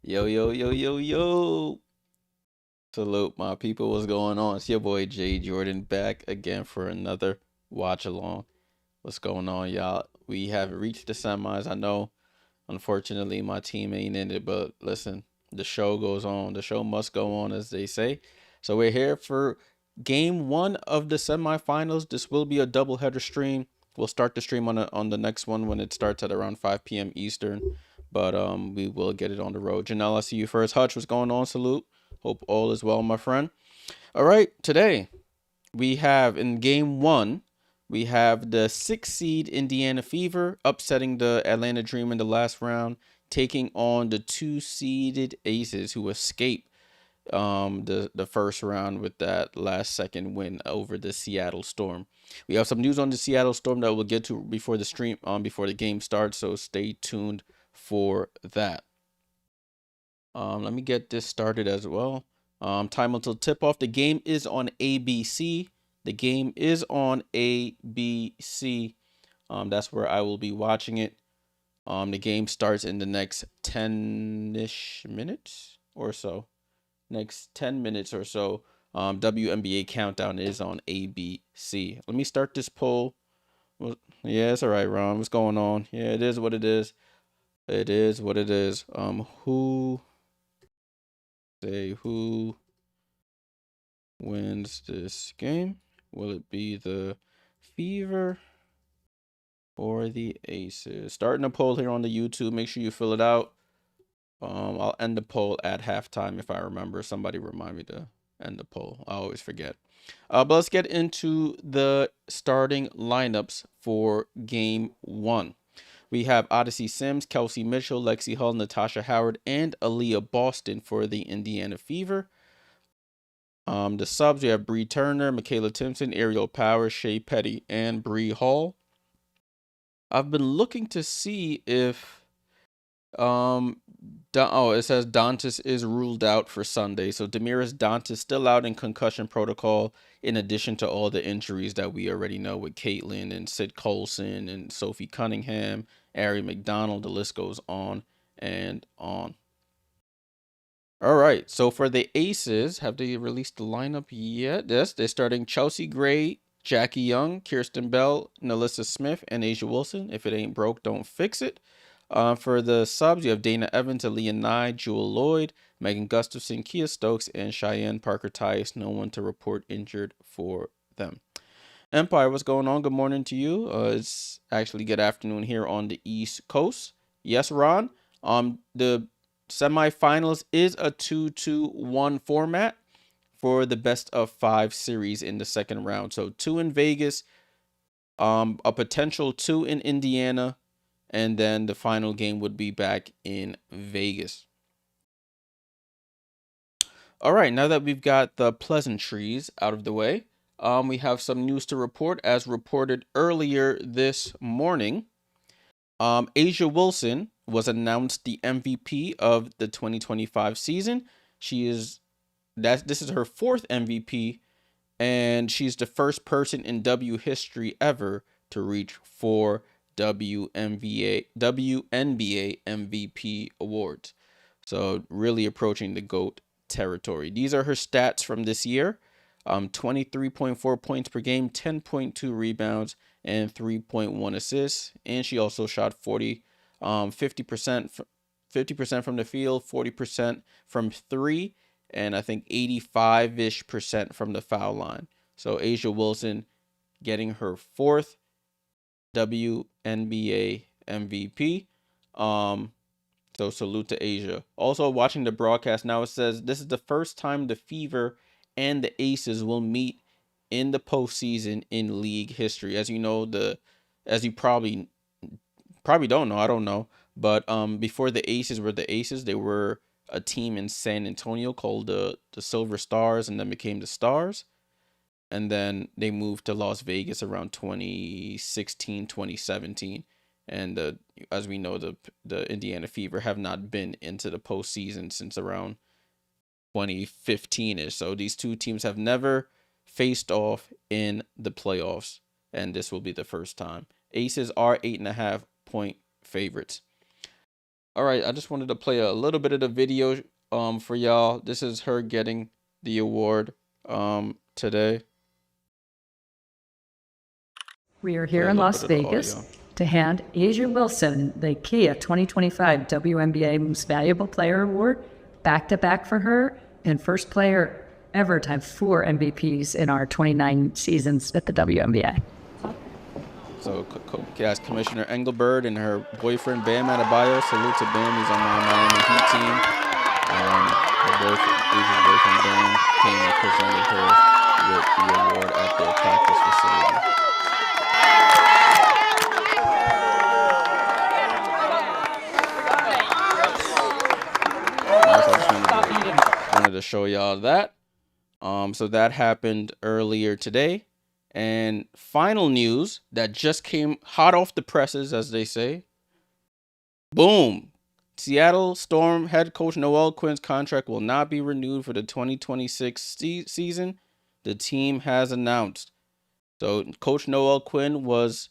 Yo, yo, yo, yo, yo. Salute, my people. What's going on? It's your boy Jay Jordan back again for another watch along. What's going on, y'all? We have reached the semis. I know, unfortunately, my team ain't in it, but listen, the show goes on. The show must go on, as they say. So we're here for game one of the semifinals. This will be a doubleheader stream. We'll start the stream on the next one when it starts at around 5 p.m. Eastern. But we will get it on the road. Janelle, I see you first. Hutch, what's going on? Salute. Hope all is well, my friend. All right, today we have in game one, we have the 6 seed Indiana Fever upsetting the Atlanta Dream in the last round, taking on the 2 seeded Aces who escaped the first round with that last second win over the Seattle Storm. We have some news on the Seattle Storm that we'll get to before the stream before the game starts, so stay tuned for that. Let me get this started as well. Time until tip off. The game is on ABC. The game is on ABC. That's where I will be watching it. The game starts in the next 10-ish minutes or so. Next 10 minutes or so. WNBA Countdown is on ABC. Let me start this poll. Well, yeah, it's all right, Ron. What's going on? Yeah, it is what it is. It is what it is. Who wins this game? Will it be the Fever or the Aces? Starting a poll here on the YouTube. Make sure you fill it out. I'll end the poll at halftime if I remember. Somebody remind me to end the poll. I always forget. But let's get into the starting lineups for game one. We have Odyssey Sims, Kelsey Mitchell, Lexi Hull, Natasha Howard, and Aliyah Boston for the Indiana Fever. The subs, we have Bree Turner, Michaela Timpson, Ariel Powers, Shea Petty, and Bree Hall. I've been looking to see if it says Dantas is ruled out for Sunday. So Damiris Dantas still out in concussion protocol, in addition to all the injuries that we already know with Caitlin and Sid Colson and Sophie Cunningham, Aari McDonald. The list goes on and on. All right, so for the Aces, have they released the lineup yet? Yes, they're starting Chelsea Gray, Jackie Young, Kirsten Bell, Nalissa Smith, and Asia Wilson. If it ain't broke, don't fix it. For the subs, you have Dana Evans, Aliyah Nye, Jewel Lloyd, Megan Gustafson, Kia Stokes, and Cheyenne Parker Tice. No one to report injured for them. Empire, what's going on? Good morning to you. It's actually good afternoon here on the East Coast. Yes, Ron. The semifinals is a 2-2-1 format for the best of 5 series in the second round. So 2 in Vegas, a potential 2 in Indiana, and then the final game would be back in Vegas. All right, now that we've got the pleasantries out of the way, we have some news to report. As reported earlier this morning, Asia Wilson was announced the MVP of the 2025 season. This is her 4th MVP, and she's the first person in W history ever to reach 4 WNBA MVP awards. So really approaching the GOAT territory. These are her stats from this year. 23.4 points per game, 10.2 rebounds, and 3.1 assists. And she also shot 50% from the field, 40% from 3, and I think 85-ish% from the foul line. So Asia Wilson getting her 4th WNBA MVP. So salute to Asia. Also watching the broadcast now, it says this is the first time the Fever and the Aces will meet in the postseason in league history. As you know, as you probably don't know, I don't know, but before the Aces were the Aces, they were a team in San Antonio called the Silver Stars, and then became the Stars. And then they moved to Las Vegas around 2016, 2017. and as we know, the Indiana Fever have not been into the postseason since around 2015ish. So these two teams have never faced off in the playoffs, and this will be the first time. Aces are 8.5-point favorites. All right, I just wanted to play a little bit of the video for y'all. This is her getting the award today. We are here in Las Vegas to hand A'ja Wilson the Kia 2025 WNBA Most Valuable Player Award, back-to-back for her, and first player ever to have 4 MVPs in our 29 seasons at the WNBA. So, guys, Commissioner Engelbert and her boyfriend Bam Adebayo. Salute to Bam. He's on my Miami Heat team. Her boyfriend, A'ja's boyfriend Bam, came and presented her with the award at their practice facility. Wanted to show y'all that. So that happened earlier today. And final news that just came hot off the presses, as they say. Boom. Seattle Storm head coach Noel Quinn's contract will not be renewed for the 2026 season. The team has announced. So Coach Noel Quinn was,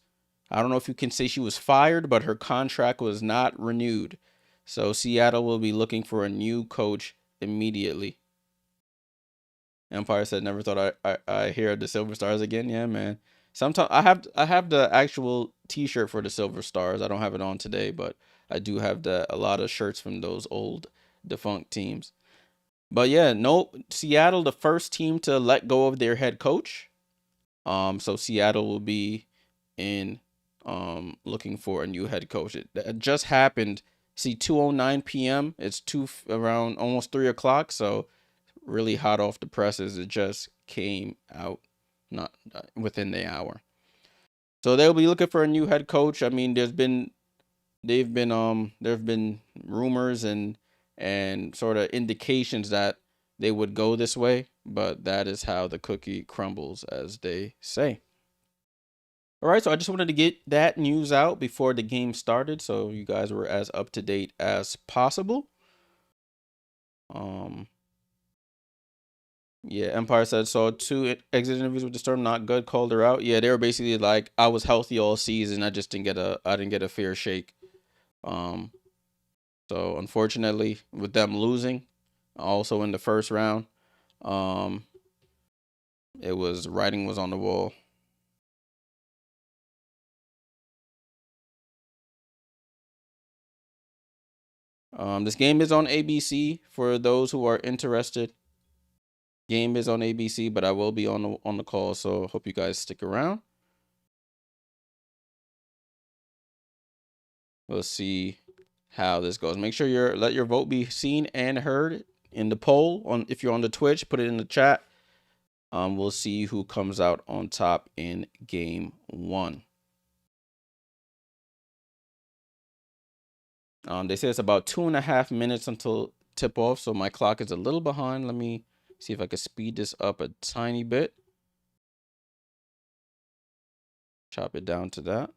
I don't know if you can say she was fired, but her contract was not renewed. So Seattle will be looking for a new coach immediately. Empire said, never thought I hear the Silver Stars again. Yeah, man. Sometimes I have the actual T-shirt for the Silver Stars. I don't have it on today, but I do have a lot of shirts from those old defunct teams. But yeah, no, Seattle, the first team to let go of their head coach. So Seattle will be in looking for a new head coach. It just happened. See, 2:09 p.m. It's around almost 3 o'clock. So really hot off the presses. It just came out not within the hour. So they'll be looking for a new head coach. I mean, there have been rumors and sort of indications that they would go this way, but that is how the cookie crumbles, as they say. All right, so I just wanted to get that news out before the game started, so you guys were as up to date as possible. Yeah, Empire said, so 2 exit interviews with the Storm, not good, called her out. Yeah, they were basically like, I was healthy all season, I just didn't get a fair shake. So unfortunately, with them losing, also in the first round, writing was on the wall. This game is on ABC for those who are interested. Game is on ABC, but I will be on the call, so hope you guys stick around. We'll see how this goes. Make sure let your vote be seen and heard in the poll. If you're on the Twitch, put it in the chat. We'll see who comes out on top in game 1. They say it's about 2.5 minutes until tip off, so my clock is a little behind. Let me see if I can speed this up a tiny bit. Chop it down to that.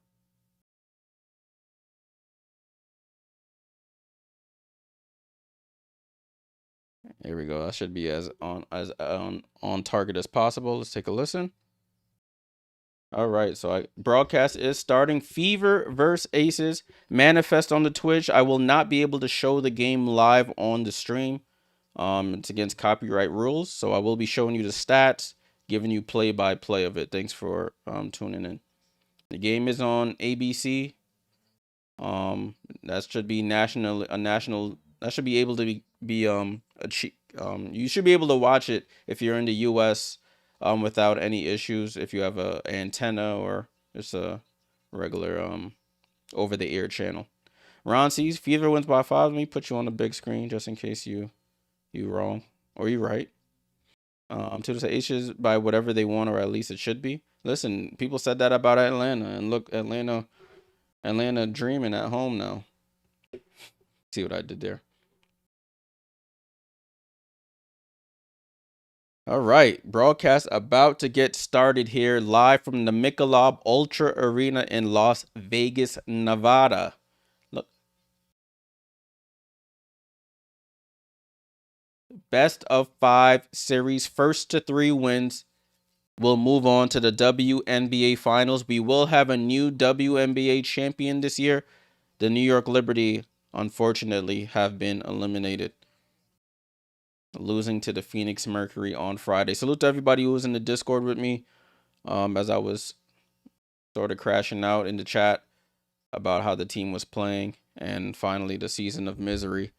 Here we go. That should be as on target as possible. Let's take a listen. All right, so broadcast is starting. Fever versus Aces. Manifest on the Twitch. I will not be able to show the game live on the stream. It's against copyright rules, so I will be showing you the stats, giving you play-by-play of it. Thanks for tuning in. The game is on ABC. That should be national. That should be able to be you should be able to watch it if you're in the US without any issues, if you have a antenna or just a regular over the air channel. Ron sees Fever wins by 5. Let me put you on the big screen just in case you wrong or you right. To the Aces by whatever they want, or at least it should be. Listen, people said that about Atlanta, and look, Atlanta dreaming at home now. See what I did there? All right, broadcast about to get started here live from the Michelob Ultra Arena in Las Vegas, Nevada. Look, best of 5 series, first to 3 wins will move on to the WNBA Finals. We will have a new WNBA champion this year. The New York Liberty, unfortunately, have been eliminated, losing to the Phoenix Mercury on Friday. Salute to everybody who was in the Discord with me as I was sort of crashing out in the chat about how the team was playing. And finally, the season of misery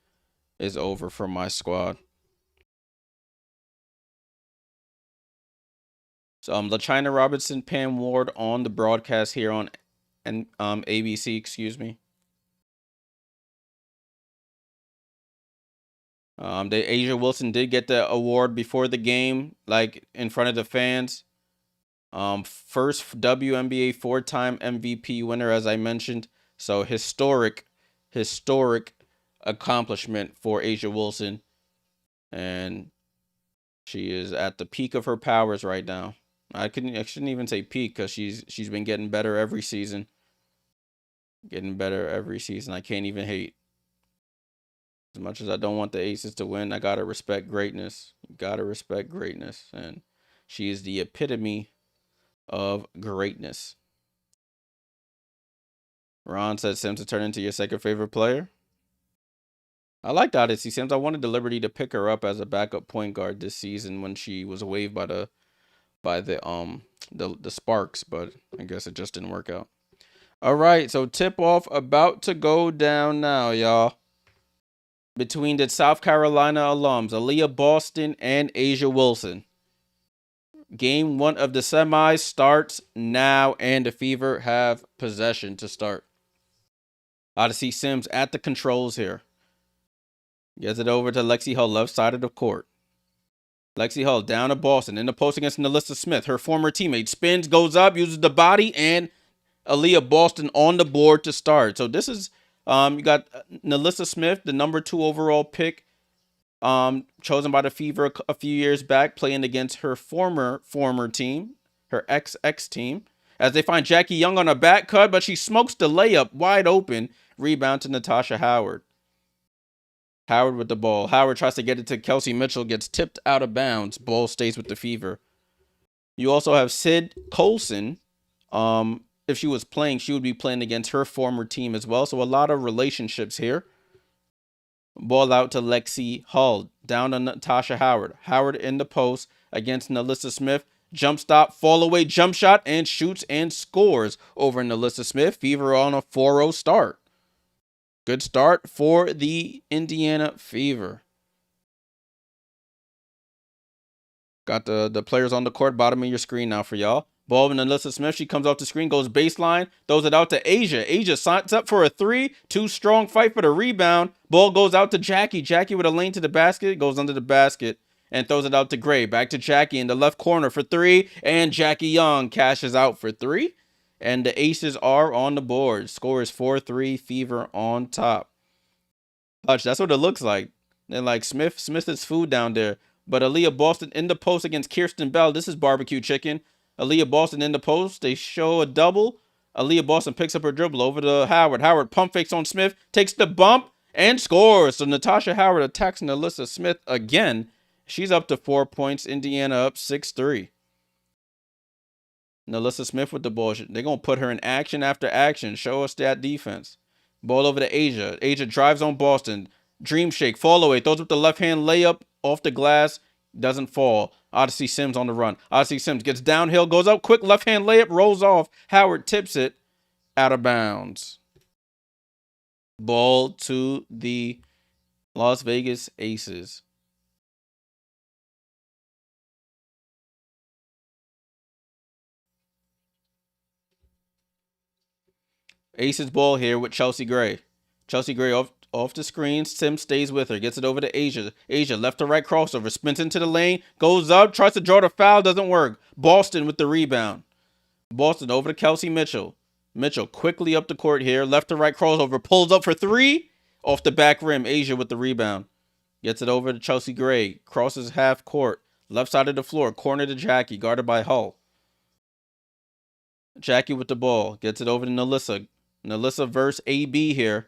is over for my squad. So LaChina Robinson, Pam Ward on the broadcast here on ABC, excuse me. Asia Wilson did get the award before the game, like in front of the fans. First WNBA 4-time MVP winner, as I mentioned. So historic accomplishment for Asia Wilson. And she is at the peak of her powers right now. I shouldn't even say peak because she's been getting better every season. I can't even hate. As much as I don't want the Aces to win, I gotta respect greatness. And she is the epitome of greatness. Ron said Sims to turn into your second favorite player. I liked Odyssey Sims. I wanted the Liberty to pick her up as a backup point guard this season when she was waived by the Sparks, but I guess it just didn't work out. All right, so tip off about to go down now, y'all. Between the South Carolina alums, Aliyah Boston and Asia Wilson. Game 1 of the semis starts now, and the Fever have possession to start. Odyssey Sims at the controls here. Gets it over to Lexi Hull, left side of the court. Lexi Hull down to Boston in the post against Nalissa Smith. Her former teammate spins, goes up, uses the body, and Aliyah Boston on the board to start. So this is you got Nalissa Smith, the number 2 overall pick, chosen by the Fever a few years back, playing against her former team, her ex team, as they find Jackie Young on a back cut, but she smokes the layup wide open. Rebound to Natasha Howard. Howard with the ball. Howard tries to get it to Kelsey Mitchell, gets tipped out of bounds. Ball stays with the Fever. You also have Sid Colson. If she was playing, she would be playing against her former team as well. So a lot of relationships here. Ball out to Lexi Hull. Down to Natasha Howard. Howard in the post against Nalissa Smith. Jump stop, fall away, jump shot, and shoots and scores over Nalissa Smith. Fever on a 4-0 start. Good start for the Indiana Fever. Got the players on the court, bottom of your screen now for y'all. Ball and Nalissa Smith, she comes off the screen, goes baseline, throws it out to Asia. Asia signs up for a 3. Too strong fight for the rebound. Ball goes out to Jackie. Jackie with a lane to the basket, goes under the basket and throws it out to Gray. Back to Jackie in the left corner for 3, and Jackie Young cashes out for 3. And the Aces are on the board. Score is 4-3, Fever on top. Hutch, that's what it looks like. And like Smith is food down there. But Aliyah Boston in the post against Kirsten Bell. This is barbecue chicken. Aliyah Boston in the post. They show a double. Aliyah Boston picks up her dribble over to Howard. Howard pump fakes on Smith. Takes the bump and scores. So Natasha Howard attacks Nalissa Smith again. She's up to 4 points. Indiana up 6-3. Nalissa Smith with the ball. They're going to put her in action after action. Show us that defense. Ball over to Asia. Asia drives on Boston. Dream shake. Fall away. Throws up the left hand layup off the glass. Doesn't fall. Odyssey Sims on the run. Odyssey Sims gets downhill. Goes up quick. Left hand layup. Rolls off. Howard tips it out of bounds. Ball to the Las Vegas Aces. Aces ball here with Chelsea Gray. Chelsea Gray off the screen. Sims stays with her. Gets it over to Asia. Asia left to right crossover. Spins into the lane. Goes up. Tries to draw the foul. Doesn't work. Boston with the rebound. Boston over to Kelsey Mitchell. Mitchell quickly up the court here. Left to right crossover. Pulls up for 3. Off the back rim. Asia with the rebound. Gets it over to Chelsea Gray. Crosses half court. Left side of the floor, corner to Jackie, guarded by Hull. Jackie with the ball, gets it over to Nalissa. Nalissa versus AB here.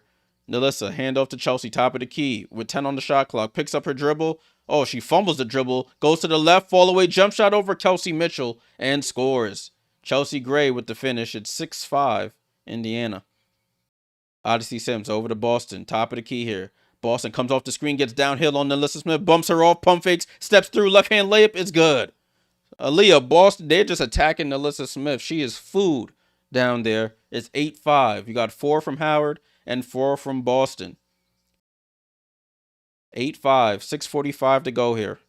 Nalissa, handoff to Chelsea, top of the key, with 10 on the shot clock. Picks up her dribble. Oh, she fumbles the dribble. Goes to the left, fall away, jump shot over Kelsey Mitchell, and scores. Chelsea Gray with the finish. It's 6-5, Indiana. Odyssey Sims over to Boston, top of the key here. Boston comes off the screen, gets downhill on Nalissa Smith, bumps her off, pump fakes, steps through, left-hand layup. It's good. Aliyah, Boston, they're just attacking Nalissa Smith. She is food down there. It's 8-5. You got 4 from Howard and 4 from Boston. 8-5, 6:45 to go here.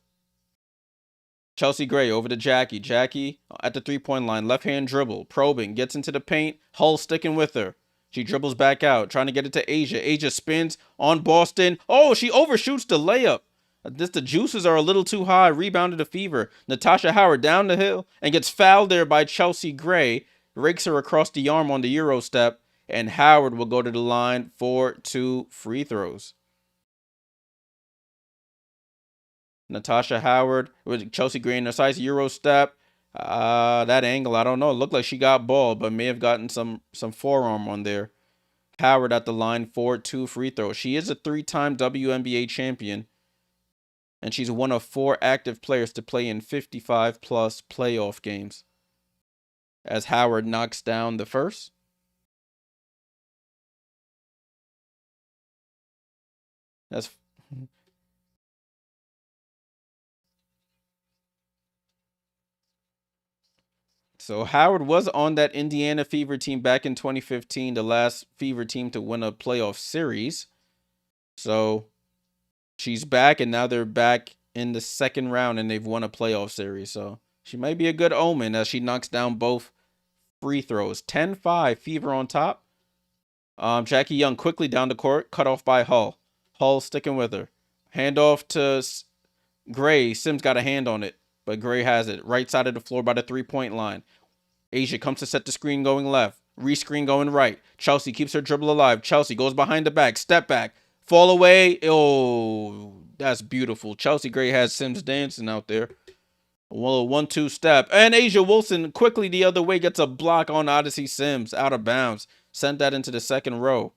Chelsea Gray over to Jackie. Jackie at the three-point line, left-hand dribble, probing, gets into the paint. Hull sticking with her. She dribbles back out, trying to get it to Asia. Asia spins on Boston. Oh, she overshoots the layup. The juices are a little too high. Rebounded to Fever. Natasha Howard down the hill and gets fouled there by Chelsea Gray. Rakes her across the arm on the Euro step. And Howard will go to the line for 2 free throws. Natasha Howard with Chelsea Gray in her size Euro step. That angle, I don't know. It looked like she got ball, but may have gotten some forearm on there. Howard at the line for 2 free throws. She is a 3-time WNBA champion. And she's one of 4 active players to play in 55-plus playoff games. As Howard knocks down the first. So Howard was on that Indiana Fever team back in 2015, the last Fever team to win a playoff series. So she's back, and now they're back in the second round, and they've won a playoff series. So she might be a good omen as she knocks down both free throws. 10-5, Fever on top. Jackie Young quickly down the court, cut off by Hull. Hull sticking with her. Handoff to Gray. Sims got a hand on it, but Gray has it. Right side of the floor by the three-point line. Asia comes to set the screen going left. Rescreen going right. Chelsea keeps her dribble alive. Chelsea goes behind the back. Step back. Fall away. Oh, that's beautiful. Chelsea Gray has Sims dancing out there. A little 1-2 step. And Asia Wilson quickly the other way gets a block on Odyssey Sims. Out of bounds. Sent that into the second row.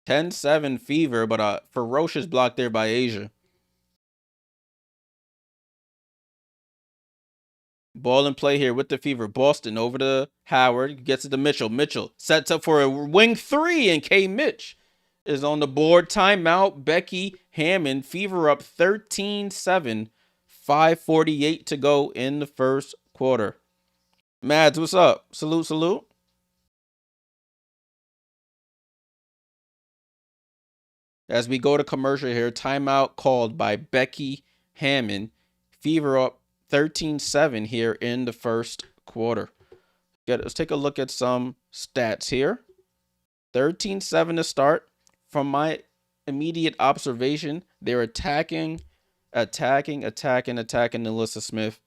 10-7 Fever, but a ferocious block there by Asia. Ball in play here with the Fever. Boston over to Howard. Gets it to Mitchell. Mitchell sets up for a wing 3, and K. Mitch is on the board. Timeout. Becky Hammond. Fever up 13-7. 5:48 to go in the first quarter. Mads, what's up? Salute, salute. As we go to commercial here, timeout called by Becky Hammond. Fever up 13-7 here in the first quarter. Let's take a look at some stats here. 13-7 to start. From my immediate observation, they're attacking Nalissa Smith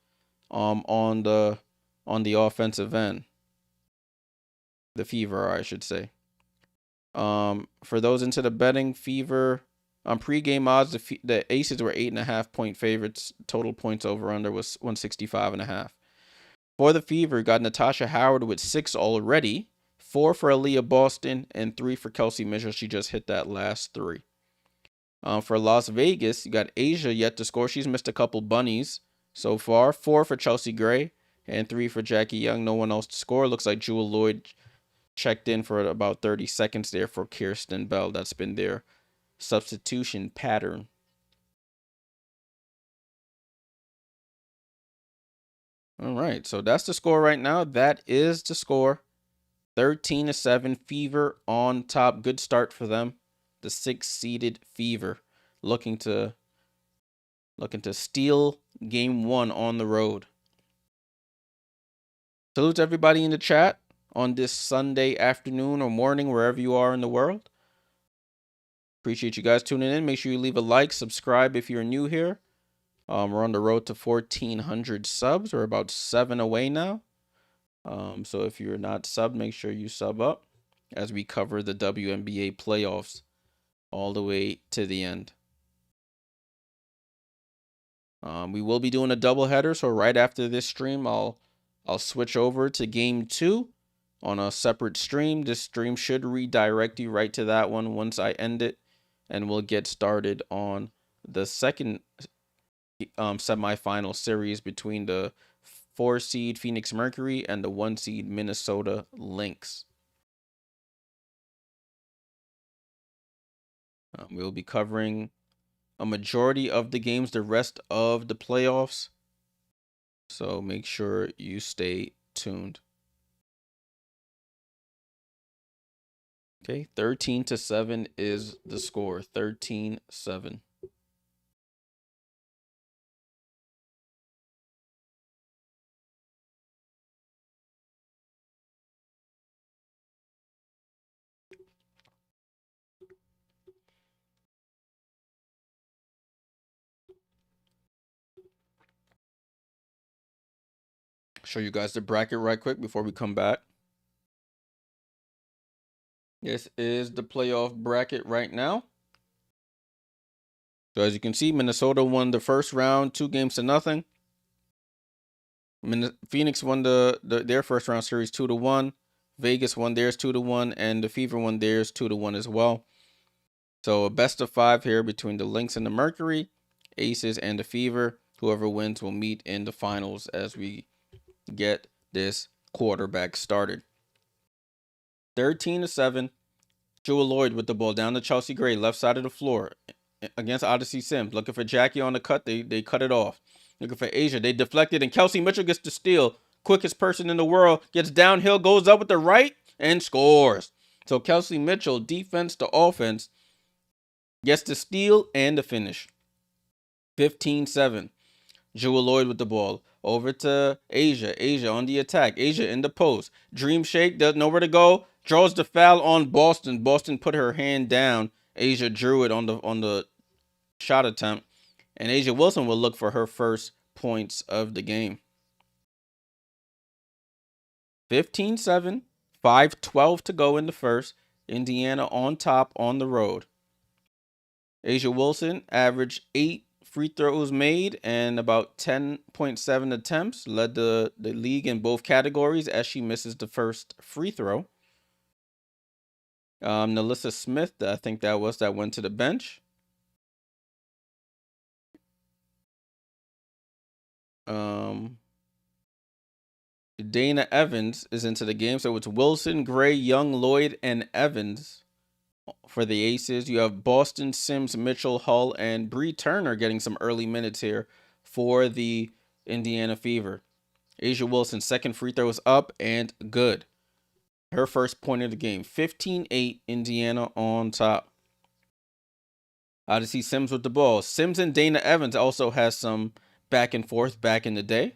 on the offensive end. The Fever, I should say. For those into the betting, Fever on pregame odds, the Aces were 8.5 point favorites. Total points over under was 165.5. For the Fever, got Natasha Howard with 6 already, 4 for Aliyah Boston, and 3 for Kelsey Mitchell. She just hit that last 3. For Las Vegas, you got Asia yet to score. She's missed a couple bunnies so far. 4 for Chelsea Gray and 3 for Jackie Young. No one else to score. Looks like Jewel Lloyd checked in for about 30 seconds there for Kirsten Bell. That's been their substitution pattern. All right, so that's the score right now. That is the score. 13-7, Fever on top. Good start for them. The 6-seeded Fever looking to steal game 1 on the road. Salute to everybody in the chat on this Sunday afternoon or morning, wherever you are in the world. Appreciate you guys tuning in. Make sure you leave a like, subscribe if you're new here. We're on the road to 1,400 subs. We're about 7 away now. So if you're not subbed, make sure you sub up as we cover the WNBA playoffs all the way to the end. We will be doing a doubleheader, so right after this stream, I'll switch over to game 2 on a separate stream. This stream should redirect you right to that one once I end it, and we'll get started on the second semifinal series between the 4 seed Phoenix Mercury and the 1 seed Minnesota Lynx. We'll be covering a majority of the games the rest of the playoffs, so make sure you stay tuned. Okay, 13-7 is the score. 13-7. Show you guys the bracket right quick before we come back. This is the playoff bracket right now. So as you can see, Minnesota won the first round 2-0. Phoenix won their first round series 2-1. Vegas won theirs 2-1, and the Fever won theirs 2-1 as well. So a best of 5 here between the Lynx and the Mercury, Aces and the Fever. Whoever wins will meet in the finals as we get this quarterback started. 13-7. Jewel Lloyd with the ball down to Chelsea Gray, left side of the floor against Odyssey Sims. Looking for Jackie on the cut. They cut it off. Looking for Asia. They deflected, and Kelsey Mitchell gets the steal. Quickest person in the world. Gets downhill, goes up with the right, and scores. So Kelsey Mitchell, defense to offense, gets the steal and the finish. 15-7. Jewel Lloyd with the ball. Over to Asia. Asia on the attack. Asia in the post. Dream shake. Doesn't know where to go. Draws the foul on Boston. Boston put her hand down. Asia drew it on the shot attempt. And Asia Wilson will look for her first points of the game. 15-7. 5:12 to go in the first. Indiana on top on the road. Asia Wilson averaged 8 free throws made and about 10.7 attempts. Led the league in both categories as she misses the first free throw. Nalissa Smith, I think that went to the bench. Dana Evans is into the game. So it's Wilson, Gray, Young, Lloyd, and Evans for the Aces. You have Boston, Sims, Mitchell, Hull, and Bree Turner getting some early minutes here for the Indiana Fever. Asia Wilson, second free throw is up and good. Her first point of the game. 15-8, Indiana on top. Odyssey Sims with the ball. Sims and Dana Evans also has some back and forth back in the day.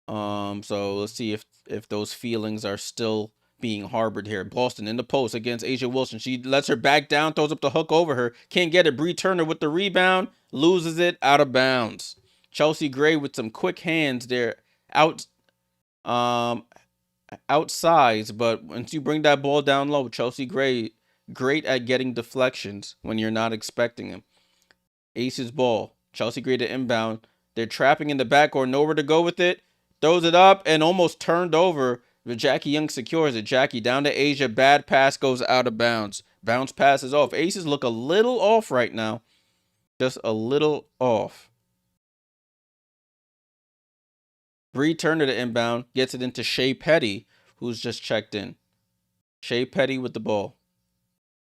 So let's see if those feelings are still being harbored here. Boston in the post against Asia Wilson. She lets her back down, throws up the hook over her. Can't get it. Bree Turner with the rebound. Loses it out of bounds. Chelsea Gray with some quick hands there. Outsides, but once you bring that ball down low, Chelsea Gray, great at getting deflections when you're not expecting them. Ace's ball. Chelsea Gray to inbound. They're trapping in the backcourt. Nowhere to go with it. Throws it up and almost turned over. But Jackie Young secures it. Jackie down to Asia. Bad pass goes out of bounds. Bounce passes off. Aces look a little off right now. Just a little off. Bree Turner to inbound. Gets it into Shea Petty, who's just checked in. Shea Petty with the ball.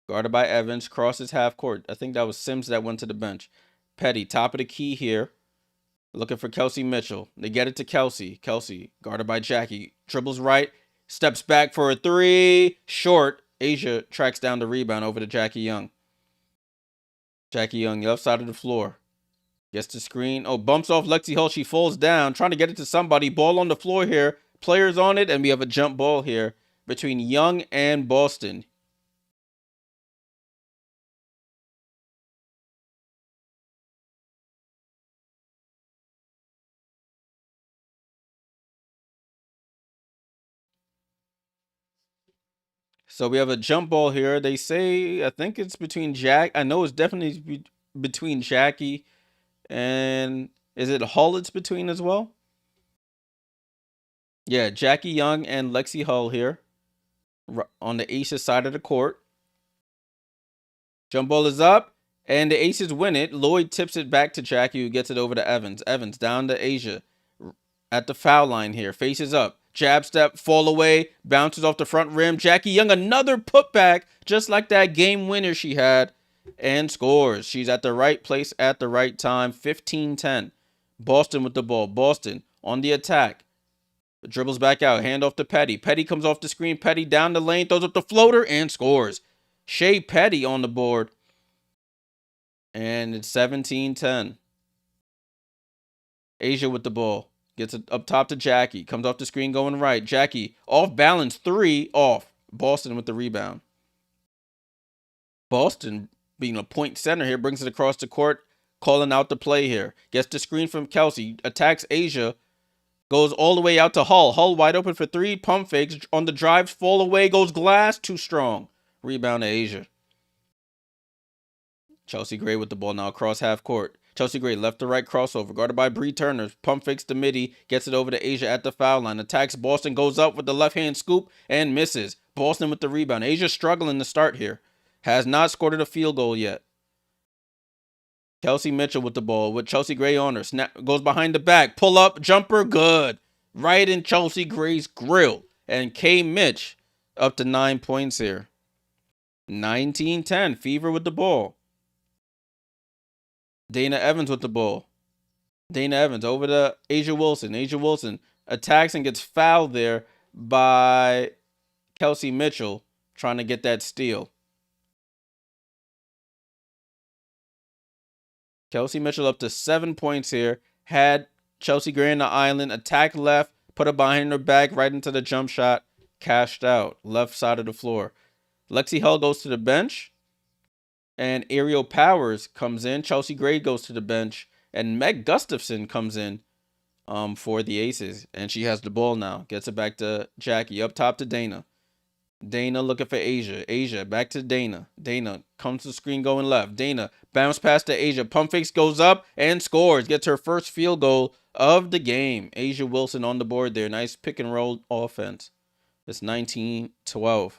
Guarded by Evans. Crosses half court. I think that was Sims that went to the bench. Petty, top of the key here. Looking for Kelsey Mitchell. They get it to Kelsey. Kelsey, guarded by Jackie. Dribbles right. Steps back for a 3. Short. Asia tracks down the rebound over to Jackie Young. Jackie Young, left side of the floor. Gets the screen. Oh, bumps off Lexi Hull. She falls down. Trying to get it to somebody. Ball on the floor here. Players on it. And we have a jump ball here between Young and Boston. So we have a jump ball here. They say, I think it's between I know it's definitely between Jackie And is it Hull it's between as well? Yeah, Jackie Young and Lexi Hull here on the Aces side of the court. Jump ball is up, and the Aces win it. Lloyd tips it back to Jackie, who gets it over to Evans. Evans down to Asia at the foul line here. Faces up. Jab step, fall away, bounces off the front rim. Jackie Young, another putback, just like that game winner she had, and scores. She's at the right place at the right time. 15-10. Boston with the ball. Boston on the attack. Dribbles back out. Hand off to Petty. Petty comes off the screen. Petty down the lane. Throws up the floater and scores. Shea Petty on the board. And it's 17-10. Asia with the ball. Gets it up top to Jackie. Comes off the screen going right. Jackie off balance. 3 off. Boston with the rebound. Boston, being a point center here, brings it across the court. Calling out the play here. Gets the screen from Kelsey. Attacks Asia. Goes all the way out to Hull. Hull wide open for 3. Pump fakes on the drives. Fall away. Goes glass. Too strong. Rebound to Asia. Chelsea Gray with the ball now across half court. Chelsea Gray left to right crossover. Guarded by Bree Turner. Pump fakes to midi. Gets it over to Asia at the foul line. Attacks Boston. Goes up with the left hand scoop and misses. Boston with the rebound. Asia struggling to start here. Has not scored a field goal yet. Kelsey Mitchell with the ball with Chelsea Gray on her. Snap goes behind the back. Pull up. Jumper. Good. Right in Chelsea Gray's grill. And K. Mitch up to 9 points here. 19-10. Fever with the ball. Dana Evans with the ball. Dana Evans over to Asia Wilson. Asia Wilson attacks and gets fouled there by Kelsey Mitchell trying to get that steal. Kelsey Mitchell up to 7 points here. Had Chelsea Gray on the island. Attack left. Put it behind her back right into the jump shot. Cashed out. Left side of the floor. Lexi Hull goes to the bench. And Aerial Powers comes in. Chelsea Gray goes to the bench. And Meg Gustafson comes in for the Aces. And she has the ball now. Gets it back to Jackie. Up top to Dana. Dana looking for Asia. Asia back to Dana. Dana comes to the screen going left. Dana bounce pass to Asia. Pump fakes goes up and scores. Gets her first field goal of the game. Asia Wilson on the board there. Nice pick and roll offense. It's 19-12.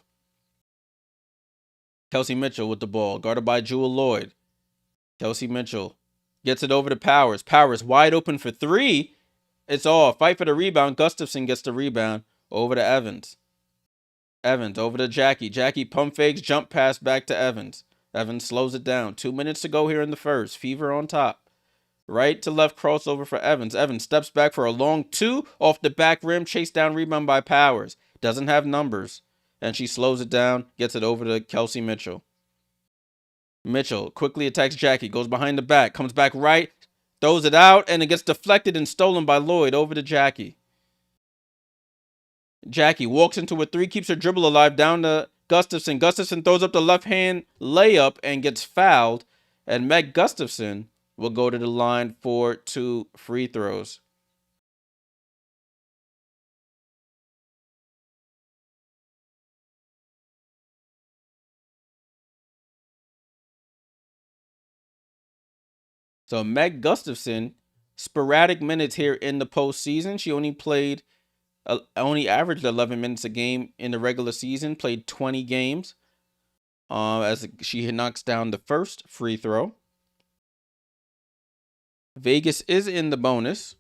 Kelsey Mitchell with the ball. Guarded by Jewel Lloyd. Kelsey Mitchell gets it over to Powers. Powers wide open for 3. It's off. Fight for the rebound. Gustafson gets the rebound over to Evans. Evans over to Jackie. Jackie pump fakes, jump pass back to Evans. Evans slows it down. 2 minutes to go here in the first. Fever on top. Right to left crossover for Evans. Evans steps back for a long 2 off the back rim. Chase down rebound by Powers. Doesn't have numbers. And she slows it down. Gets it over to Kelsey Mitchell. Mitchell quickly attacks Jackie. Goes behind the back. Comes back right. Throws it out. And it gets deflected and stolen by Lloyd over to Jackie. Jackie walks into a 3, keeps her dribble alive down to Gustafson. Gustafson throws up the left hand layup and gets fouled. And Meg Gustafson will go to the line for 2 free throws. So Meg Gustafson, sporadic minutes here in the postseason. She only averaged 11 minutes a game in the regular season, played 20 games as she knocks down the first free throw. Vegas is in the bonus.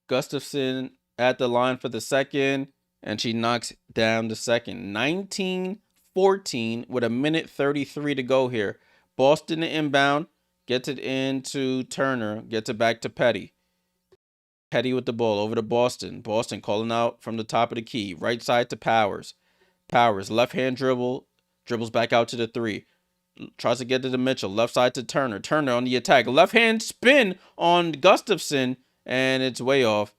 Gustafson at the line for the second, and she knocks down the second. 19-14 with 1:33 to go here. Boston the inbound, gets it into Turner, gets it back to Petty. Petty with the ball over to Boston. Boston calling out from the top of the key. Right side to Powers. Powers, left hand dribble, dribbles back out to the 3. Tries to get it to Mitchell. Left side to Turner. Turner on the attack. Left hand spin on Gustafson, and it's way off.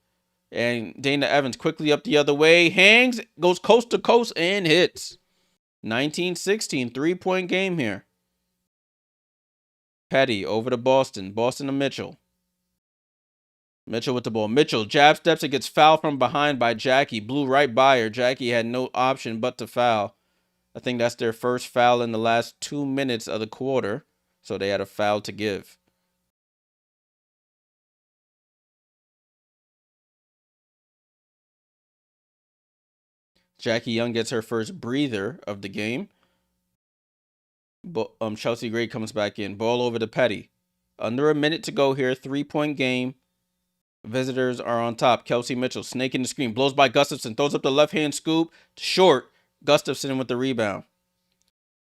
And Dana Evans quickly up the other way. Hangs, goes coast to coast, and hits. 19-16, 3-point game here. Petty over to Boston. Boston to Mitchell. Mitchell with the ball. Mitchell jab steps and gets fouled from behind by Jackie. Blew right by her. Jackie had no option but to foul. I think that's their first foul in the last 2 minutes of the quarter. So they had a foul to give. Jackie Young gets her first breather of the game. Chelsea Gray comes back in. Ball over to Petty. Under a minute to go here. 3-point game. Visitors are on top. Kelsey Mitchell snaking the screen. Blows by Gustafson. Throws up the left-hand scoop. Short. Gustafson with the rebound.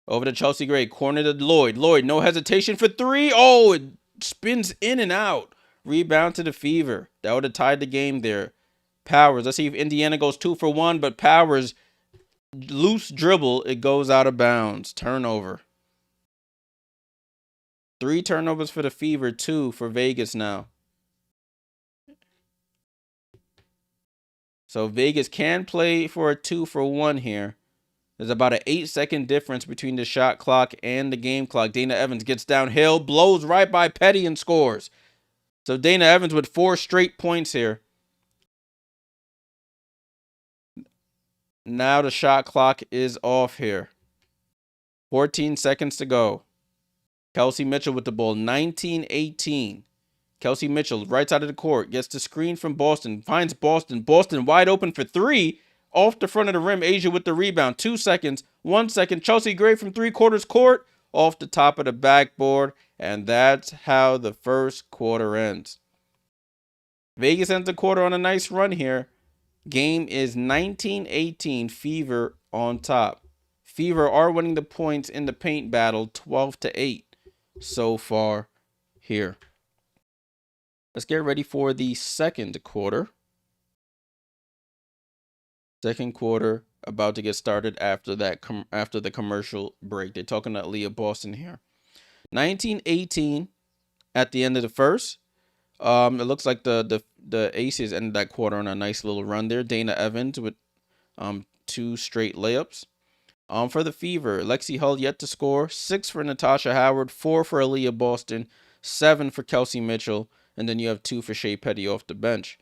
Over to Chelsea Gray. Corner to Lloyd. Lloyd, no hesitation for three. Oh, it spins in and out. Rebound to the Fever. That would have tied the game there. Powers. Let's see if Indiana goes 2 for 1, but Powers, loose dribble. It goes out of bounds. Turnover. 3 turnovers for the Fever, 2 for Vegas now. So Vegas can play for a 2 for 1 here. There's about an 8-second difference between the shot clock and the game clock. Dana Evans gets downhill, blows right by Petty and scores. So Dana Evans with 4 straight points here. Now the shot clock is off here. 14 seconds to go. Kelsey Mitchell with the ball, 19-18. Kelsey Mitchell, right side of the court, gets the screen from Boston, finds Boston. Boston wide open for 3. Off the front of the rim, Asia with the rebound. 2 seconds, 1 second. Chelsea Gray from 3/4 court, off the top of the backboard. And that's how the first quarter ends. Vegas ends the quarter on a nice run here. Game is 19-18, Fever on top. Fever are winning the points in the paint battle, 12-8 so far here. Let's get ready for the second quarter. Second quarter about to get started after the commercial break. They're talking to Aliyah Boston here. 19-18 at the end of the first. It looks like the Aces ended that quarter on a nice little run there. Dana Evans with 2 straight layups. For the Fever, Lexi Hull yet to score. 6 for Natasha Howard, 4 for Aliyah Boston, 7 for Kelsey Mitchell, and then you have 2 for Shea Petty off the bench.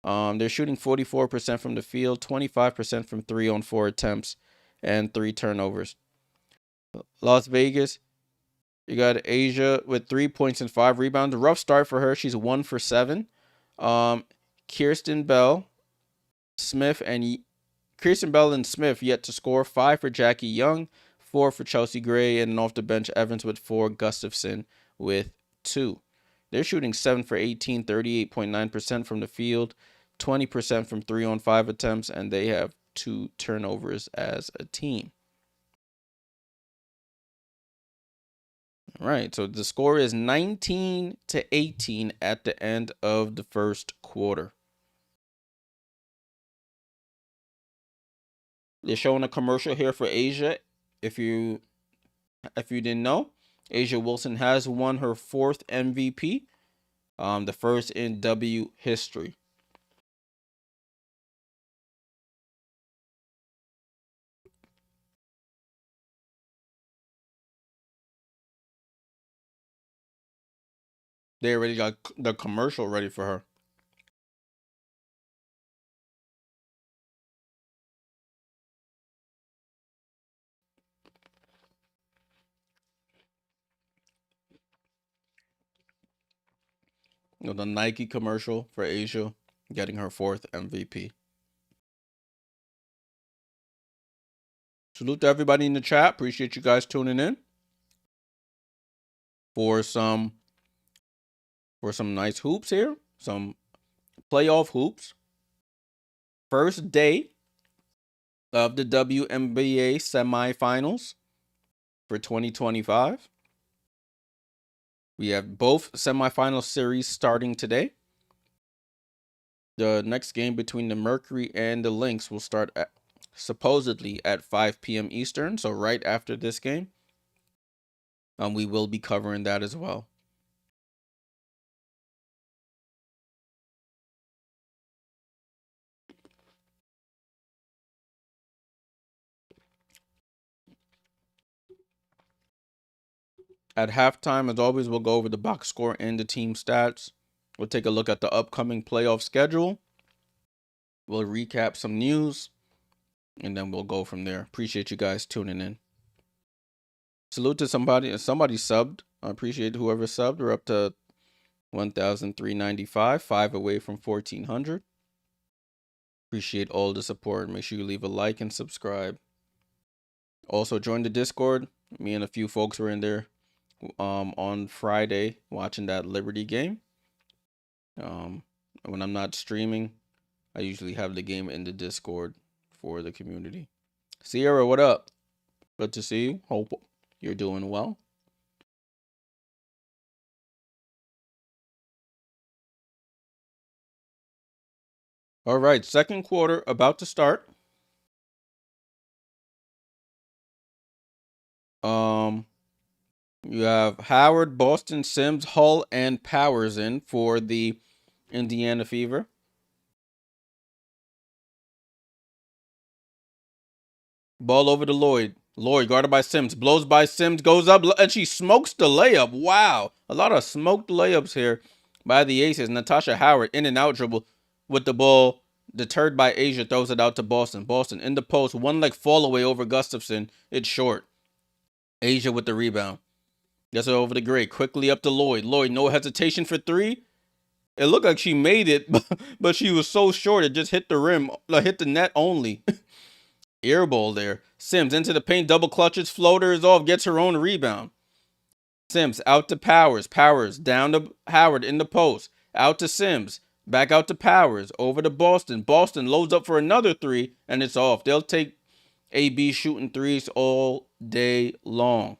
They're shooting 44% from the field, 25% from 3 on 4 attempts, and 3 turnovers. Las Vegas, you got Asia with 3 points and 5 rebounds. A rough start for her. She's 1 for 7. Kirsten Bell and Smith yet to score. 5 for Jackie Young, 4 for Chelsea Gray, and off the bench, Evans with 4, Gustafson with 2. They're shooting 7 for 18, 38.9% from the field, 20% from 3 on 5 attempts, and they have 2 turnovers as a team. All right, so the score is 19-18 at the end of the first quarter. They're showing a commercial here for Asia. If you didn't know, Asia Wilson has won her 4th MVP, the first in W history. They already got the commercial ready for her. The Nike commercial for Asia getting her 4th MVP. Salute to everybody in the chat. Appreciate you guys tuning in for some nice hoops here, some playoff hoops. First day of the WNBA semifinals for 2025. We have both semifinal series starting today. The next game between the Mercury and the Lynx will start supposedly at 5 p.m. Eastern, so right after this game. We will be covering that as well. At halftime, as always, we'll go over the box score and the team stats. We'll take a look at the upcoming playoff schedule. We'll recap some news, and then we'll go from there. Appreciate you guys tuning in. Salute to somebody subbed. I appreciate whoever subbed. We're up to 1,395, 5 away from 1,400. Appreciate all the support. Make sure you leave a like and subscribe. Also, join the Discord. Me and a few folks were in there on Friday watching that Liberty game. When I'm not streaming, I usually have the game in the Discord for the community. Sierra, what up? Good to see you. Hope you're doing well. All right, second quarter about to start. You have Howard, Boston, Sims, Hull, and Powers in for the Indiana Fever. Ball over to Lloyd. Lloyd guarded by Sims. Blows by Sims. Goes up. And she smokes the layup. Wow. A lot of smoked layups here by the Aces. Natasha Howard in and out dribble with the ball. Deterred by Asia. Throws it out to Boston. Boston in the post. One leg fall away over Gustafson. It's short. Asia with the rebound. Gets it over to Gray. Quickly up to Lloyd. Lloyd, no hesitation for three. It looked like she made it, but she was so short. It just hit the rim. Hit the net only. Air ball there. Sims into the paint, double clutches, floater is off, gets her own rebound. Sims out to Powers. Powers down to Howard in the post. Out to Sims. Back out to Powers. Over to Boston. Boston loads up for another three, and it's off. They'll take AB shooting threes all day long.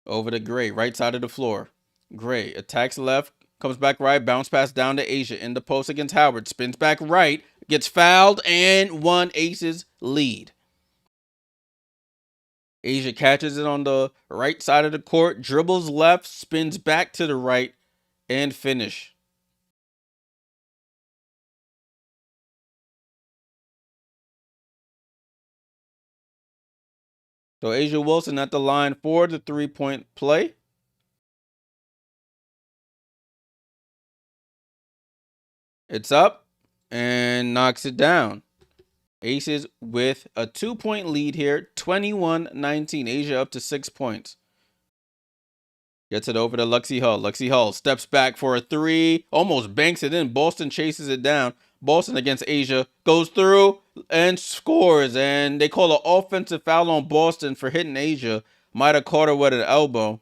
Over to Gray, right side of the floor. Gray attacks left, comes back right, bounce pass down to Asia in the post against Howard. Spins back right, gets fouled, and one Aces lead. Asia catches it on the right side of the court, dribbles left, spins back to the right, and finish. So Asia Wilson at the line for the three-point play. It's up and knocks it down. Aces with a 2-point lead here, 21-19. Asia up to 6 points. Gets it over to Luxie Hull. Luxie Hull steps back for a three, almost banks it in. Boston chases it down. Boston against Asia goes through and scores. And they call an offensive foul on Boston for hitting Asia. Might have caught her with an elbow.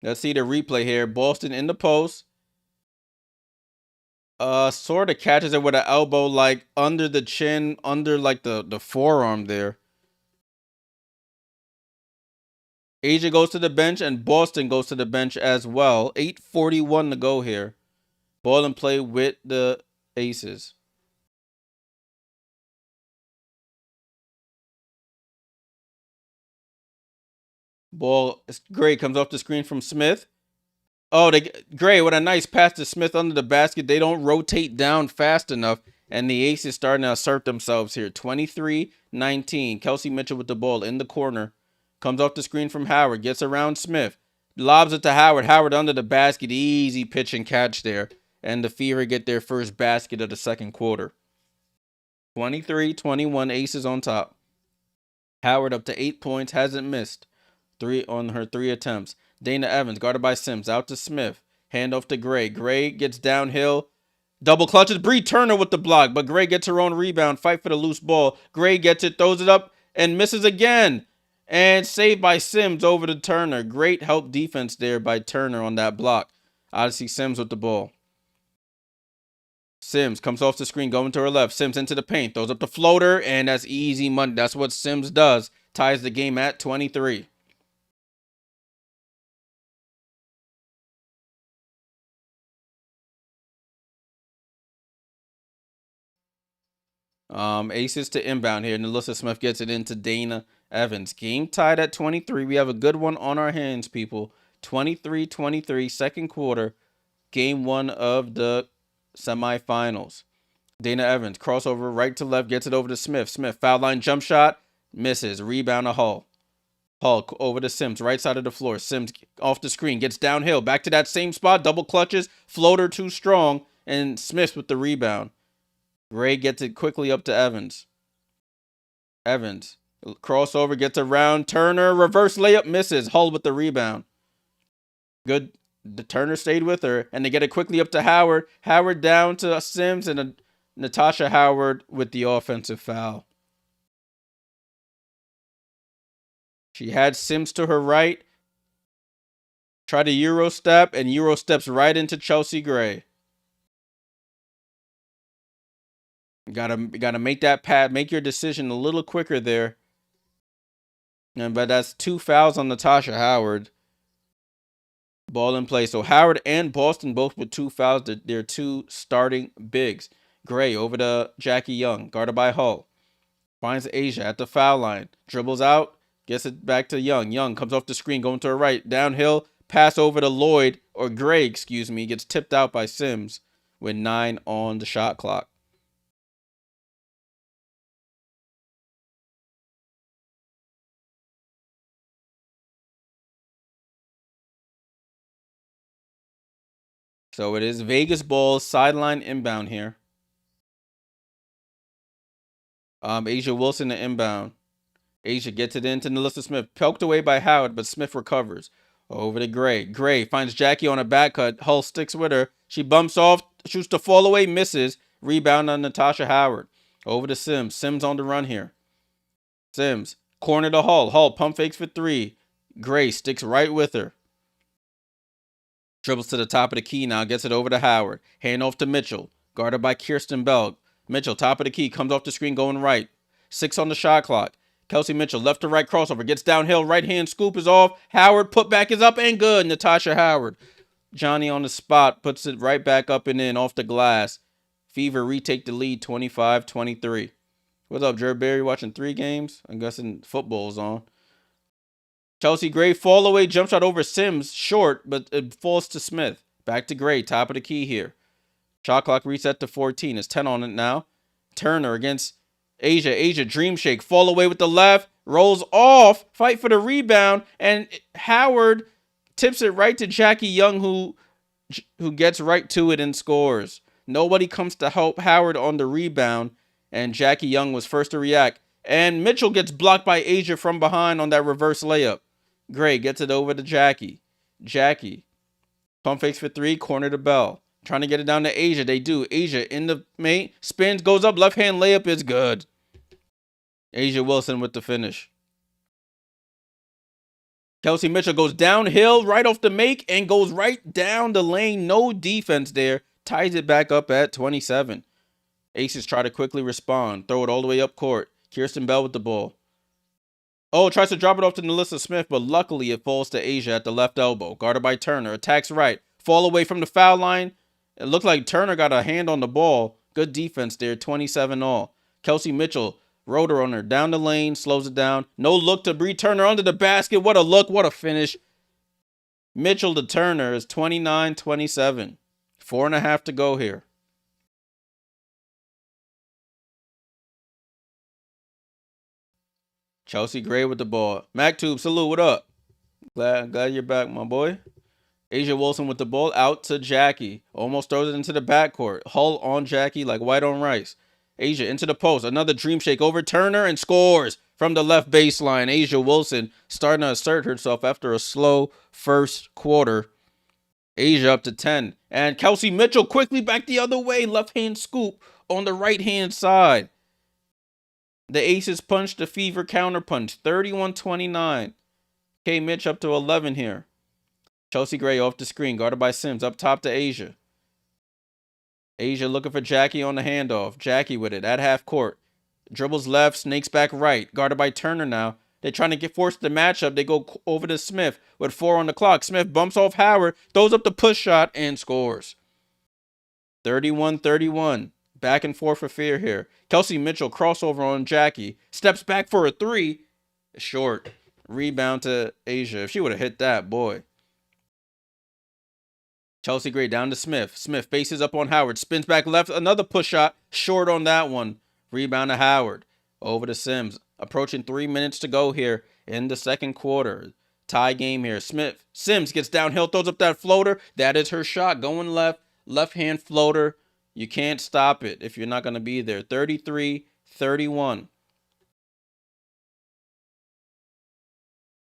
Let's see the replay here. Boston in the post. Sort of catches it with an elbow, like under the chin, under like the forearm there. Asia goes to the bench and Boston goes to the bench as well. 8:41 to go here. Ball and play with the Aces. Ball, Gray comes off the screen from Smith. Oh, Gray with a nice pass to Smith under the basket. They don't rotate down fast enough, and the Aces starting to assert themselves here. 23-19. Kelsey Mitchell with the ball in the corner. Comes off the screen from Howard. Gets around Smith. Lobs it to Howard. Howard under the basket. Easy pitch and catch there. And the Fever get their first basket of the second quarter. 23-21. Aces on top. Howard up to 8 points. Hasn't missed. 3 on her 3 attempts. Dana Evans, guarded by Sims, out to Smith. Hand off to Gray. Gray gets downhill. Double clutches. Bree Turner with the block, but Gray gets her own rebound. Fight for the loose ball. Gray gets it, throws it up, and misses again. And saved by Sims over to Turner. Great help defense there by Turner on that block. Odyssey Sims with the ball. Sims comes off the screen, going to her left. Sims into the paint, throws up the floater, and that's easy money. That's what Sims does. Ties the game at 23. Aces to inbound here. Nalissa Smith gets it into Dana Evans. Game tied at 23. We have a good one on our hands, people. 23-23, second quarter. Game 1 of the semifinals. Dana Evans, crossover right to left, gets it over to Smith. Smith, foul line jump shot, misses. Rebound to Hull. Hulk over to Sims, right side of the floor. Sims off the screen, gets downhill, back to that same spot, double clutches, floater too strong, and Smith with the rebound. Gray gets it quickly up to Evans. Evans, crossover, gets around Turner, reverse layup, misses. Hull with the rebound. Good. The Turner stayed with her, and they get it quickly up to Howard. Howard down to Sims, and Natasha Howard with the offensive foul. She had Sims to her right. Tried a Euro step, and Euro steps right into Chelsea Gray. Gotta make that pad, make your decision a little quicker there. But that's 2 fouls on Natasha Howard. Ball in play. So Howard and Boston both with 2 fouls. They're 2 starting bigs. Gray over to Jackie Young, guarded by Hull. Finds Asia at the foul line. Dribbles out. Gets it back to Young. Young comes off the screen, going to her right. Downhill. Pass over to Lloyd, or Gray, excuse me. Gets tipped out by Sims with 9 on the shot clock. So it is Vegas Bulls sideline inbound here. Asia Wilson the inbound. Asia gets it into Melissa Smith. Poked away by Howard, but Smith recovers. Over to Gray. Gray finds Jackie on a back cut. Hull sticks with her. She bumps off, shoots the fall away, misses. Rebound on Natasha Howard. Over to Sims. Sims on the run here. Sims. Corner to Hull. Hull pump fakes for 3. Gray sticks right with her. Dribbles to the top of the key now. Gets it over to Howard. Hand off to Mitchell. Guarded by Kirsten Bell. Mitchell, top of the key. Comes off the screen going right. 6 on the shot clock. Kelsey Mitchell, left to right crossover. Gets downhill. Right hand scoop is off. Howard, put back is up and good. Natasha Howard. Johnny on the spot. Puts it right back up and in off the glass. Fever retake the lead 25-23. What's up, Jared Berry? Watching 3 games? I'm guessing football's on. Chelsea Gray, fall away, jump shot over Sims. Short, but it falls to Smith. Back to Gray, top of the key here. Shot clock reset to 14. It's 10 on it now. Turner against Asia. Asia, dream shake. Fall away with the left. Rolls off. Fight for the rebound. And Howard tips it right to Jackie Young, who gets right to it and scores. Nobody comes to help Howard on the rebound. And Jackie Young was first to react. And Mitchell gets blocked by Asia from behind on that reverse layup. Gray gets it over to Jackie. Jackie. Pump fakes for 3. Corner to Bell. Trying to get it down to Asia. They do. Asia in the main. Spins, goes up. Left hand layup is good. Asia Wilson with the finish. Kelsey Mitchell goes downhill right off the make and goes right down the lane. No defense there. Ties it back up at 27. Aces try to quickly respond. Throw it all the way up court. Kirsten Bell with the ball. Oh, tries to drop it off to Melissa Smith, but luckily it falls to Asia at the left elbow. Guarded by Turner. Attacks right. Fall away from the foul line. It looked like Turner got a hand on the ball. Good defense there. 27 all. Kelsey Mitchell. Rotor on her. Down the lane. Slows it down. No look to Bree Turner under the basket. What a look. What a finish. Mitchell to Turner is 29-27. 4.5 to go here. Chelsea Gray with the ball. MacTube, salute. What up? Glad you're back, my boy. Asia Wilson with the ball out to Jackie. Almost throws it into the backcourt. Hull on Jackie like white on rice. Asia into the post. Another dream shake over Turner and scores from the left baseline. Asia Wilson starting to assert herself after a slow first quarter. Asia up to 10. And Kelsey Mitchell quickly back the other way. Left hand scoop on the right hand side. The Aces punch the Fever counter punch. 31-29. K Mitch up to 11 here. Chelsea Gray off the screen. Guarded by Sims. Up top to Asia. Asia looking for Jackie on the handoff. Jackie with it at half court. Dribbles left. Snakes back right. Guarded by Turner now. They're trying to force the matchup. They go over to Smith with 4 on the clock. Smith bumps off Howard. Throws up the push shot and scores. 31-31. Back and forth for fear here. Kelsey Mitchell crossover on Jackie. Steps back for a 3. Short. Rebound to Asia. If she would have hit that, boy. Chelsea Gray down to Smith. Smith faces up on Howard. Spins back left. Another push shot. Short on that one. Rebound to Howard. Over to Sims. Approaching 3 minutes to go here. in the second quarter. Tie game here. Sims gets downhill, throws up that floater. That is her shot. Going left hand floater. You can't stop it if you're not going to be there. 33-31.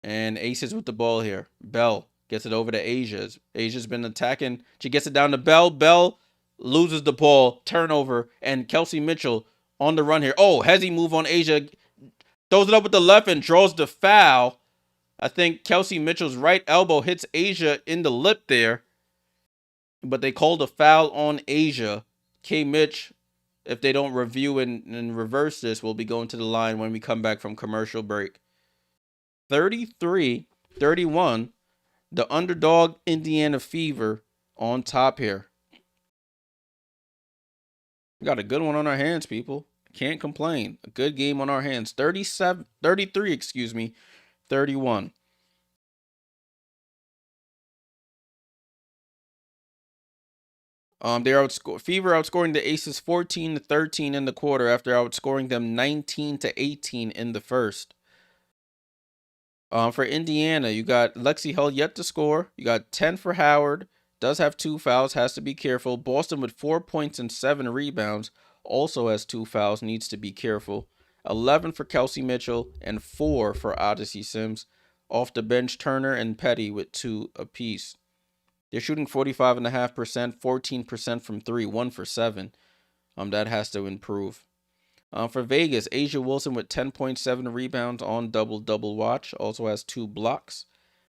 And Aces with the ball here. Bell gets it over to Asia. Asia's been attacking. She gets it down to Bell. Bell loses the ball. Turnover. And Kelsey Mitchell on the run here. Oh, hezzy move on Asia. Throws it up with the left and draws the foul. I think Kelsey Mitchell's right elbow hits Asia in the lip there. But they called a foul on Asia. K. Mitch, if they don't review and reverse this, will be going to the line when we come back from commercial break. 33-31. The underdog Indiana Fever on top here. We got a good one on our hands, people. Can't complain. A good game on our hands. 33, 31. Fever outscoring the Aces 14-13 in the quarter after outscoring them 19-18 in the first. For Indiana, you got Lexi Hull yet to score. You got 10 for Howard. Does have 2 fouls. Has to be careful. Boston with 4 points and 7 rebounds. Also has 2 fouls. Needs to be careful. 11 for Kelsey Mitchell and 4 for Odyssey Sims. Off the bench, Turner and Petty with 2 apiece. They're shooting 45.5%, 14% from 3, 1 for 7. That has to improve. For Vegas, Asia Wilson with 10.7 rebounds on double-double watch. Also has 2 blocks.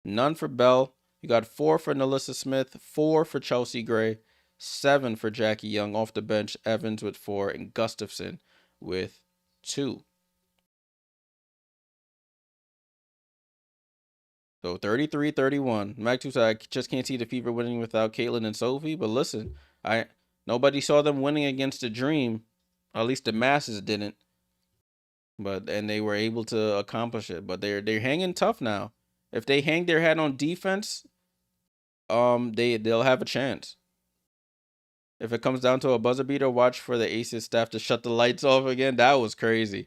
None for Bell. You got 4 for Nalissa Smith, 4 for Chelsea Gray, 7 for Jackie Young. Off the bench, Evans with 4 and Gustafson with 2. So 33-31. Mac 2 said, I just can't see the Fever winning without Caitlin and Sophie. But listen, nobody saw them winning against the Dream. At least the masses didn't. And they were able to accomplish it. But they're hanging tough now. If they hang their hat on defense, they'll have a chance. If it comes down to a buzzer beater, watch for the Aces staff to shut the lights off again. That was crazy.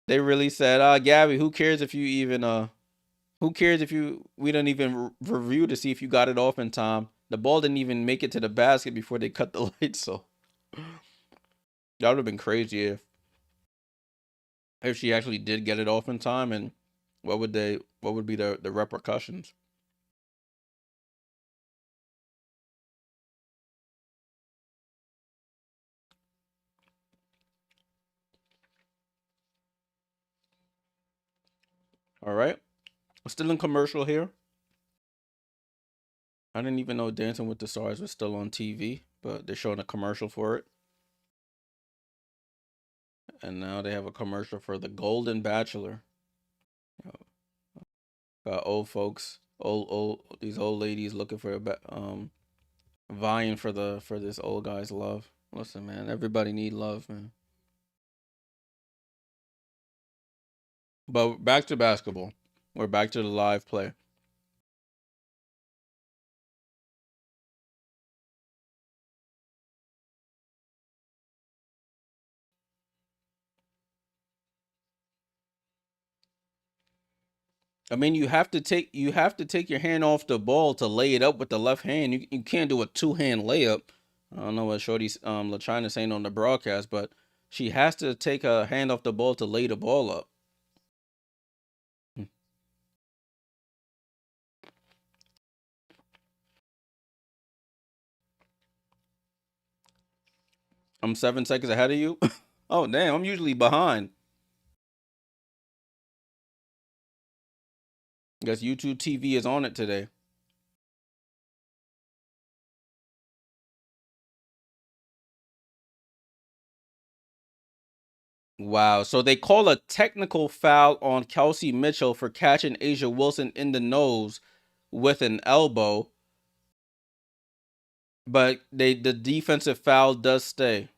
They really said, Gabby, who cares if you even we don't even review to see if you got it off in time. The ball didn't even make it to the basket before they cut the lights. So that would have been crazy if she actually did get it off in time, and what would be the repercussions? All right. We're still in commercial here. I didn't even know Dancing with the Stars was still on TV, but they're showing a commercial for it. And now they have a commercial for The Golden Bachelor. Got old folks, these old ladies looking for vying for this old guy's love. Listen, man, everybody need love, man. But back to basketball. We're back to the live play. I mean, you have to take your hand off the ball to lay it up with the left hand. You can't do a 2-hand layup. I don't know what Shorty's LaChina saying on the broadcast, but she has to take her hand off the ball to lay the ball up. I'm 7 seconds ahead of you. Oh damn, I'm usually behind. Guess YouTube TV is on it today. Wow. So they call a technical foul on Kelsey Mitchell for catching Asia Wilson in the nose with an elbow. But the defensive foul does stay.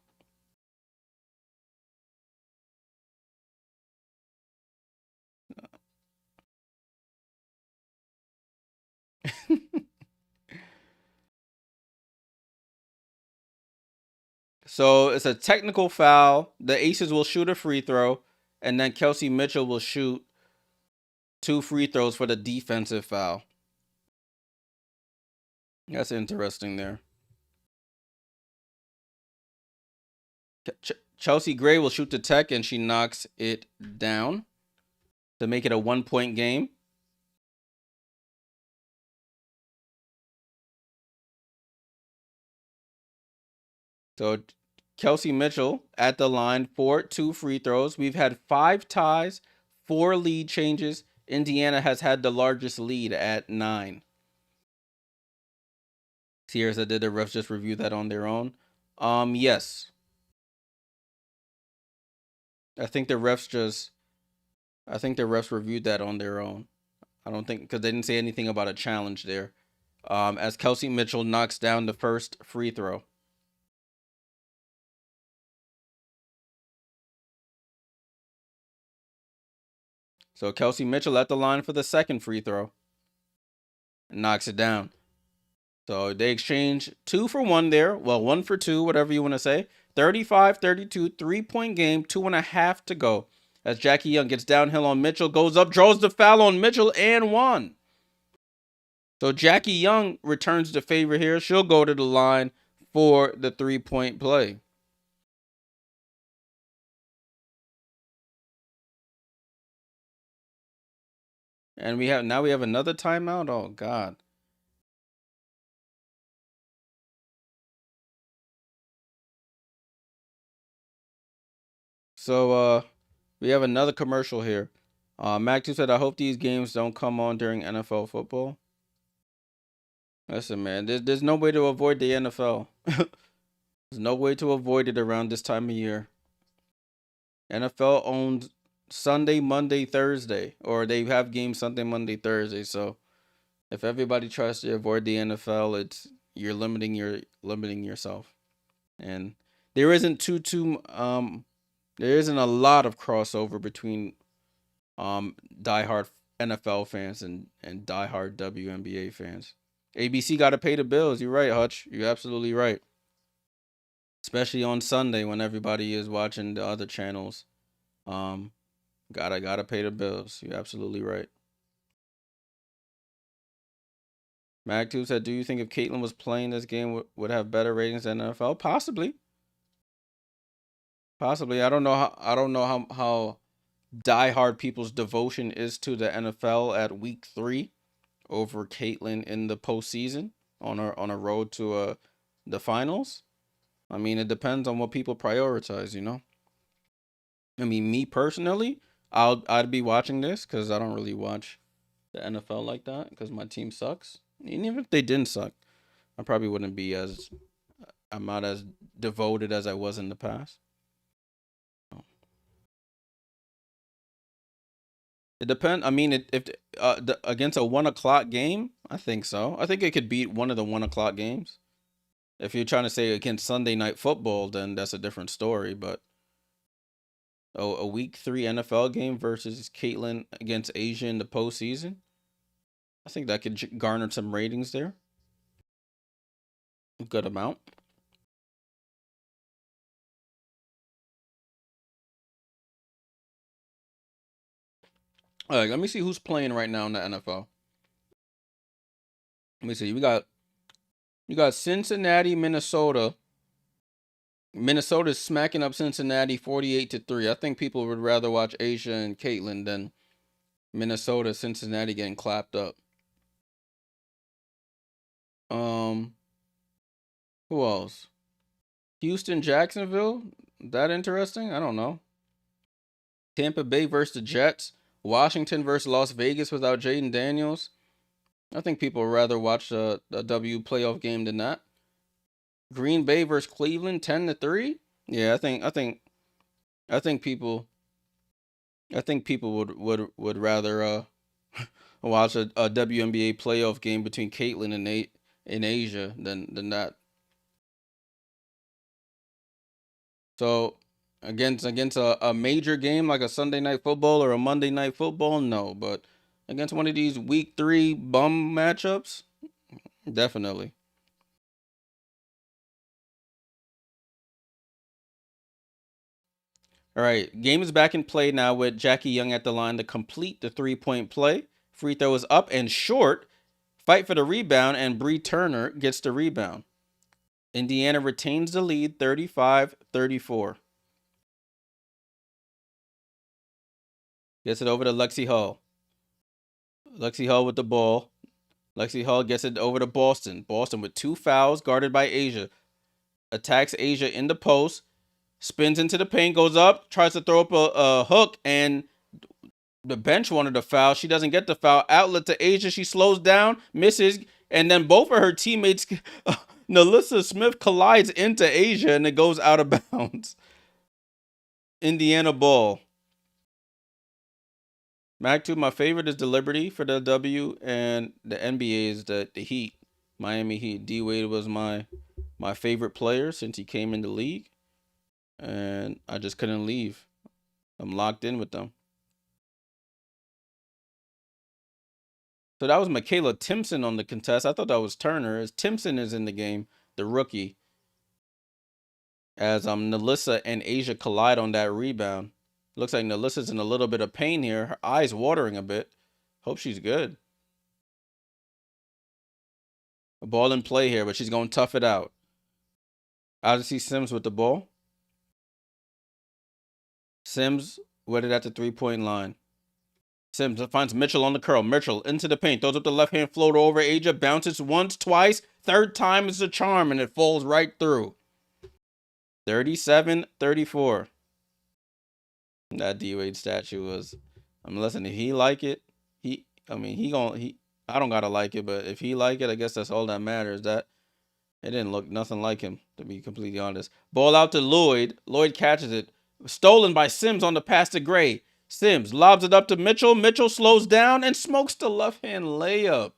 So it's a technical foul. The Aces will shoot a free throw, and then Kelsey Mitchell will shoot 2 free throws for the defensive foul. That's interesting there. Chelsea Gray will shoot the tech, and she knocks it down to make it a 1-point game. So Kelsey Mitchell at the line for 2 free throws. We've had 5 ties, 4 lead changes. Indiana has had the largest lead at 9. Sierra, did the refs just review that on their own? Yes. I think the refs reviewed that on their own. I don't think, because they didn't say anything about a challenge there. As Kelsey Mitchell knocks down the first free throw. So Kelsey Mitchell at the line for the second free throw. Knocks it down. So they exchange 2 for 1 there. Well, 1 for 2, whatever you want to say. 35-32, 3-point game, 2.5 to go. As Jackie Young gets downhill on Mitchell, goes up, draws the foul on Mitchell, and 1. So Jackie Young returns the favor here. She'll go to the line for the 3-point play. And we have another timeout. Oh God. So we have another commercial here. Mac2 said, I hope these games don't come on during NFL football. Listen, man, there's no way to avoid the NFL. There's no way to avoid it around this time of year. NFL owns Sunday, Monday, Thursday, or they have games Sunday, Monday, Thursday. So if everybody tries to avoid the NFL, you're limiting yourself. And there isn't there isn't a lot of crossover between diehard NFL fans and diehard WNBA fans. ABC got to pay the bills. You're right, Hutch. You're absolutely right. Especially on Sunday when everybody is watching the other channels. Gotta pay the bills. You're absolutely right. Mag2 said, do you think if Caitlyn was playing this game would have better ratings than NFL? Possibly. Possibly. I don't know how diehard people's devotion is to the NFL at week 3 over Caitlyn in the postseason on a road to the finals. I mean, it depends on what people prioritize, you know. I mean, me personally, I'd be watching this because I don't really watch the NFL like that because my team sucks. And even if they didn't suck, I probably wouldn't be I'm not as devoted as I was in the past. It depends. I mean, if against a 1:00 game, I think so. I think it could beat one of the 1:00 games. If you're trying to say against Sunday Night Football, then that's a different story. But a week 3 NFL game versus Caitlyn against Asia in the postseason, I think that could garner some ratings there. A good amount. All right, let me see who's playing right now in the NFL. Let me see. You got Cincinnati, Minnesota. Minnesota's smacking up Cincinnati 48-3. I think people would rather watch Asia and Caitlyn than Minnesota, Cincinnati getting clapped up. Who else? Houston, Jacksonville. That interesting? I don't know. Tampa Bay versus the Jets. Washington versus Las Vegas without Jaden Daniels. I think people would rather watch a W playoff game than that. Green Bay versus Cleveland, 10-3. Yeah, I think people would rather watch a WNBA playoff game between Caitlyn and Asia than that. So against a major game like a Sunday Night Football or a Monday Night Football, no. But against one of these week 3 bum matchups, definitely. All right, game is back in play now with Jackie Young at the line to complete the three-point play. Free throw is up and short. Fight for the rebound, and Bree Turner gets the rebound. Indiana retains the lead, 35-34. Gets it over to Lexi Hall. Lexi Hall with the ball. Lexi Hall gets it over to Boston. Boston with 2 fouls, guarded by Asia. Attacks Asia in the post. Spins into the paint, goes up, tries to throw up a hook, and the bench wanted a foul. She doesn't get the foul. Outlet to Asia. She slows down, misses, and then both of her teammates, Nalissa Smith, collides into Asia, and it goes out of bounds. Indiana ball. Back to my favorite is the Liberty for the W, and the NBA is the Heat. Miami Heat. D Wade was my favorite player since he came in the league, and I just couldn't leave. I'm locked in with them. So that was Michaela Timpson on the contest. I thought that was Turner. As Timpson is in the game, the rookie. As Nalissa and Asia collide on that rebound. Looks like Nalissa's in a little bit of pain here. Her eyes watering a bit. Hope she's good. A ball in play here, but she's going to tough it out. Odyssey Sims with the ball. Sims with it at the three-point line. Sims finds Mitchell on the curl. Mitchell into the paint. Throws up the left-hand floater over Asia. Bounces once, twice. Third time is the charm, and it falls right through. 37-34. That D-Wade statue was... listen, if he like it, I don't gotta like it, but if he like it, I guess that's all that matters. That it didn't look nothing like him, to be completely honest. Ball out to Lloyd. Lloyd catches it. Stolen by Sims on the pass to Gray. Sims lobs it up to Mitchell. Mitchell slows down and smokes the left-hand layup.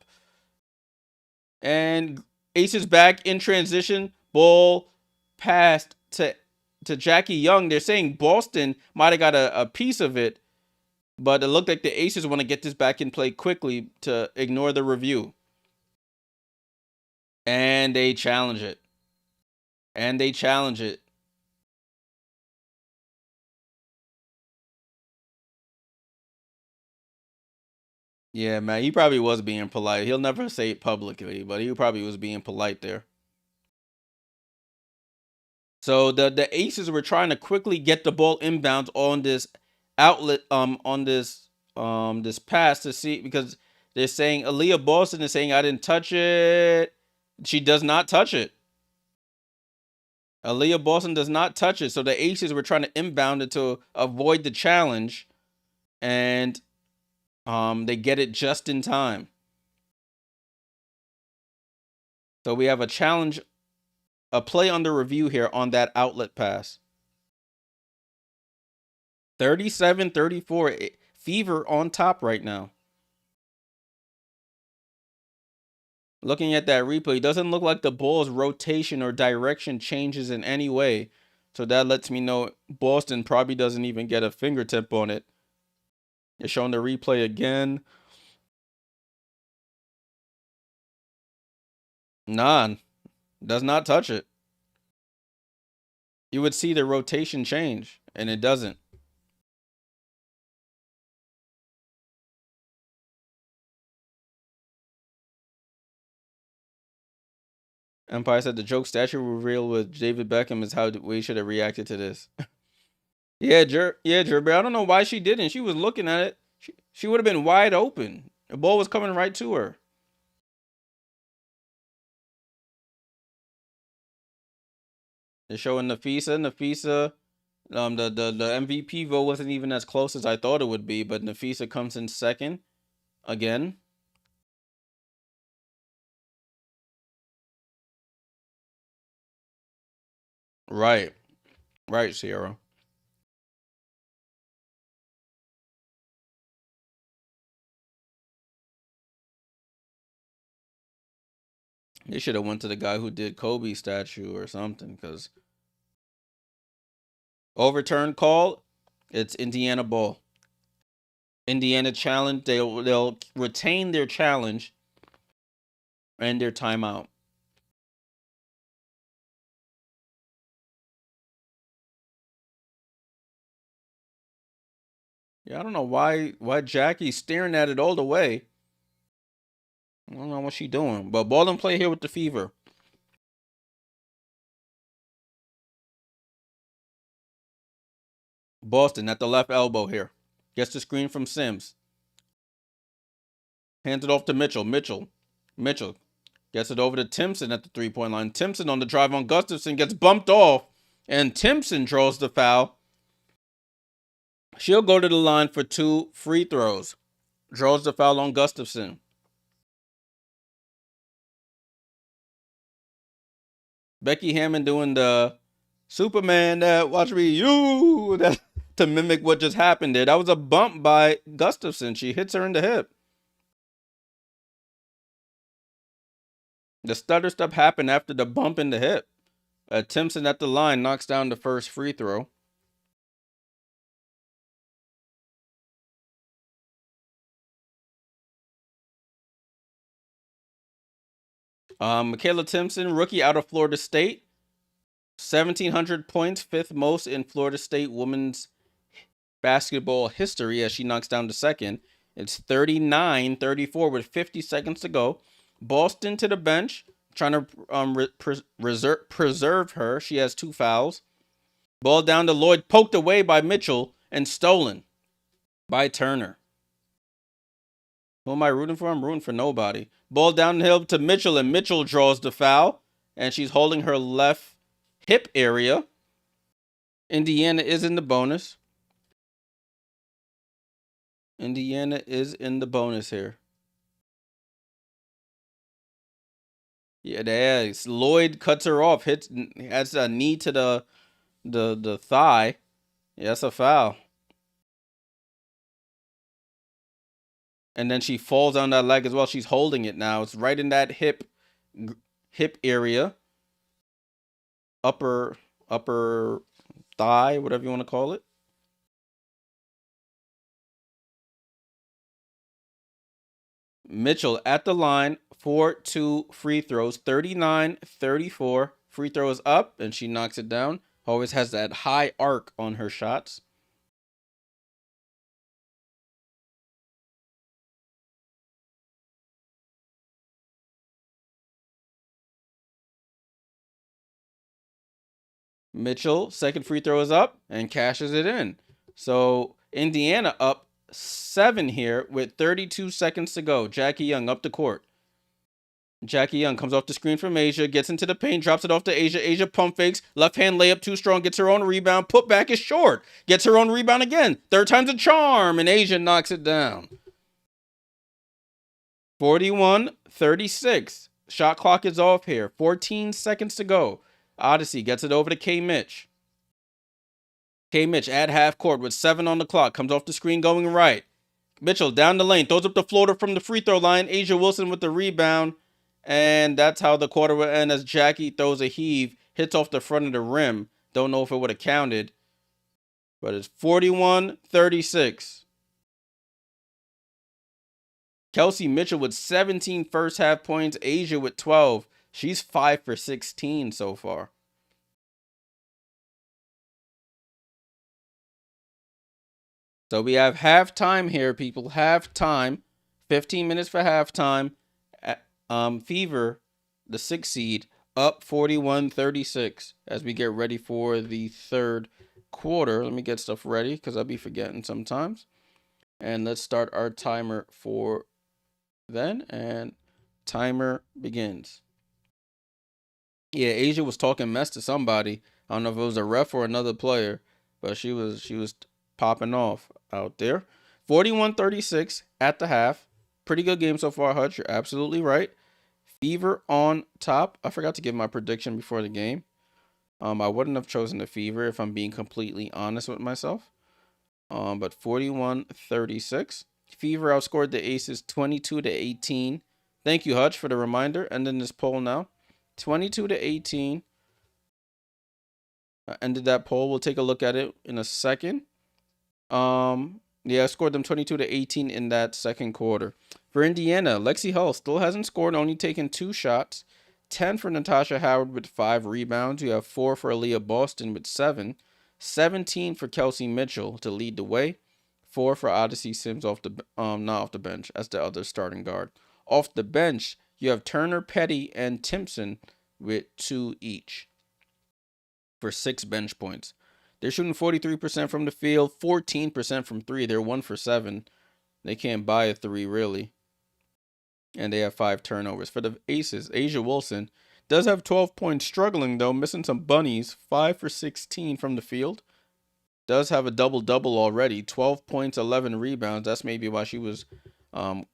And Ace is back in transition. Ball passed to Jackie Young. They're saying Boston might have got a piece of it, but it looked like the Aces want to get this back in play quickly to ignore the review. And they challenge it. Yeah, man, he probably was being polite. He'll never say it publicly, but he probably was being polite there. So the Aces were trying to quickly get the ball inbounds on this outlet, on this pass to see, because they're saying Aliyah Boston is saying I didn't touch it. She does not touch it. Aliyah Boston does not touch it. So the Aces were trying to inbound it to avoid the challenge, and they get it just in time. So we have a challenge, a play under review here on that outlet pass. 37-34. Fever on top right now. Looking at that replay, it doesn't look like the ball's rotation or direction changes in any way. So that lets me know Boston probably doesn't even get a fingertip on it. They're showing the replay again. None. Does not touch it. You would see the rotation change, and it doesn't. Empire said the joke statue reveal with David Beckham is how we should have reacted to this. Yeah, Jerby. I don't know why she didn't. She was looking at it. She would have been wide open. The ball was coming right to her. They're showing Nafisa. The MVP vote wasn't even as close as I thought it would be, but Nafisa comes in second again. Right, Sierra. They should have went to the guy who did Kobe's statue or something, because overturned call. It's Indiana ball. Indiana challenge. They'll retain their challenge and their timeout. Yeah, I don't know why Jackie's staring at it all the way. I don't know what she's doing. But ball and play here with the Fever. Boston at the left elbow here. Gets the screen from Sims. Hands it off to Mitchell. Mitchell gets it over to Timpson at the three-point line. Timpson on the drive on Gustafson gets bumped off. And Timpson draws the foul. She'll go to the line for 2 free throws. Draws the foul on Gustafson. Becky Hammond doing the Superman that watch me you that to mimic what just happened there. That was a bump by Gustafson. She hits her in the hip. The stutter step happened after the bump in the hip. Timpson at the line knocks down the first free throw. Michaela Timpson, rookie out of Florida State. 1,700 points, 5th most in Florida State women's basketball history as she knocks down the second. It's 39-34 with 50 seconds to go. Boston to the bench, trying to preserve her. She has 2 fouls. Ball down to Lloyd, poked away by Mitchell and stolen by Turner. Who am I rooting for? I'm rooting for nobody. Ball downhill to Mitchell, and Mitchell draws the foul, and she's holding her left hip area. Indiana is in the bonus. Indiana is in the bonus here. Yeah, there is. Lloyd cuts her off, has a knee to the thigh. Yeah, that's a foul. And then she falls on that leg as well. She's holding it now. It's right in that hip area. Upper thigh, whatever you want to call it. Mitchell at the line for 2 free throws. 39-34. Free throw is up, and she knocks it down. Always has that high arc on her shots. Mitchell, second free throw is up and cashes it in. So Indiana up 7 here with 32 seconds to go. Jackie Young up the court. Jackie Young comes off the screen from Asia, gets into the paint, drops it off to Asia. Asia pump fakes, left hand layup too strong, gets her own rebound. Put back is short, gets her own rebound again. Third time's a charm, and Asia knocks it down. 41-36. Shot clock is off here. 14 seconds to go. Odyssey gets it over to K. Mitch. K. Mitch at half court with 7 on the clock. Comes off the screen going right. Mitchell down the lane. Throws up the floater from the free throw line. Asia Wilson with the rebound. And that's how the quarter will end as Jackie throws a heave. Hits off the front of the rim. Don't know if it would have counted. But it's 41-36. Kelsey Mitchell with 17 first half points. Asia with 12. She's 5 for 16 so far. So we have halftime here, people. Halftime. 15 minutes for halftime. Fever, the 6th seed, up 41-36 as we get ready for the third quarter. Let me get stuff ready because I'll be forgetting sometimes. And let's start our timer for then. And timer begins. Yeah, Asia was talking mess to somebody. I don't know if it was a ref or another player, but she was popping off out there. 41-36 at the half. Pretty good game so far, Hutch. You're absolutely right. Fever on top. I forgot to give my prediction before the game. I wouldn't have chosen the Fever if I'm being completely honest with myself. But 41-36. Fever outscored the Aces 22-18. Thank you, Hutch, for the reminder. Ending this poll now. 22-18. I ended that poll. We'll take a look at it in a second. Yeah, I scored them 22-18 in that second quarter. For Indiana, Lexi Hull still hasn't scored, only taken 2 shots. 10 for Natasha Howard with 5 rebounds. You have 4 for Aliyah Boston with 7. 17 for Kelsey Mitchell to lead the way. 4 for Odyssey Sims off the not off the bench. That's the other starting guard. Off the bench, you have Turner, Petty, and Timpson with 2 each for 6 bench points. They're shooting 43% from the field, 14% from 3. They're 1 for 7. They can't buy a 3 really. And they have 5 turnovers. For the Aces, A'ja Wilson does have 12 points, struggling though, missing some bunnies. 5 for 16 from the field. Does have a double-double already. 12 points, 11 rebounds. That's maybe why she was Moses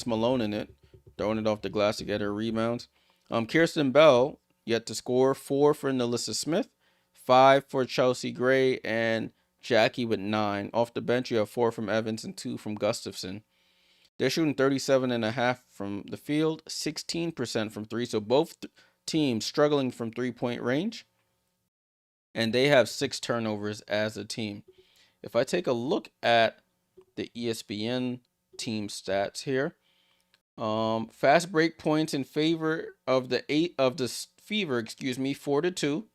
Malone in it, throwing it off the glass to get her rebounds. Kirsten Bell yet to score. 4 for Nalissa Smith, 5 for Chelsea Gray, and Jackie with 9. Off the bench, you have 4 from Evans and 2 from Gustafson. They're shooting 37.5% from the field, 16% from 3. So both teams struggling from 3-point range. And they have 6 turnovers as a team. If I take a look at the ESPN team stats here, fast break points in favor of the Fever, 4-2.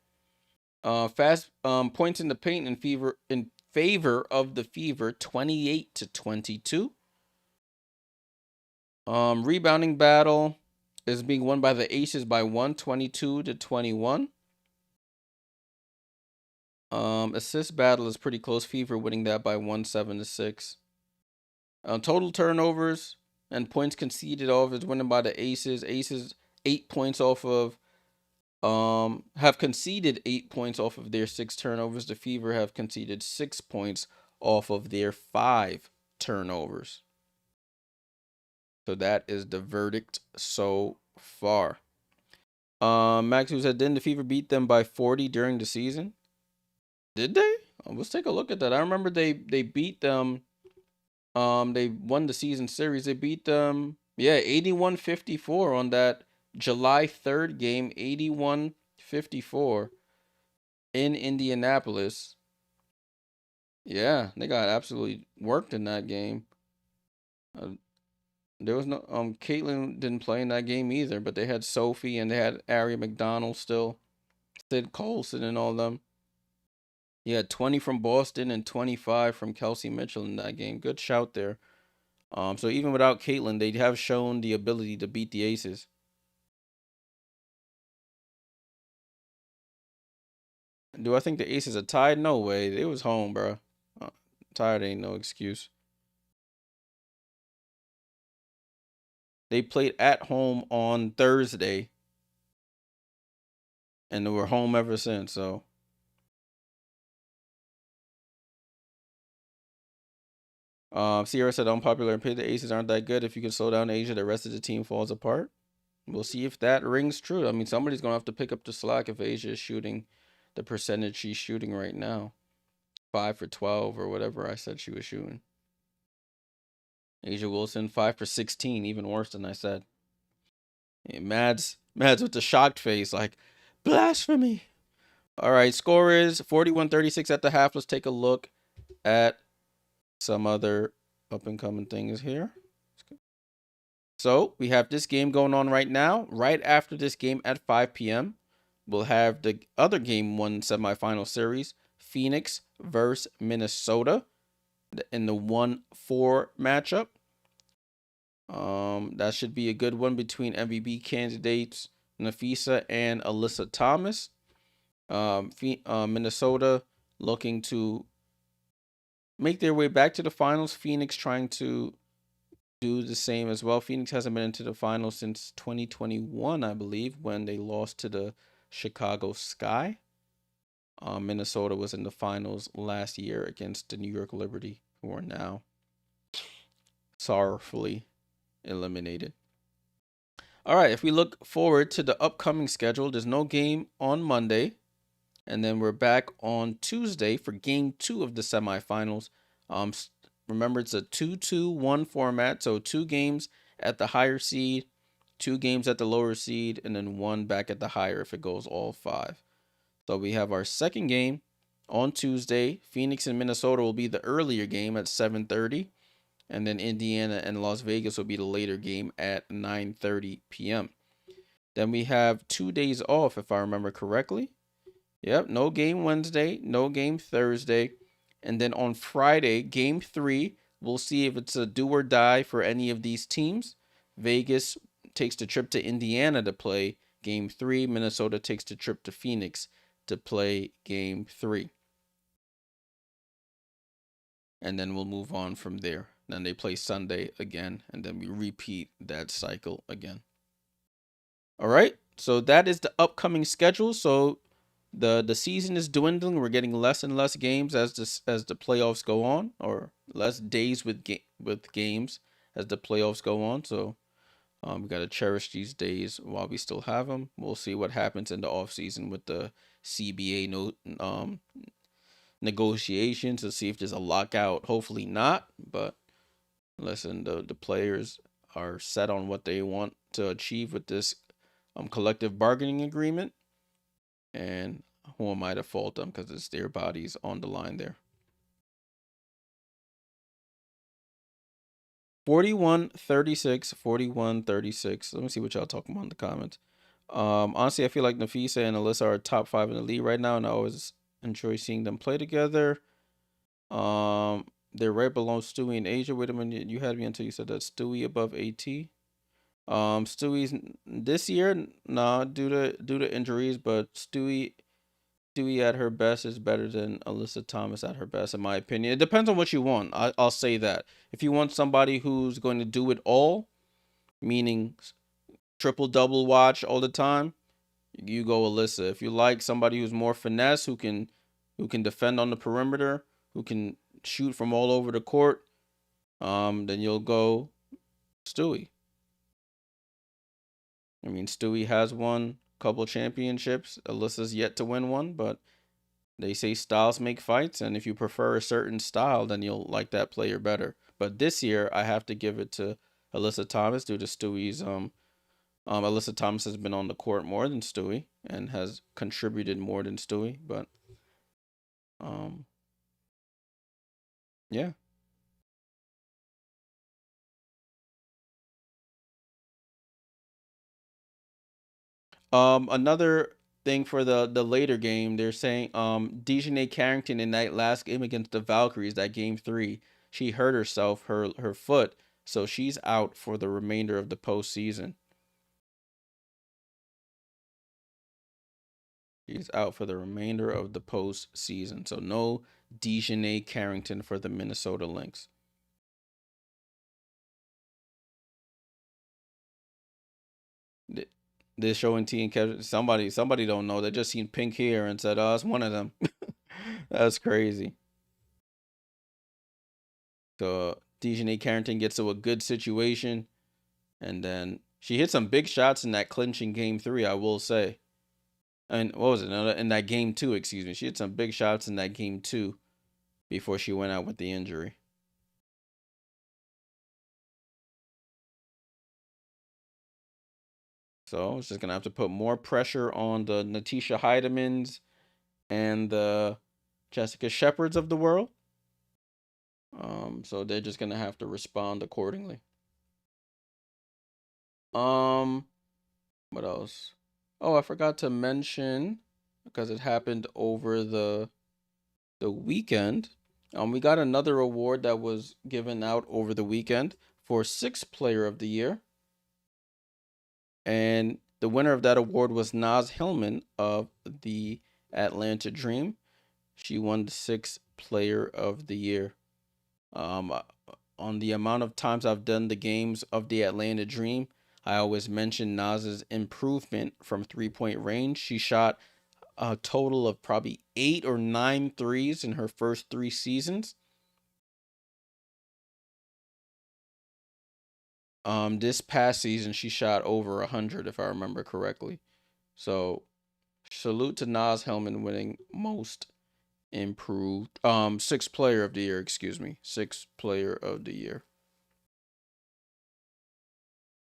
Fast points in the paint in favor of the Fever, 28-22. Rebounding battle is being won by the Aces by 1, 22-21. Assist battle is pretty close. Fever winning that by 1, 7-6. Total turnovers and points conceded off is winning by the Aces. Aces 8 points off of have conceded 8 points off of their 6 turnovers. The Fever have conceded 6 points off of their 5 turnovers. So that is the verdict so far. Max, who said, didn't the Fever beat them by 40 during the season? Did they? Let's take a look at that. I remember they beat them. They won the season series. They beat them, 81-54 on that July 3rd game, 81-54 in Indianapolis. Yeah, they got absolutely worked in that game. There was no Caitlin didn't play in that game either, but they had Sophie and they had Aari McDonald still, Sid Colson and all them. He had 20 from Boston and 25 from Kelsey Mitchell in that game. Good shout there. So even without Caitlin, they have shown the ability to beat the Aces. Do I think the Aces are tied? No way. It was home, bro. Tired ain't no excuse. They played at home on Thursday, and they were home ever since. So. Sierra said unpopular opinion. The Aces aren't that good. If you can slow down A'ja, the rest of the team falls apart. We'll see if that rings true. I mean, somebody's gonna have to pick up the slack if A'ja is shooting the percentage she's shooting right now, 5 for 12 or whatever I said she was shooting. A'ja Wilson 5 for 16, even worse than I said. Hey, Mads with the shocked face, like blasphemy. All right, score is 41-36 at the half. Let's take a look at some other up-and-coming things here. So we have this game going on right now. Right after this game at 5 p.m., we'll have the other Game 1 semifinal series, Phoenix versus Minnesota, in the 1-4 matchup. That should be a good one between MVP candidates Nafisa and Alyssa Thomas. Minnesota looking to make their way back to the finals. Phoenix trying to do the same as well. Phoenix hasn't been into the finals since 2021, I believe, when they lost to the Chicago Sky. Minnesota was in the finals last year against the New York Liberty, who are now sorrowfully eliminated. All right, if we look forward to the upcoming schedule, there's no game on Monday. And then we're back on Tuesday for Game 2 of the semifinals. Remember, it's a 2-2-1 format. So 2 games at the higher seed, 2 games at the lower seed, and then 1 back at the higher if it goes all 5. So we have our second game on Tuesday. Phoenix and Minnesota will be the earlier game at 7:30. And then Indiana and Las Vegas will be the later game at 9:30 p.m. Then we have 2 days off, if I remember correctly. Yep, no game Wednesday, no game Thursday. And then on Friday, game 3, we'll see if it's a do or die for any of these teams. Vegas takes the trip to Indiana to play game 3. Minnesota takes the trip to Phoenix to play game 3. And then we'll move on from there. Then they play Sunday again, and then we repeat that cycle again. All right, so that is the upcoming schedule. So the season is dwindling. We're getting less and less games as the playoffs go on, or less days with games as the playoffs go on. So we got to cherish these days while we still have them. We'll see what happens in the off season with the CBA negotiations to see if there's a lockout. Hopefully not, but listen, the players are set on what they want to achieve with this collective bargaining agreement, and who am I to fault them, because it's their bodies on the line there. 41-36, 41-36. Let me see what y'all talking about in the comments. Honestly, I feel like Nafisa and Alyssa are top 5 in the league right now, and I always enjoy seeing them play together. They're right below Stewie and Asia. Wait a minute, you had me until you said that. Stewie above AT. Stewie's this year, nah, due to injuries, but Stewie at her best is better than Alyssa Thomas at her best, in my opinion. It depends on what you want. I'll say that. If you want somebody who's going to do it all, meaning triple-double watch all the time, you go Alyssa. If you like somebody who's more finesse, who can defend on the perimeter, who can shoot from all over the court, then you'll go Stewie. I mean, Stewie has won a couple championships. Alyssa's yet to win one, but they say styles make fights, and if you prefer a certain style, then you'll like that player better. But this year, I have to give it to Alyssa Thomas due to Stewie's Alyssa Thomas has been on the court more than Stewie and has contributed more than Stewie, but yeah. Another thing for the later game, they're saying DeJournay Carrington in that last game against the Valkyries, that game 3, she hurt herself, her foot, so she's out for the remainder of the postseason. She's out for the remainder of the postseason, so no DeJournay Carrington for the Minnesota Lynx. They're showing T and Kevin. Somebody don't know. They just seen pink hair and said, "Oh, it's one of them." That's crazy. So DeJournay Carrington gets to a good situation, and then she hit some big shots in that clinching game 3, I will say. And what was it? In that game 2, excuse me. She hit some big shots in that game 2 before she went out with the injury. So it's just gonna have to put more pressure on the Natisha Heidemans and the Jessica Shepherds of the world. So they're just gonna have to respond accordingly. What else? Oh, I forgot to mention, because it happened over the weekend. We got another award that was given out over the weekend for 6th Player of the Year. And the winner of that award was Naz Hillman of the Atlanta Dream. She won the 6th Player of the Year. On the amount of times I've done the games of the Atlanta Dream, I always mention Naz's improvement from 3-point range. She shot a total of probably 8 or 9 threes in her first 3 seasons. This past season, she shot over 100, if I remember correctly. So, salute to Naz Hillman winning most improved. 6th Player of the Year, excuse me. 6th Player of the Year.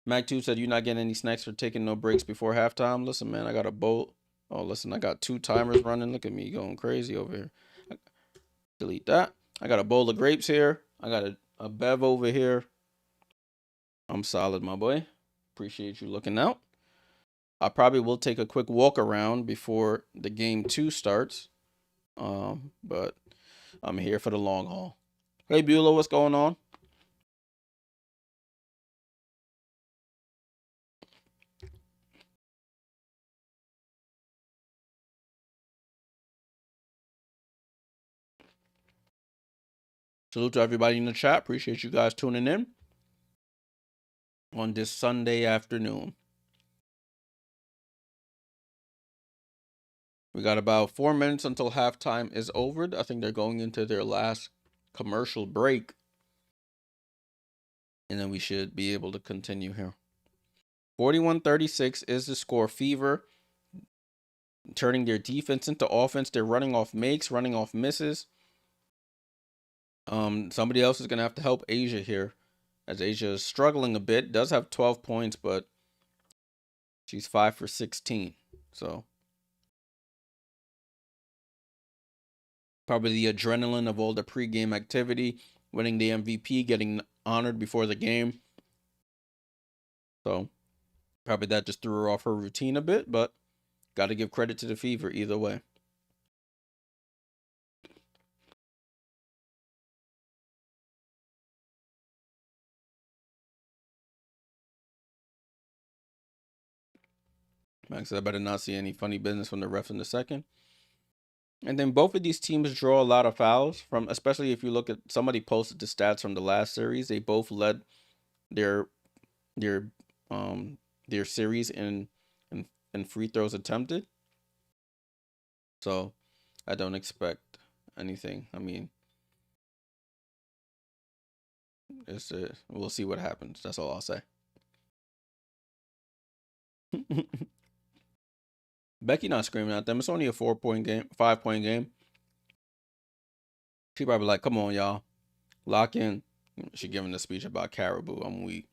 Mac2 said, "You're not getting any snacks for taking no breaks before halftime." Listen, man, I got a bowl. Oh, listen, I got 2 timers running. Look at me going crazy over here. Delete that. I got a bowl of grapes here. I got a bev over here. I'm solid, my boy. Appreciate you looking out. I probably will take a quick walk around before the game 2 starts. But I'm here for the long haul. Hey, Beulah, what's going on? Salute to everybody in the chat. Appreciate you guys tuning in on this Sunday afternoon. We got about 4 minutes until halftime is over. I think they're going into their last commercial break. And then we should be able to continue here. 41-36 is the score. Fever turning their defense into offense. They're running off makes, running off misses. Somebody else is going to have to help Asia here, as Asia is struggling a bit. Does have 12 points, but she's 5 for 16. So probably the adrenaline of all the pregame activity, winning the MVP, getting honored before the game. So probably that just threw her off her routine a bit, but got to give credit to the Fever either way. Max said I better not see any funny business from the refs in the second. And then both of these teams draw a lot of fouls from, especially if you look at, somebody posted the stats from the last series. They both led their series in free throws attempted. So I don't expect anything. I mean, we'll see what happens. That's all I'll say. Becky not screaming at them. It's only a 4-point game, 5-point game. She probably like, come on, y'all, lock in. She giving the speech about Caribou. I'm weak.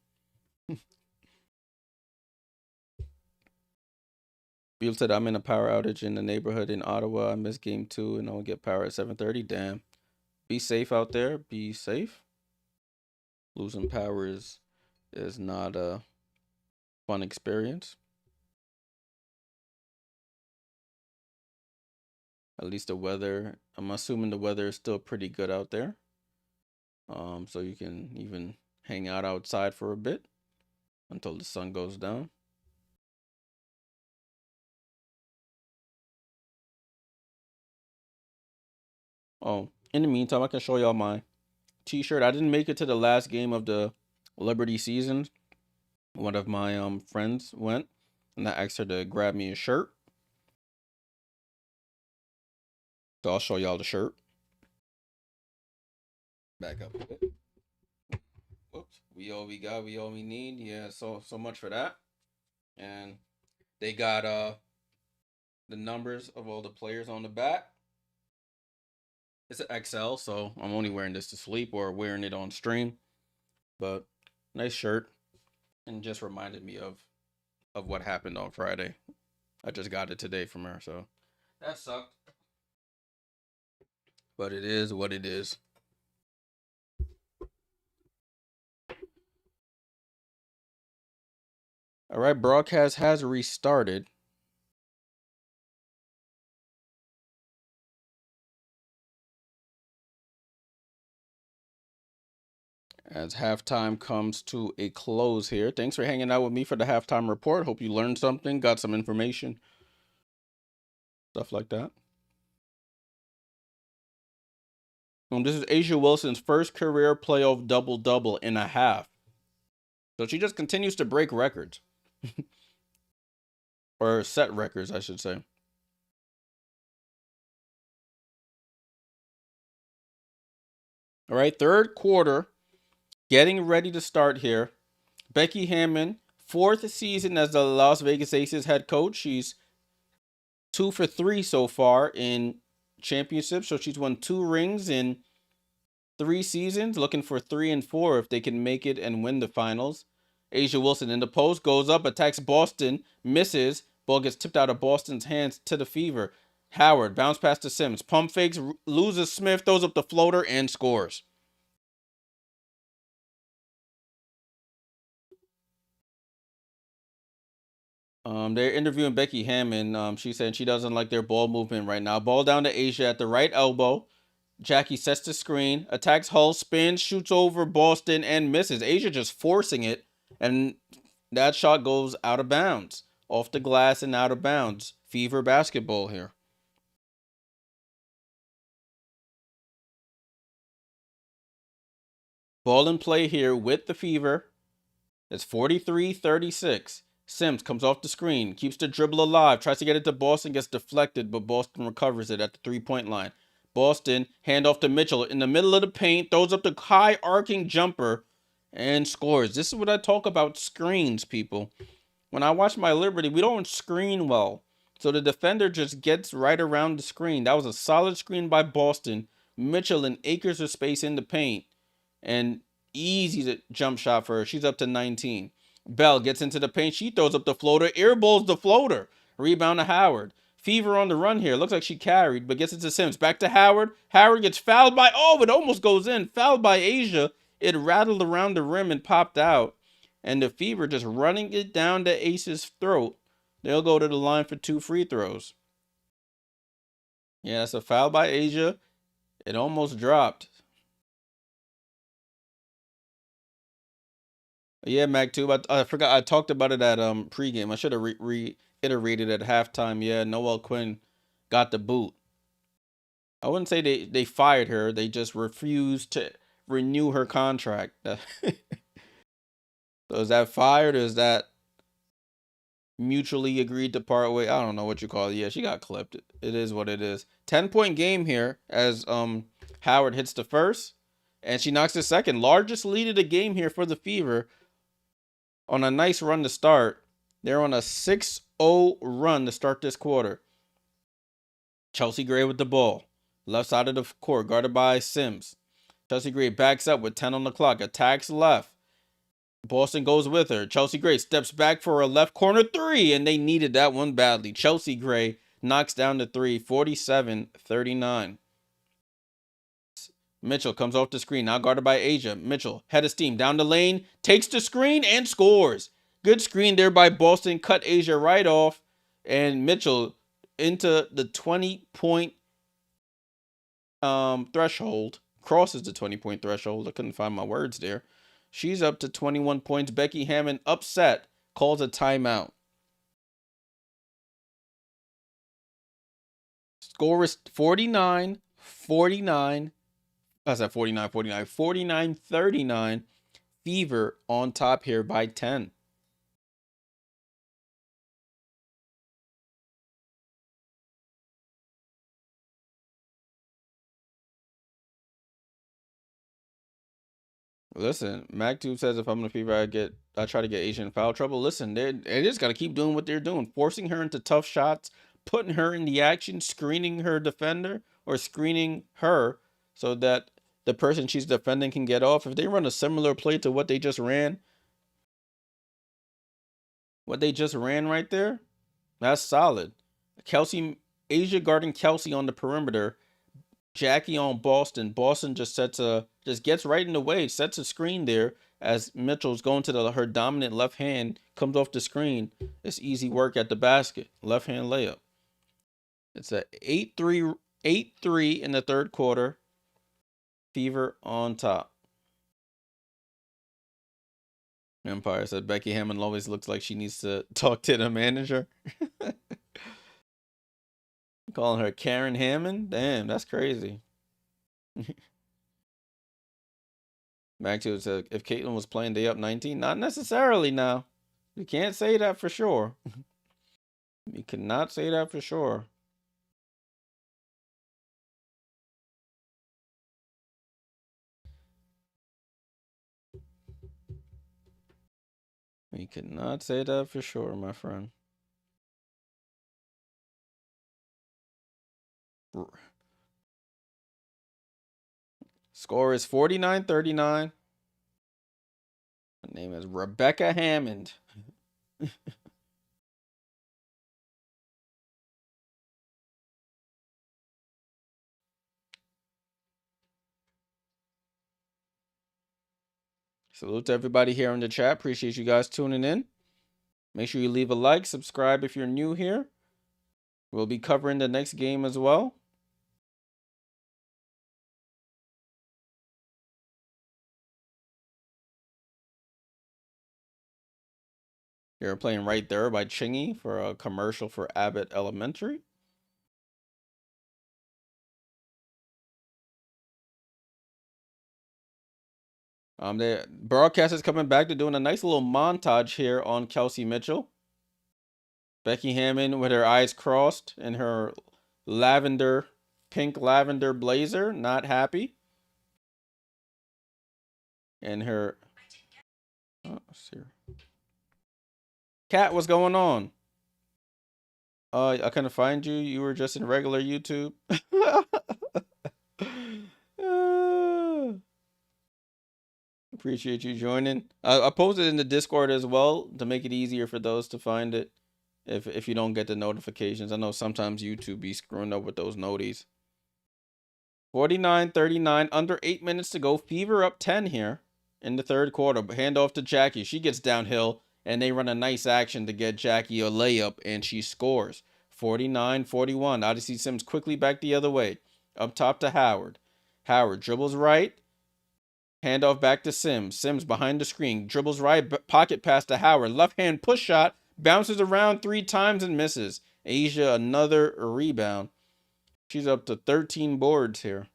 Buell said, I'm in a power outage in the neighborhood in Ottawa. I missed game 2 and I'll get power at 7:30. Damn. Be safe out there. Be safe. Losing power is not a fun experience. At least the weather, I'm assuming the weather is still pretty good out there. So you can even hang out outside for a bit until the sun goes down. Oh, in the meantime, I can show y'all my t-shirt. I didn't make it to the last game of the Liberty season. One of my friends went, and I asked her to grab me a shirt. So I'll show y'all the shirt. Back up a bit. Whoops. We all we got, we all we need. Yeah, so much for that. And they got the numbers of all the players on the back. It's an XL, so I'm only wearing this to sleep or wearing it on stream. But nice shirt. And just reminded me of what happened on Friday. I just got it today from her, so that sucked. But it is what it is. All right, broadcast has restarted. As halftime comes to a close here. Thanks for hanging out with me for the halftime report. Hope you learned something, got some information, stuff like that. This is A'ja Wilson's first career playoff double-double in a half. So she just continues to break records. Or set records, I should say. All right, third quarter. Getting ready to start here. Becky Hammon, 4th season as the Las Vegas Aces head coach. She's 2 for 3 so far in championships. So she's won 2 rings in 3 seasons. Looking for 3 and 4 if they can make it and win the finals. A'ja Wilson in the post, goes up, attacks Boston, misses. Ball gets tipped out of Boston's hands to the Fever. Howard, bounce pass to Sims. Pump fakes, loses Smith, throws up the floater, and scores. They're interviewing Becky Hammon. She said she doesn't like their ball movement right now. Ball down to A'ja at the right elbow. Jackie sets the screen, attacks Hull, spins, shoots over Boston, and misses. Asia just forcing it, and that shot goes out of bounds. Off the glass and out of bounds. Fever basketball here. Ball in play here with the Fever. It's 43-36. Sims comes off the screen, keeps the dribble alive, tries to get it to Boston, gets deflected, but Boston recovers it at the three-point line. Boston, hand off to Mitchell in the middle of the paint, throws up the high arcing jumper, and scores. This is what I talk about screens, people. When I watch my Liberty, we don't screen well. So the defender just gets right around the screen. That was a solid screen by Boston. Mitchell and acres of space in the paint. And easy jump shot for her. She's up to 19. Bell gets into the paint. She throws up the floater. Airballs the floater. Rebound to Howard. Fever on the run here. Looks like she carried, but gets it to Sims. Back to Howard. Howard gets fouled by... Oh, it almost goes in. Fouled by Asia. It rattled around the rim and popped out. And the Fever just running it down to Ace's throat. They'll go to the line for 2 free throws. Yeah, that's a foul by Asia. It almost dropped. Yeah, MacTube. I forgot. I talked about it at pregame. I should have reiterated at halftime. Yeah, Noelle Quinn got the boot. I wouldn't say they fired her. They just refused to renew her contract. So is that fired or is that mutually agreed to part way? I don't know what you call it. Yeah, she got clipped. It is what it is. 10-point game here as Howard hits the first and she knocks the second. Largest lead of the game here for the Fever. On a nice run to start. They're on a 6-0 run to start this quarter. Chelsea Gray with the ball. Left side of the court, guarded by Sims. Chelsea Gray backs up with 10 on the clock. Attacks left. Boston goes with her. Chelsea Gray steps back for a left corner 3, and they needed that one badly. Chelsea Gray knocks down the 3, 47-39. Mitchell comes off the screen, now guarded by Asia. Mitchell, head of steam, down the lane, takes the screen and scores. Good screen there by Boston, cut Asia right off. And Mitchell into the 20-point threshold, crosses the 20-point threshold. I couldn't find my words there. She's up to 21 points. Becky Hammond, upset, calls a timeout. Score is 49-49. That's at 49-49. 49-39. Fever on top here by 10. Listen, MacTube says if I'm the Fever, I try to get Asia in foul trouble. Listen, they just got to keep doing what they're doing, forcing her into tough shots, putting her in the action, screening her defender or screening her so that the person she's defending can get off. If they run a similar play to what they just ran right there, that's solid. Kelsey, Asia guarding Kelsey on the perimeter. Jackie on Boston. Boston just gets right in the way, sets a screen there as Mitchell's going to her dominant left hand, comes off the screen. It's easy work at the basket. Left hand layup. It's a 8-3 in the third quarter. Fever on top. Empire said Becky Hammond always looks like she needs to talk to the manager. Calling her Karen Hammond? Damn, that's crazy. MacTube said if Caitlin was playing, they up 19? Not necessarily now. You can't say that for sure. You cannot say that for sure. You cannot say that for sure, my friend. Score is 49-39. Her name is Rebecca Hammond. Salute to everybody here in the chat. Appreciate you guys tuning in. Make sure you leave a like, subscribe if you're new here. We'll be covering the next game as well. You're playing Right There by Chingy for a commercial for Abbott Elementary. The broadcast is coming back. They're doing a nice little montage here on Kelsey Mitchell. Becky Hammon with her eyes crossed in her pink lavender blazer, not happy. And her Cat, what's going on? I couldn't find you. You were just in regular YouTube. Appreciate you joining. I posted in the Discord as well to make it easier for those to find it. If you don't get the notifications, I know sometimes YouTube be screwing up with those noties. 49-39, under 8 minutes to go. Fever up 10 here in the third quarter. Hand off to Jackie. She gets downhill, and they run a nice action to get Jackie a layup, and she scores. 49-41. Odyssey Sims quickly back the other way. Up top to Howard. Howard dribbles right. Handoff back to Sims. Sims behind the screen. Dribbles right. Pocket pass to Howard. Left hand push shot. Bounces around 3 times and misses. Asia another rebound. She's up to 13 boards here.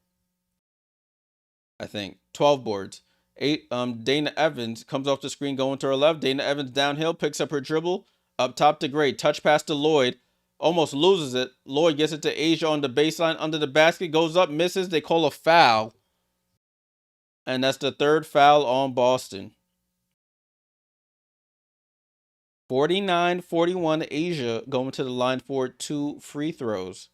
I think 12 boards. Dana Evans comes off the screen going to her left. Dana Evans downhill, picks up her dribble. Up top to Gray. Touch pass to Lloyd. Almost loses it. Lloyd gets it to Asia on the baseline under the basket. Goes up, misses. They call a foul. And that's the third foul on Boston. 49-41 Asia going to the line for 2 free throws.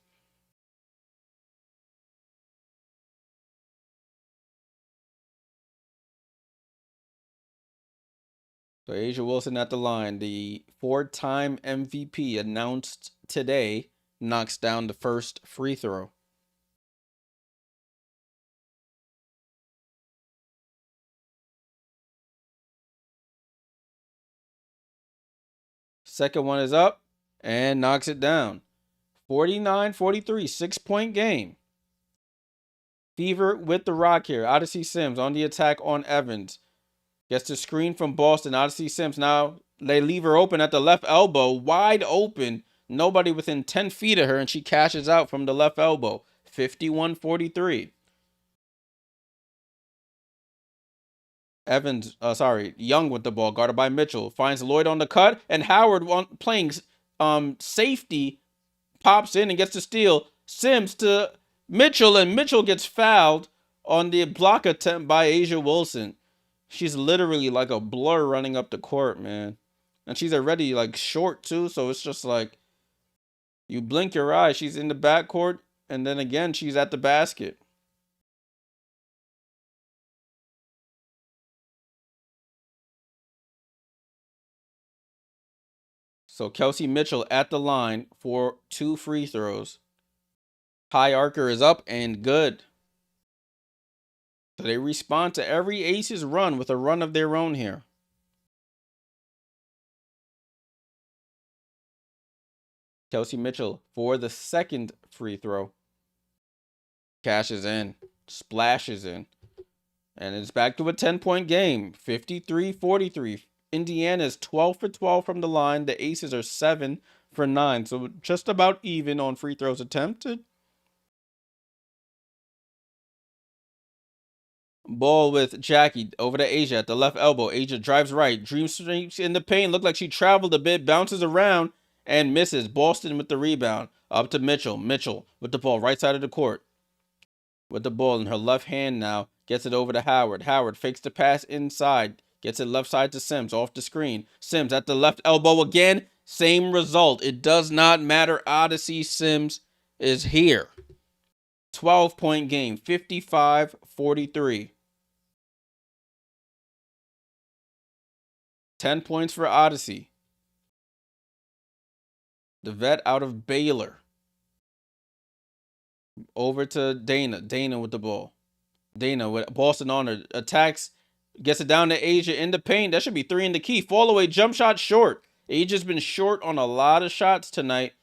So Asia Wilson at the line, the 4-time MVP announced today, knocks down the first free throw. Second one is up and knocks it down. 49-43, 6-point game. Fever with the rock here. Odyssey Sims on the attack on Evans. Gets the screen from Boston. Odyssey Sims now, they leave her open at the left elbow. Wide open. Nobody within 10 feet of her, and she cashes out from the left elbow. 51-43. Young with the ball, guarded by Mitchell. Finds Lloyd on the cut, and Howard playing safety pops in and gets the steal. Sims to Mitchell, and Mitchell gets fouled on the block attempt by Asia Wilson. She's literally like a blur running up the court, man. And she's already like short too, so it's just like you blink your eye, she's in the backcourt, and then again she's at the basket. So Kelsey Mitchell at the line for 2 free throws. High archer is up and good. So they respond to every Aces run with a run of their own here. Kelsey Mitchell for the second free throw. Cashes in. Splashes in. And it's back to a 10-point game. 53-43. Indiana is 12 for 12 from the line. The Aces are 7 for 9. So just about even on free throws attempted. Ball with Jackie over to Asia at the left elbow. Asia drives right. Dream streaks in the paint. Looked like she traveled a bit. Bounces around and misses. Boston with the rebound. Up to Mitchell. Mitchell with the ball right side of the court. With the ball in her left hand now. Gets it over to Howard. Howard fakes the pass inside. Gets it left side to Sims off the screen. Sims at the left elbow again. Same result. It does not matter. Odyssey Sims is here. 12-point game. 55-43. 10 points for Odyssey. The vet out of Baylor. Over to Dana. Dana with the ball. Dana with Boston on her. Attacks. Gets it down to Asia in the paint. That should be 3 in the key. Fall away. Jump shot short. Asia's been short on a lot of shots tonight.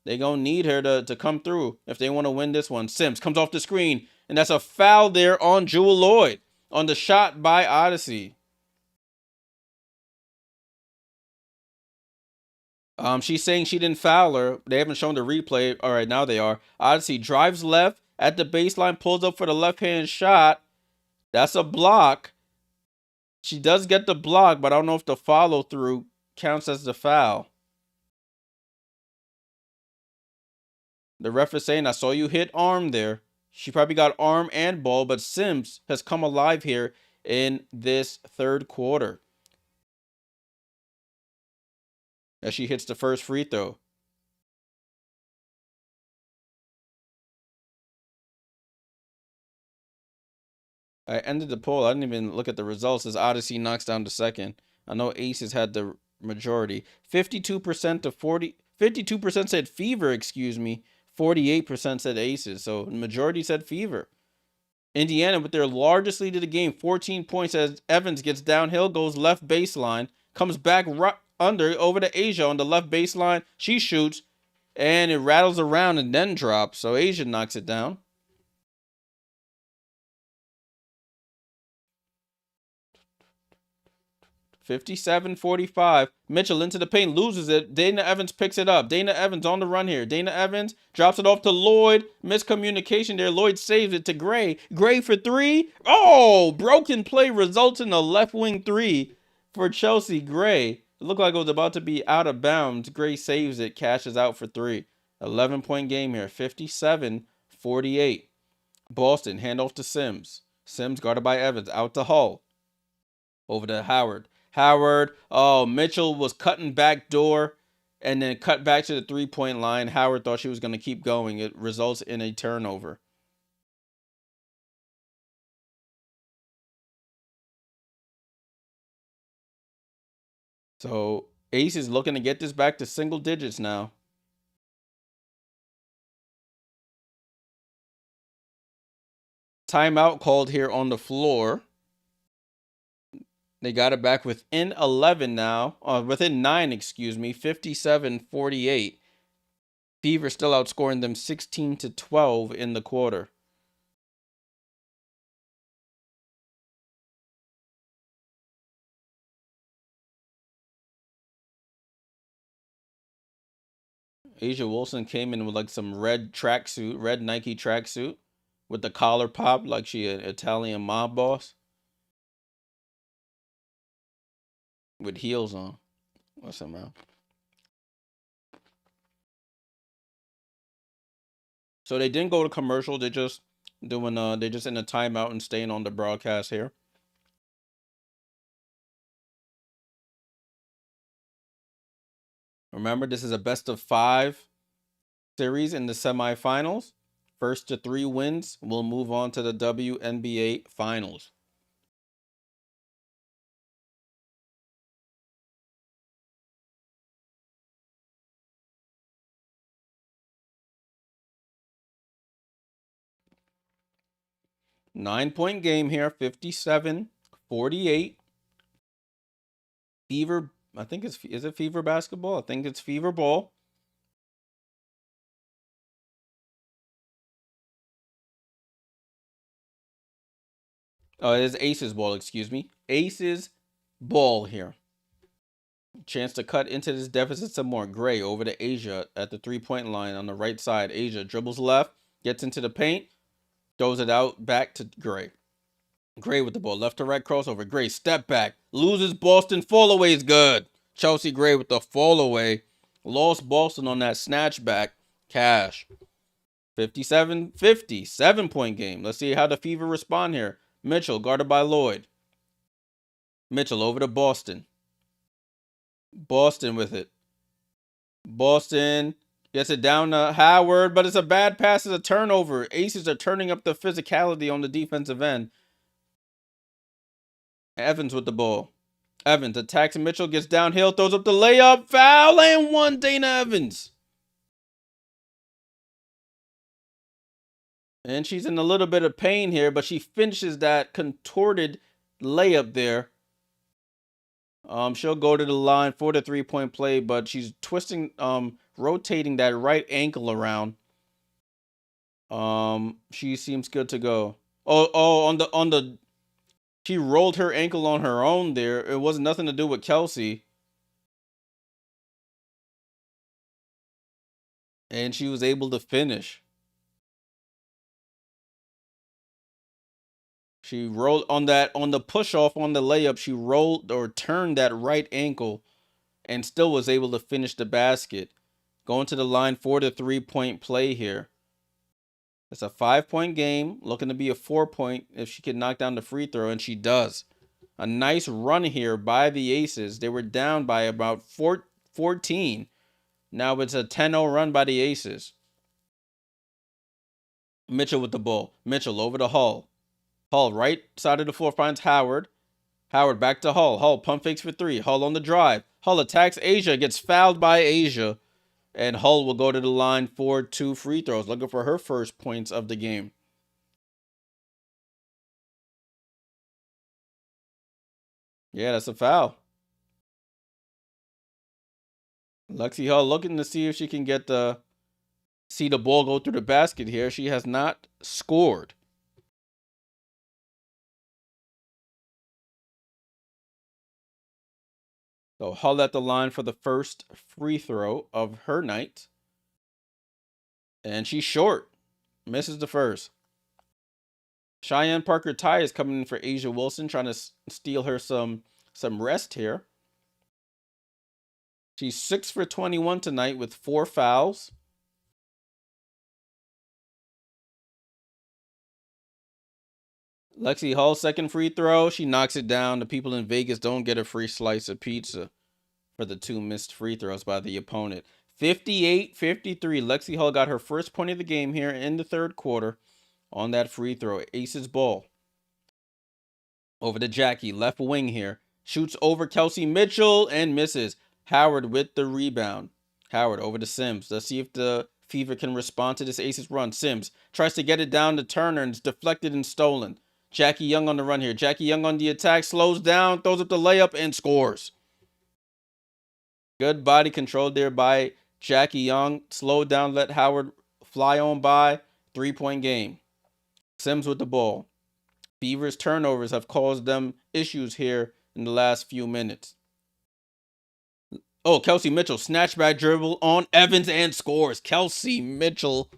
They're going to need her to come through if they want to win this one. Sims comes off the screen. And that's a foul there on Jewel Lloyd. On the shot by Odyssey. She's saying she didn't foul her. They haven't shown the replay. All right, now they are. Odyssey drives left at the baseline, pulls up for the left-hand shot. That's a block. She does get the block, but I don't know if the follow-through counts as the foul. The ref is saying, I saw you hit arm there. She probably got arm and ball, but Sims has come alive here in this third quarter as she hits the first free throw. I ended the poll. I didn't even look at the results as Odyssey knocks down the second. I know Aces had the majority. 52% to 40. 52% said Fever, excuse me. 48% said Aces. So the majority said Fever. Indiana with their largest lead of the game, 14 points as Evans gets downhill, goes left baseline, comes back right under over to Asia on the left baseline. She shoots, and it rattles around and then drops. So Asia knocks it down. 57-45. Mitchell into the paint, loses it. Dana Evans picks it up. Dana Evans on the run here. Dana Evans drops it off to Lloyd. Miscommunication there. Lloyd saves it to Gray. Gray for three. Oh, broken play results in a left wing three for Chelsea Gray. It looked like it was about to be out of bounds. Gray saves it, cashes out for three. 11-point game here. 57-48. Boston, handoff to Sims. Sims guarded by Evans. Out to Hull. Over to Howard. Oh, Mitchell was cutting back door and then cut back to the three-point line. Howard thought she was going to keep going. It results in a turnover. So Ace is looking to get this back to single digits now. Timeout called here on the floor. They got it back within 11 now. Within 9, excuse me. 57-48. Fever still outscoring them 16-12 in the quarter. Asia Wilson came in with like some red tracksuit, red Nike tracksuit with the collar pop like she an Italian mob boss with heels on. What's up, man? So they didn't go to commercial. They just doing they just in a timeout and staying on the broadcast here. Remember, this is a best of 5 series in the semifinals. First to 3 wins will move on to the WNBA finals. Nine-point game here, 57-48. Fever, I think is it Fever basketball? I think it's Fever ball. Oh, it is Aces ball, excuse me. Aces ball here. Chance to cut into this deficit some more. Gray over to Asia at the three-point line on the right side. Asia dribbles left, gets into the paint, throws it out back to Gray. Gray with the ball. Left to right crossover. Gray step back. Loses Boston. Fall away is good. Chelsea Gray with the fall away. Lost Boston on that snatch back. Cash. 57-50. 7-point game. Let's see how the Fever respond here. Mitchell guarded by Lloyd. Mitchell over to Boston. Boston with it. Boston gets it down to Howard, but it's a bad pass. It's a turnover. Aces are turning up the physicality on the defensive end. Evans with the ball. Evans attacks Mitchell, gets downhill, throws up the layup, foul, and one. Dana Evans. And she's in a little bit of pain here, but she finishes that contorted layup there. She'll go to the line for the three-point play, but she's twisting, rotating that right ankle around. She seems good to go. On the she rolled her ankle on her own there. It wasn't nothing to do with Kelsey. And she was able to finish. She rolled on the push off on the layup. She rolled or turned that right ankle and still was able to finish the basket. Going to the line for the 3-point play here. It's a 5-point game, looking to be a 4-point if she can knock down the free throw, and she does. A nice run here by the Aces. They were down by about 14. Now it's a 10-0 run by the Aces. Mitchell with the ball. Mitchell over to Hall. Hall, right side of the floor, finds Howard. Howard back to Hall. Hall pump fakes for 3. Hall on the drive. Hall attacks Asia, gets fouled by Asia. And Hull will go to the line for 2 free throws, looking for her first points of the game. Yeah, that's a foul. Lexi Hull looking to see if she can see the ball go through the basket here. She has not scored. So Hull at the line for the first free throw of her night. And she's short. Misses the first. Cheyenne Parker-Ty is coming in for Asia Wilson, trying to steal her some rest here. She's 6 for 21 tonight with 4 fouls. Lexi Hull, second free throw. She knocks it down. The people in Vegas don't get a free slice of pizza for the 2 missed free throws by the opponent. 58-53. Lexi Hull got her first point of the game here in the third quarter on that free throw. Aces ball. Over to Jackie, left wing here. Shoots over Kelsey Mitchell and misses. Howard with the rebound. Howard over to Sims. Let's see if the Fever can respond to this Aces run. Sims tries to get it down to Turner and it's deflected and stolen. Jackie Young on the run here. Jackie Young on the attack, slows down, throws up the layup, and scores. Good body control there by Jackie Young. Slowed down, let Howard fly on by. 3-point game. Sims with the ball. Fever's turnovers have caused them issues here in the last few minutes. Oh, Kelsey Mitchell, snatchback dribble on Evans and scores. Kelsey Mitchell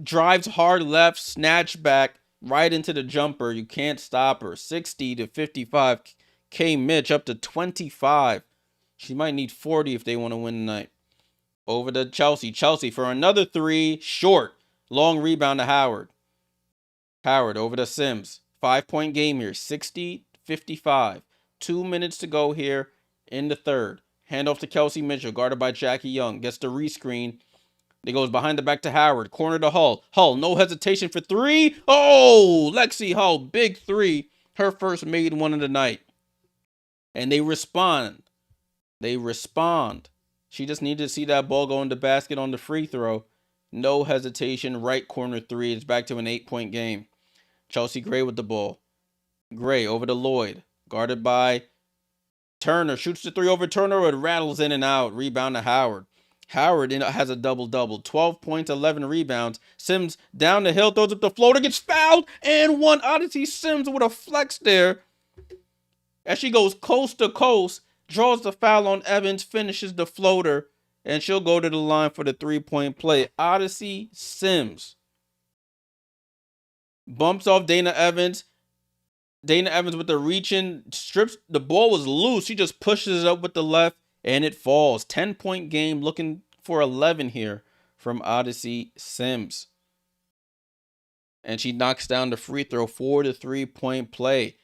drives hard left, snatchback right into the jumper. You can't stop her. 60-55. K Mitch up to 25. She might need 40 if they want to win tonight. Over to Chelsea. Chelsea for another 3. Short. Long rebound to Howard. Howard over to Sims. 5-point game here. 60-55. 2 minutes to go here in the third. Handoff to Kelsey Mitchell, guarded by Jackie Young. Gets the rescreen. It goes behind the back to Howard. Corner to Hull. Hull, no hesitation for 3. Oh, Lexi Hull, big 3. Her first made one of the night. And they respond. She just needed to see that ball go in the basket on the free throw. No hesitation. Right corner 3. It's back to an 8-point game. Chelsea Gray with the ball. Gray over to Lloyd. Guarded by Turner. Shoots the 3 over Turner. It rattles in and out. Rebound to Howard. Howard has a double-double. 12 points, 11 rebounds. Sims down the hill, throws up the floater, gets fouled, and one. Odyssey Sims with a flex there. As she goes coast to coast, draws the foul on Evans, finishes the floater, and she'll go to the line for the 3-point play. Odyssey Sims bumps off Dana Evans. Dana Evans with the reaching, strips. The ball was loose. She just pushes it up with the left. And it falls. 10-point game, looking for 11 here from Odyssey Sims. And she knocks down the free throw for the 3-point play.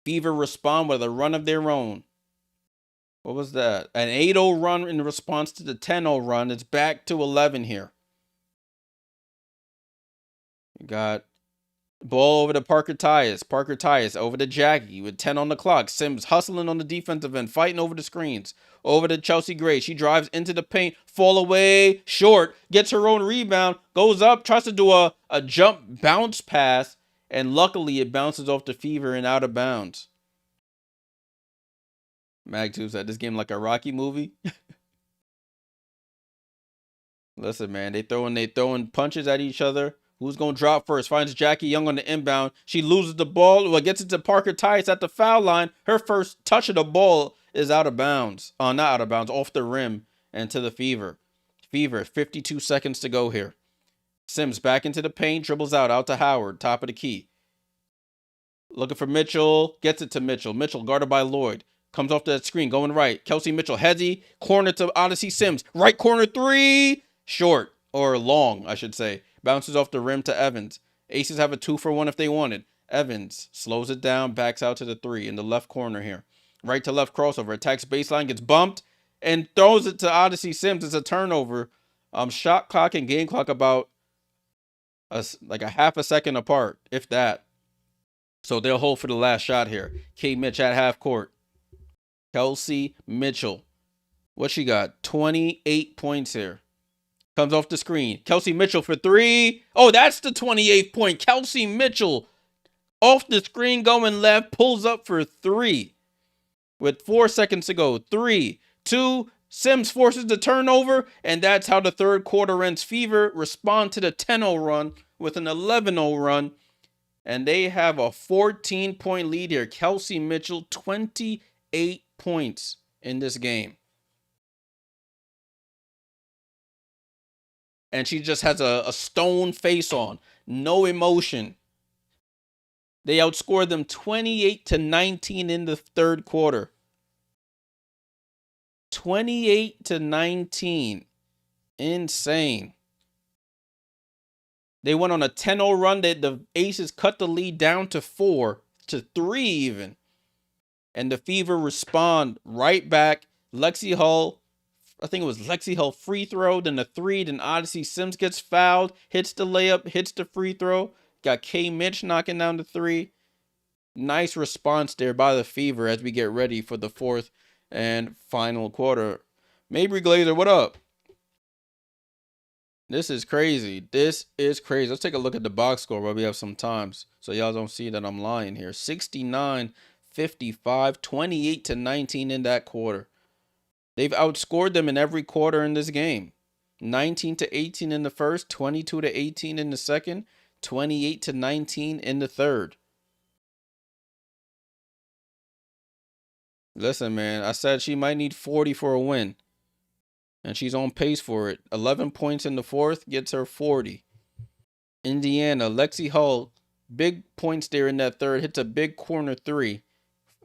Fever respond with a run of their own. What was that? An 8-0 run in response to the 10-0 run. It's back to 11 here. You got ball over to Parker-Tyus. Parker-Tyus over to Jackie with 10 on the clock. Sims hustling on the defensive end, fighting over the screens. Over to Chelsea Gray. She drives into the paint, fall away, short, gets her own rebound, goes up, tries to do a jump bounce pass, and luckily it bounces off the Fever and out of bounds. Mag2 said this game like a Rocky movie. Listen, man, they throwing punches at each other. Who's going to drop first? Finds Jackie Young on the inbound. She loses the ball. Well, gets it to Parker-Tyus at the foul line. Her first touch of the ball is out of bounds. Not out of bounds, off the rim and to the Fever. Fever, 52 seconds to go here. Sims back into the paint, dribbles out to Howard, top of the key. Looking for Mitchell, gets it to Mitchell. Mitchell guarded by Lloyd. Comes off that screen, going right. Kelsey Mitchell, heady, corner to Odyssey Sims. Right corner three, short, or long, I should say. Bounces off the rim to Evans. Aces have a 2-for-1 if they wanted. Evans slows it down, backs out to the three in the left corner here. Right to left crossover, attacks baseline, gets bumped, and throws it to Odyssey Sims. It's a turnover. Shot clock and game clock about like a half a second apart, if that. So they'll hold for the last shot here. K. Mitch at half court. Kelsey Mitchell. What she got? 28 points here. Comes off the screen. Kelsey Mitchell for three. Oh, that's the 28th point. Kelsey Mitchell off the screen going left. Pulls up for three. With 4 seconds to go. 3, 2. Sims forces the turnover. And that's how the third quarter ends. Fever respond to the 10-0 run with an 11-0 run. And they have a 14-point lead here. Kelsey Mitchell, 28 points in this game. And she just has a stone face on. No emotion. They outscored them 28-19 in the third quarter. 28-19. Insane. They went on a 10-0 run. The Aces cut the lead down to 4-3 even. And the Fever respond right back. Lexi Hull, I think it was Lexi Hull free throw, then the three, then Odyssey Sims gets fouled, hits the layup, hits the free throw. Got K. Mitch knocking down the three. Nice response there by the Fever as we get ready for the fourth and final quarter. Mabry Glazer, what up? This is crazy. This is crazy. Let's take a look at the box score while we have some times so y'all don't see that I'm lying here. 69-55, 28-19 in that quarter. They've outscored them in every quarter in this game. 19-18 in the first, 22-18 in the second, 28-19 in the third. Listen, man, I said she might need 40 for a win. And she's on pace for it. 11 points in the fourth gets her 40. Indiana, Lexi Hull, big points there in that third. Hits a big corner three.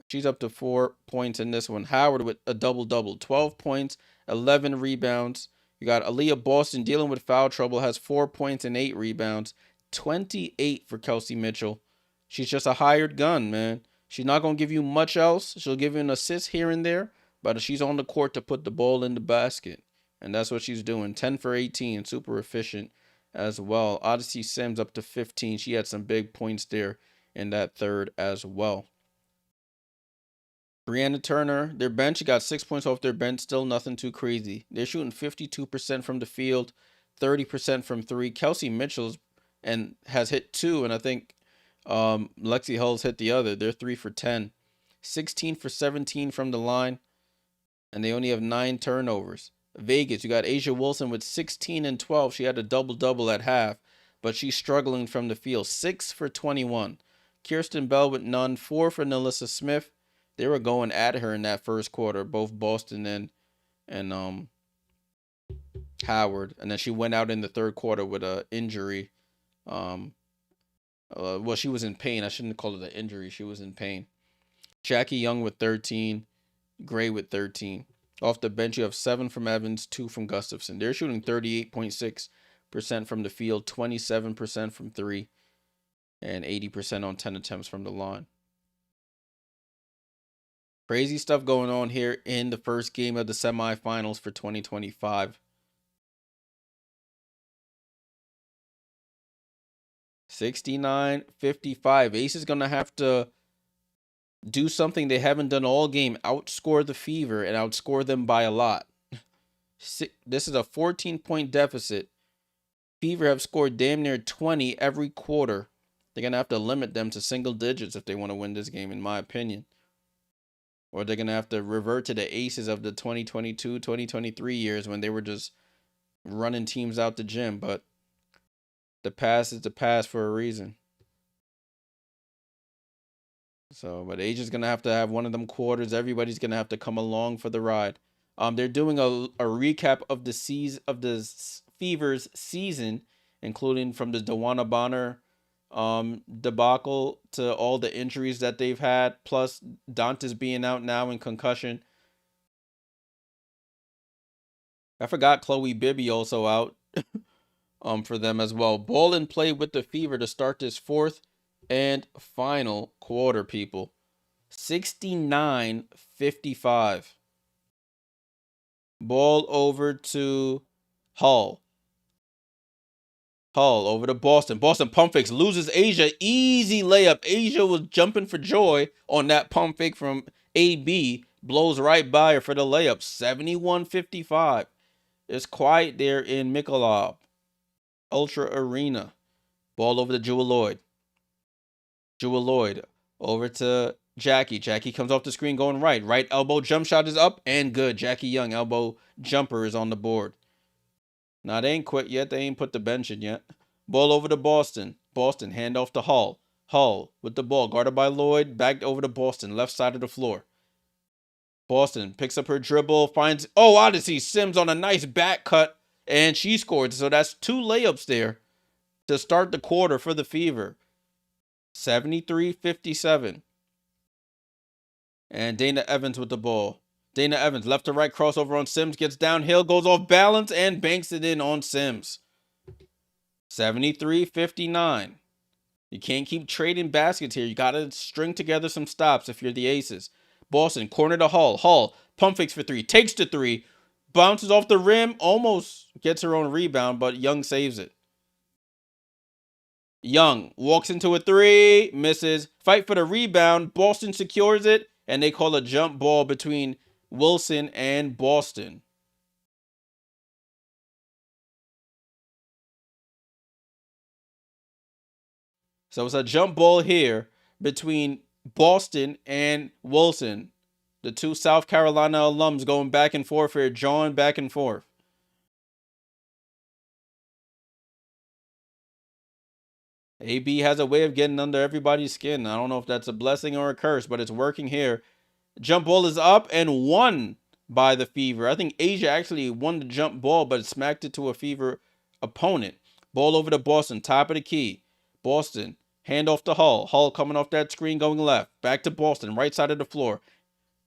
She's up to 4 points in this one. Howard with a double-double. 12 points, 11 rebounds. You got Aliyah Boston dealing with foul trouble. Has 4 points and 8 rebounds. 28 for Kelsey Mitchell. She's just a hired gun, man. She's not going to give you much else. She'll give you an assist here and there. But she's on the court to put the ball in the basket. And that's what she's doing. 10 for 18. Super efficient as well. Odyssey Sims up to 15. She had some big points there in that third as well. Brianna Turner, their bench, got 6 points off their bench. Still nothing too crazy. They're shooting 52% from the field, 30% from three. Kelsey Mitchell's and has hit 2, and I think Lexi Hull's hit the other. They're 3 for 10. 16 for 17 from the line, and they only have 9 turnovers. Vegas, you got A'ja Wilson with 16 and 12. She had a double-double at half, but she's struggling from the field. 6 for 21. Kirsten Bell with none. 4 for Nalissa Smith. They were going at her in that first quarter, both Boston and Howard. And then she went out in the third quarter with an injury. Well, she was in pain. I shouldn't call it an injury. She was in pain. Jackie Young with 13. Gray with 13. Off the bench, you have 7 from Evans, 2 from Gustafson. They're shooting 38.6% from the field, 27% from 3, and 80% on 10 attempts from the line. Crazy stuff going on here in the first game of the semifinals for 2025. 69-55. Ace is going to have to do something they haven't done all game. Outscore the Fever and outscore them by a lot. This is a 14-point deficit. Fever have scored damn near 20 every quarter. They're going to have to limit them to single digits if they want to win this game, in my opinion. Or they're going to have to revert to the Aces of the 2022, 2023 years when they were just running teams out the gym. But the past is the past for a reason. So, but Asia's going to have one of them quarters. Everybody's going to have to come along for the ride. They're doing a recap of the Fever's season, including from the DeWanna Bonner debacle to all the injuries that they've had, plus Dante's being out now in concussion. I forgot Chloe Bibby also out for them as well. Ball in play with the Fever to start this fourth and final quarter, people. 69-55. Ball over to Hull. Hull over to Boston. Boston pump fakes, loses Asia. Easy layup. Asia was jumping for joy on that pump fake from AB. Blows right by her for the layup. 71-55. It's quiet there in Michelob Ultra Arena. Ball over to Jewel Lloyd. Jewel Lloyd over to Jackie. Jackie comes off the screen going right. Right elbow jump shot is up and good. Jackie Young elbow jumper is on the board. Now, they ain't quit yet. They ain't put the bench in yet. Ball over to Boston. Boston, hand off to Hull. Hull with the ball. Guarded by Lloyd. Back over to Boston. Left side of the floor. Boston picks up her dribble. Finds, Odyssey. Sims on a nice back cut. And she scored. So that's 2 layups there to start the quarter for the Fever. 73-57. And Dana Evans with the ball. Dana Evans, left to right crossover on Sims, gets downhill, goes off balance, and banks it in on Sims. 73-59. You can't keep trading baskets here. You got to string together some stops if you're the Aces. Boston, corner to Hull. Hull, pump fakes for 3, takes the 3, bounces off the rim, almost gets her own rebound, but Young saves it. Young walks into a 3, misses. Fight for the rebound. Boston secures it, and they call a jump ball between Wilson and Boston. So it's a jump ball here between Boston and Wilson. The 2 South Carolina alums going back and forth here, jawing back and forth. AB has a way of getting under everybody's skin. I don't know if that's a blessing or a curse, but it's working here. Jump ball is up and won by the Fever. I think Asia actually won the jump ball, but smacked it to a Fever opponent. Ball over to Boston, top of the key. Boston, hand off to Hull. Hull coming off that screen, going left. Back to Boston, right side of the floor.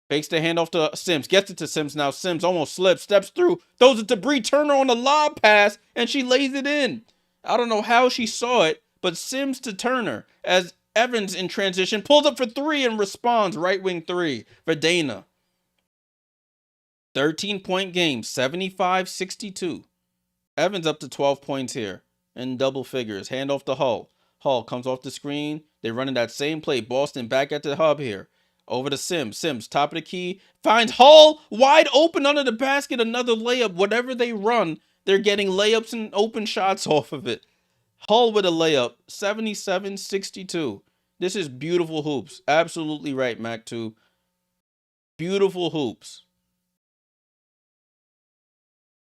Fakes the handoff to Sims. Gets it to Sims now. Sims almost slips, steps through, throws it to Bree Turner on the lob pass, and she lays it in. I don't know how she saw it, but Sims to Turner as Evans in transition pulls up for 3 and responds. Right wing 3 for Dana. 13-point game, 75-62. Evans up to 12 points here in double figures. Hand off to Hull. Hull comes off the screen. They're running that same play. Boston back at the hub here. Over to Sims. Sims, top of the key. Finds Hull wide open under the basket. Another layup. Whatever they run, they're getting layups and open shots off of it. Hull with a layup. 77-62. This is beautiful hoops. Absolutely right, Mac 2. Beautiful hoops.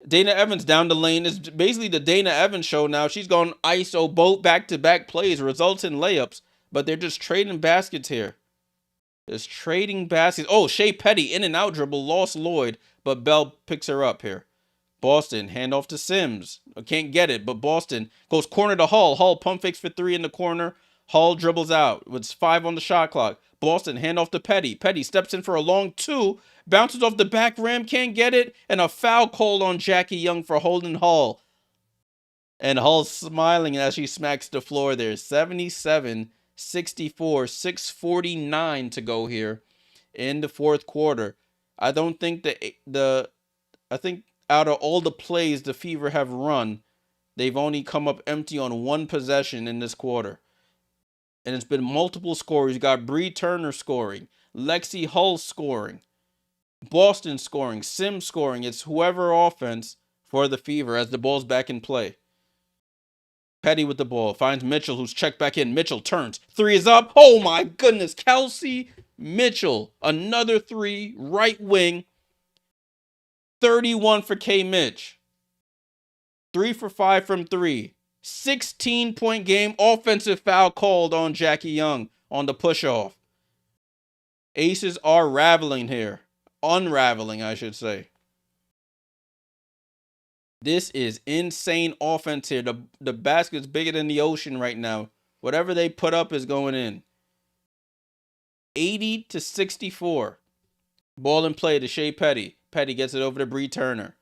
Dana Evans down the lane. Is basically the Dana Evans show now. She's going ISO both back-to-back plays. Results in layups. But they're just trading baskets here. Just trading baskets. Oh, Shea Petty in and out dribble. Lost Lloyd. But Bell picks her up here. Boston, hand off to Sims. Can't get it, but Boston goes corner to Hull. Hull pump fakes for 3 in the corner. Hull dribbles out with 5 on the shot clock. Boston, hand off to Petty. Petty steps in for a long 2. Bounces off the back rim, can't get it. And a foul called on Jackie Young for holding Hull. And Hull's smiling as she smacks the floor there. 77-64, 6:49 to go here in the fourth quarter. I don't think I think out of all the plays the Fever have run, they've only come up empty on 1 possession in this quarter. And it's been multiple scorers. You got Bree Turner scoring, Lexi Hull scoring, Boston scoring, Sims scoring. It's whoever offense for the Fever as the ball's back in play. Petty with the ball. Finds Mitchell, who's checked back in. Mitchell turns. 3 is up. Oh my goodness. Kelsey Mitchell. Another 3. Right wing. 31 for K. Mitch. 3 for 5 from 3. 16-point game. Offensive foul called on Jackie Young on the push-off. Aces are raveling here. Unraveling, I should say. This is insane offense here. The basket's bigger than the ocean right now. Whatever they put up is going in. 80-64. Ball in play to Shea Petty. Petty gets it over to Bree Turner.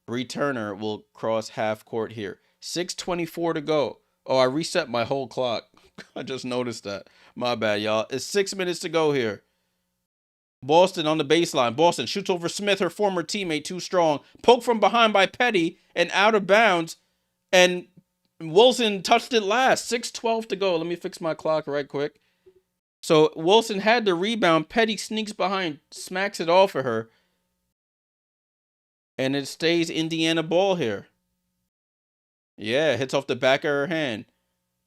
Bree Turner will cross half court here. 6:24 to go. Oh, I reset my whole clock. I just noticed that. My bad, y'all. It's 6 minutes to go here. Boston on the baseline. Boston shoots over Smith, her former teammate, too strong. Poke from behind by Petty and out of bounds. And Wilson touched it last. 6:12 to go. Let me fix my clock right quick. So Wilson had the rebound. Petty sneaks behind, smacks it off of her. And it stays Indiana ball here. Yeah, hits off the back of her hand.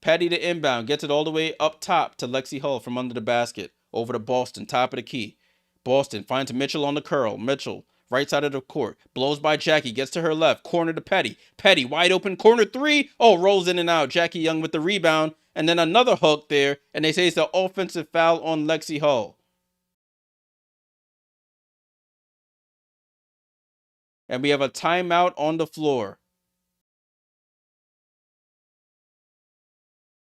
Petty to inbound. Gets it all the way up top to Lexi Hull from under the basket. Over to Boston, top of the key. Boston finds Mitchell on the curl. Mitchell, right side of the court. Blows by Jackie. Gets to her left. Corner to Petty. Petty, wide open. Corner three. Oh, rolls in and out. Jackie Young with the rebound. And then another hook there. And they say it's the offensive foul on Lexi Hull. And we have a timeout on the floor.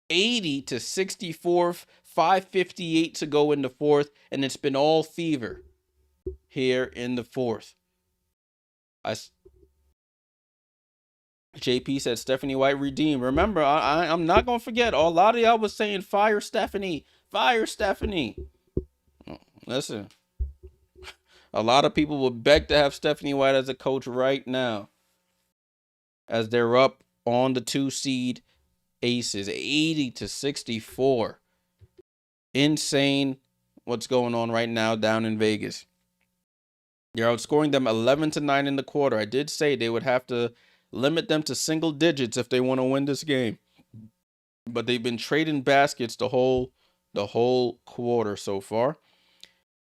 80-64. 5:58 to go in the fourth. And it's been all fever here in the fourth. JP said Stephanie White redeemed. Remember, I'm not going to forget. A lot of y'all was saying, fire Stephanie. Fire Stephanie. Listen. A lot of people would beg to have Stephanie White as a coach right now. As they're up on the 2 seed Aces. 80-64. Insane what's going on right now down in Vegas. You're outscoring them 11-9 in the quarter. I did say they would have to limit them to single digits if they want to win this game. But they've been trading baskets the whole quarter so far.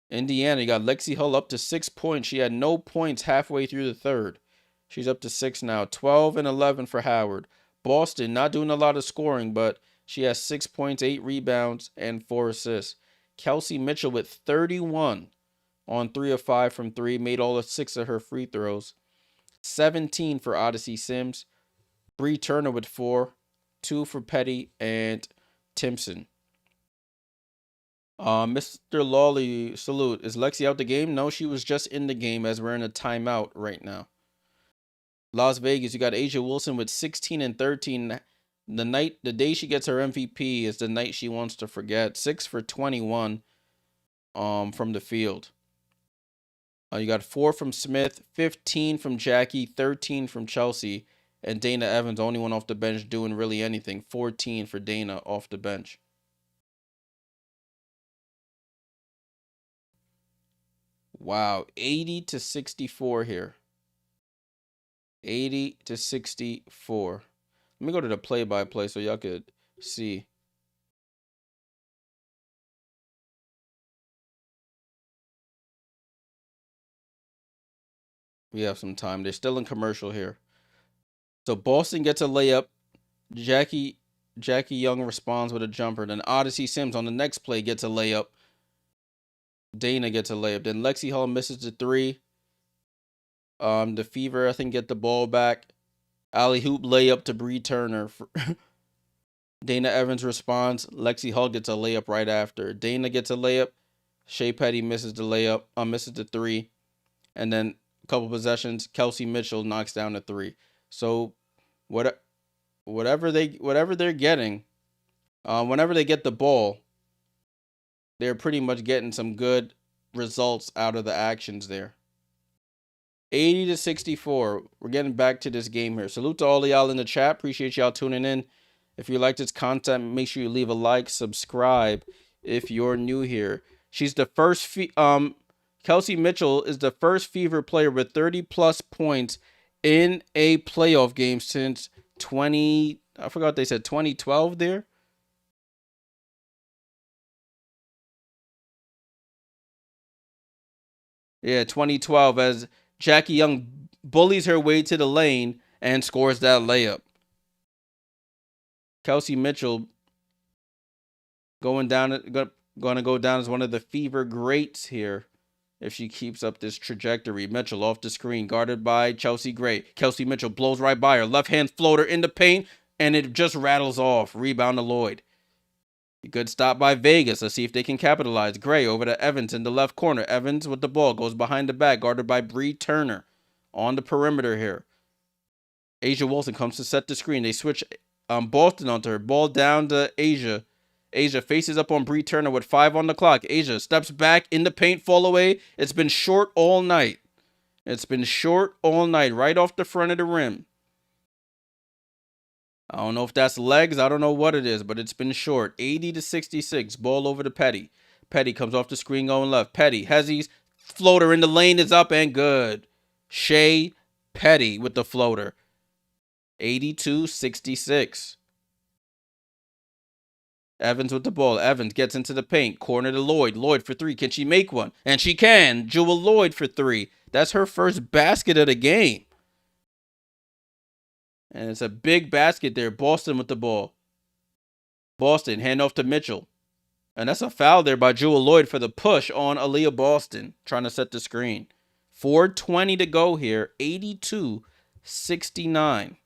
Indiana, you got Lexi Hull up to 6 points. She had no points halfway through the third. She's up to 6 now. 12 and 11 for Howard. Boston, not doing a lot of scoring, but she has 6 points, 8 rebounds, and 4 assists. Kelsey Mitchell with 31 on 3 of 5 from 3. Made all of 6 of her free throws. 17 for Odyssey Sims. Bree Turner with 4. 2 for Petty and Timpson. Mr. Lawley, salute. Is Lexi out the game? No, she was just in the game as we're in a timeout right now. Las Vegas, you got Asia Wilson with 16 and 13. The day she gets her MVP is the night she wants to forget. 6 for 21 from the field. You got 4 from Smith, 15 from Jackie, 13 from Chelsea, and Dana Evans, only one off the bench doing really anything. 14 for Dana off the bench. Wow, 80-64 here. 80-64. Let me go to the play-by-play so y'all could see. We have some time. They're still in commercial here. So Boston gets a layup. Jackie Young responds with a jumper. Then Odyssey Sims on the next play gets a layup. Dana gets a layup. Then Lexi Hull misses the 3. The Fever, I think, get the ball back. Alley hoop layup to Bree Turner. Dana Evans responds. Lexi Hull gets a layup right after. Dana gets a layup. Shea Petty misses the layup. Misses the 3. And then a couple possessions, Kelsey Mitchell knocks down the 3. So whatever they're getting, whenever they get the ball, they're pretty much getting some good results out of the actions there. 80-64. We're getting back to this game here. Salute to all of y'all in the chat. Appreciate y'all tuning in. If you like this content, make sure you leave a like, subscribe if you're new here. She's the first Kelsey Mitchell is the first Fever player with 30+ points in a playoff game since 2012 there. Yeah, 2012 as Jackie Young bullies her way to the lane and scores that layup. Kelsey Mitchell going to go down as one of the Fever greats here if she keeps up this trajectory. Mitchell off the screen, guarded by Chelsea Gray. Kelsey Mitchell blows right by her. Left-hand floater in the paint, and it just rattles off. Rebound to Lloyd. Good stop by Vegas. Let's see if they can capitalize. Gray over to Evans in the left corner. Evans with the ball. Goes behind the back. Guarded by Bree Turner. On the perimeter here. A'ja Wilson comes to set the screen. They switch Boston onto her. Ball down to A'ja. A'ja faces up on Bree Turner with 5 on the clock. A'ja steps back in the paint. Fall away. It's been short all night. It's been short all night. Right off the front of the rim. I don't know if that's legs. I don't know what it is, but it's been short. 80-66. Ball over to Petty. Petty comes off the screen going left. Petty. Hezzy's floater in the lane is up and good. Shea Petty with the floater. 82-66. Evans with the ball. Evans gets into the paint. Corner to Lloyd. Lloyd for 3. Can she make one? And she can. Jewel Lloyd for 3. That's her first basket of the game. And it's a big basket there. Boston with the ball. Boston, hand off to Mitchell. And that's a foul there by Jewel Lloyd for the push on Aliyah Boston. Trying to set the screen. 4:20 to go here. 82-69.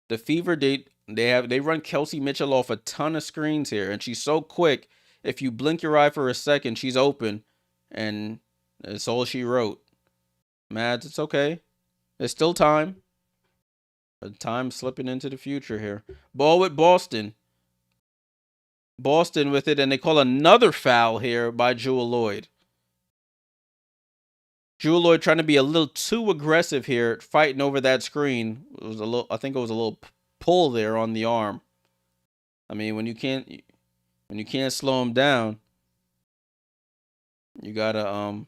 The Fever, they run Kelsey Mitchell off a ton of screens here. And she's so quick. If you blink your eye for a second, she's open. And that's all she wrote. Mads, it's okay. There's still time. But time slipping into the future here. Ball with Boston. Boston with it, and they call another foul here by Jewel Lloyd. Jewel Lloyd trying to be a little too aggressive here, fighting over that screen. It was a little, I think it was a little pull there on the arm. I mean, when you can't slow him down, you gotta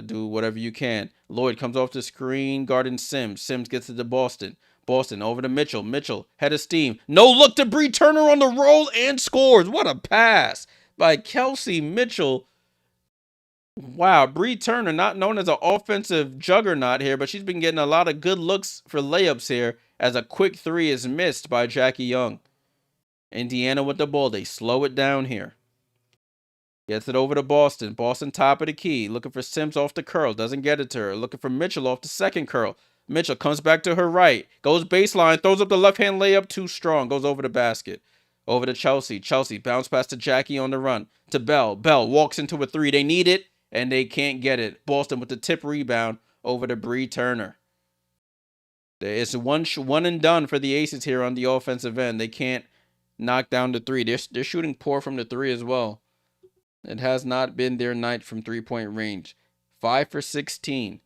do whatever you can. Lloyd comes off the screen, guarding Sims. Sims gets it to Boston. Boston over to Mitchell. Mitchell, head of steam. No look to Bree Turner on the roll and scores. What a pass by Kelsey Mitchell. Wow, Bree Turner, not known as an offensive juggernaut here, but she's been getting a lot of good looks for layups here as a quick 3 is missed by Jackie Young. Indiana with the ball. They slow it down here. Gets it over to Boston. Boston top of the key. Looking for Sims off the curl. Doesn't get it to her. Looking for Mitchell off the second curl. Mitchell comes back to her right. Goes baseline. Throws up the left-hand layup. Too strong. Goes over the basket. Over to Chelsea. Chelsea bounce pass to Jackie on the run. To Bell. Bell walks into a 3. They need it, and they can't get it. Boston with the tip rebound over to Bree Turner. It's one and done for the Aces here on the offensive end. They can't knock down the 3. They're shooting poor from the 3 as well. It has not been their night from three-point range. 5 for 16.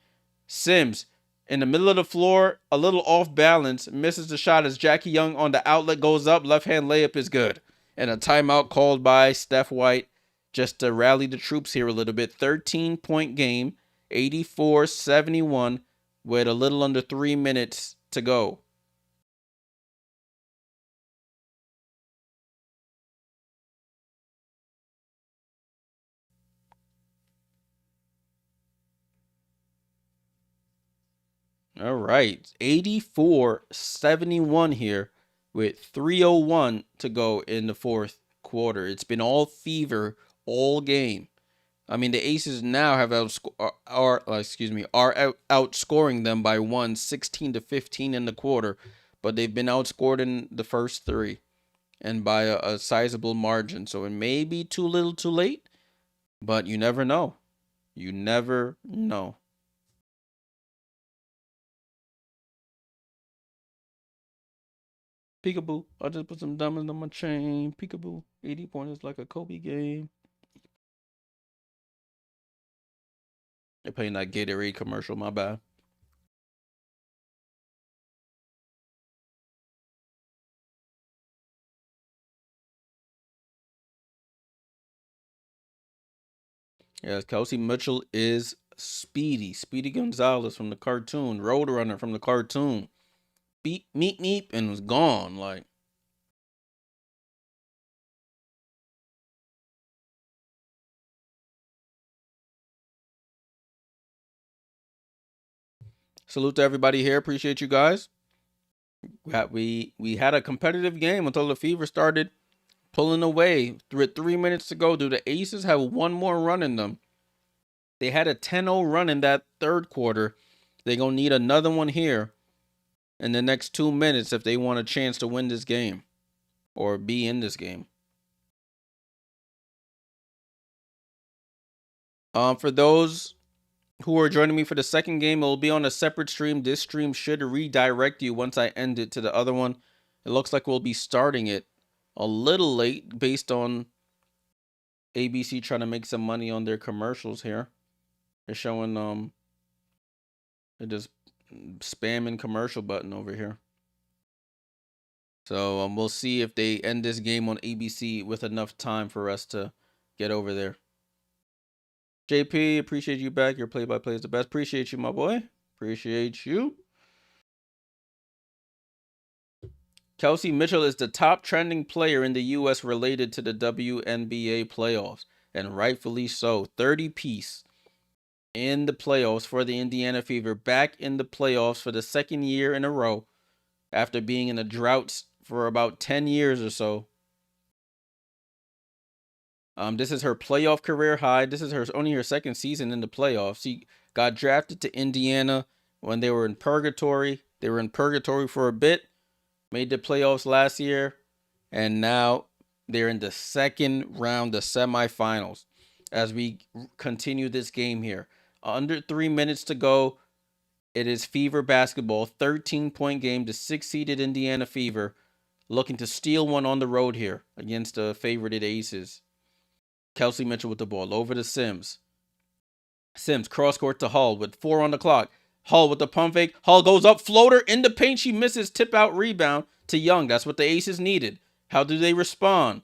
Sims in the middle of the floor, a little off balance, misses the shot as Jackie Young on the outlet goes up. Left-hand layup is good. And a timeout called by Steph White just to rally the troops here a little bit. 13-point game, 84-71 with a little under 3 minutes to go. All right, 84-71 here with 3:01 to go in the fourth quarter. It's been all Fever all game. I mean, the Aces now have are outscoring them by 16-15 in the quarter, but they've been outscored in the first 3 and by a sizable margin. So it may be too little too late, but you never know. You never know. Peekaboo. I just put some diamonds on my chain. Peekaboo. 80 pointers like a Kobe game. They're playing that Gatorade commercial. My bad. Yes, Kelsey Mitchell is Speedy. Speedy Gonzalez from the cartoon. Roadrunner from the cartoon. Beep, meep, meep, and was gone. Like, salute to everybody here. Appreciate you guys. We had a competitive game until the Fever started pulling away with 3 minutes to go. Do the Aces have one more run in them? They had a 10-0 run in that third quarter. They're going to need another one here in the next 2 minutes if they want a chance to win this game or be in this game. For those who are joining me for the second game, it will be on a separate stream. This stream should redirect you once I end it to the other one. It looks like we'll be starting it a little late based on ABC trying to make some money on their commercials here. They're showing they're just spamming commercial button over here. So we'll see if they end this game on ABC with enough time for us to get over there. JP, appreciate you back. Your play-by-play is the best. Appreciate you, my boy. Appreciate you. Kelsey Mitchell is the top trending player in the U.S. related to the WNBA playoffs, and rightfully so. 30-piece in the playoffs for the Indiana Fever, back in the playoffs for the second year in a row after being in a drought for about 10 years or so. This is her playoff career high. This is only her second season in the playoffs. She got drafted to Indiana when they were in purgatory. They were in purgatory for a bit, made the playoffs last year, and now they're in the second round, the semifinals, as we continue this game here. Under 3 minutes to go. It is Fever basketball, 13-point game, the 6-seeded Indiana Fever, looking to steal one on the road here against the favorited Aces. Kelsey Mitchell with the ball over to Sims. Sims cross court to Hull with 4 on the clock. Hull with the pump fake. Hull goes up, floater in the paint. She misses, tip out rebound to Young. That's what the Aces needed. How do they respond?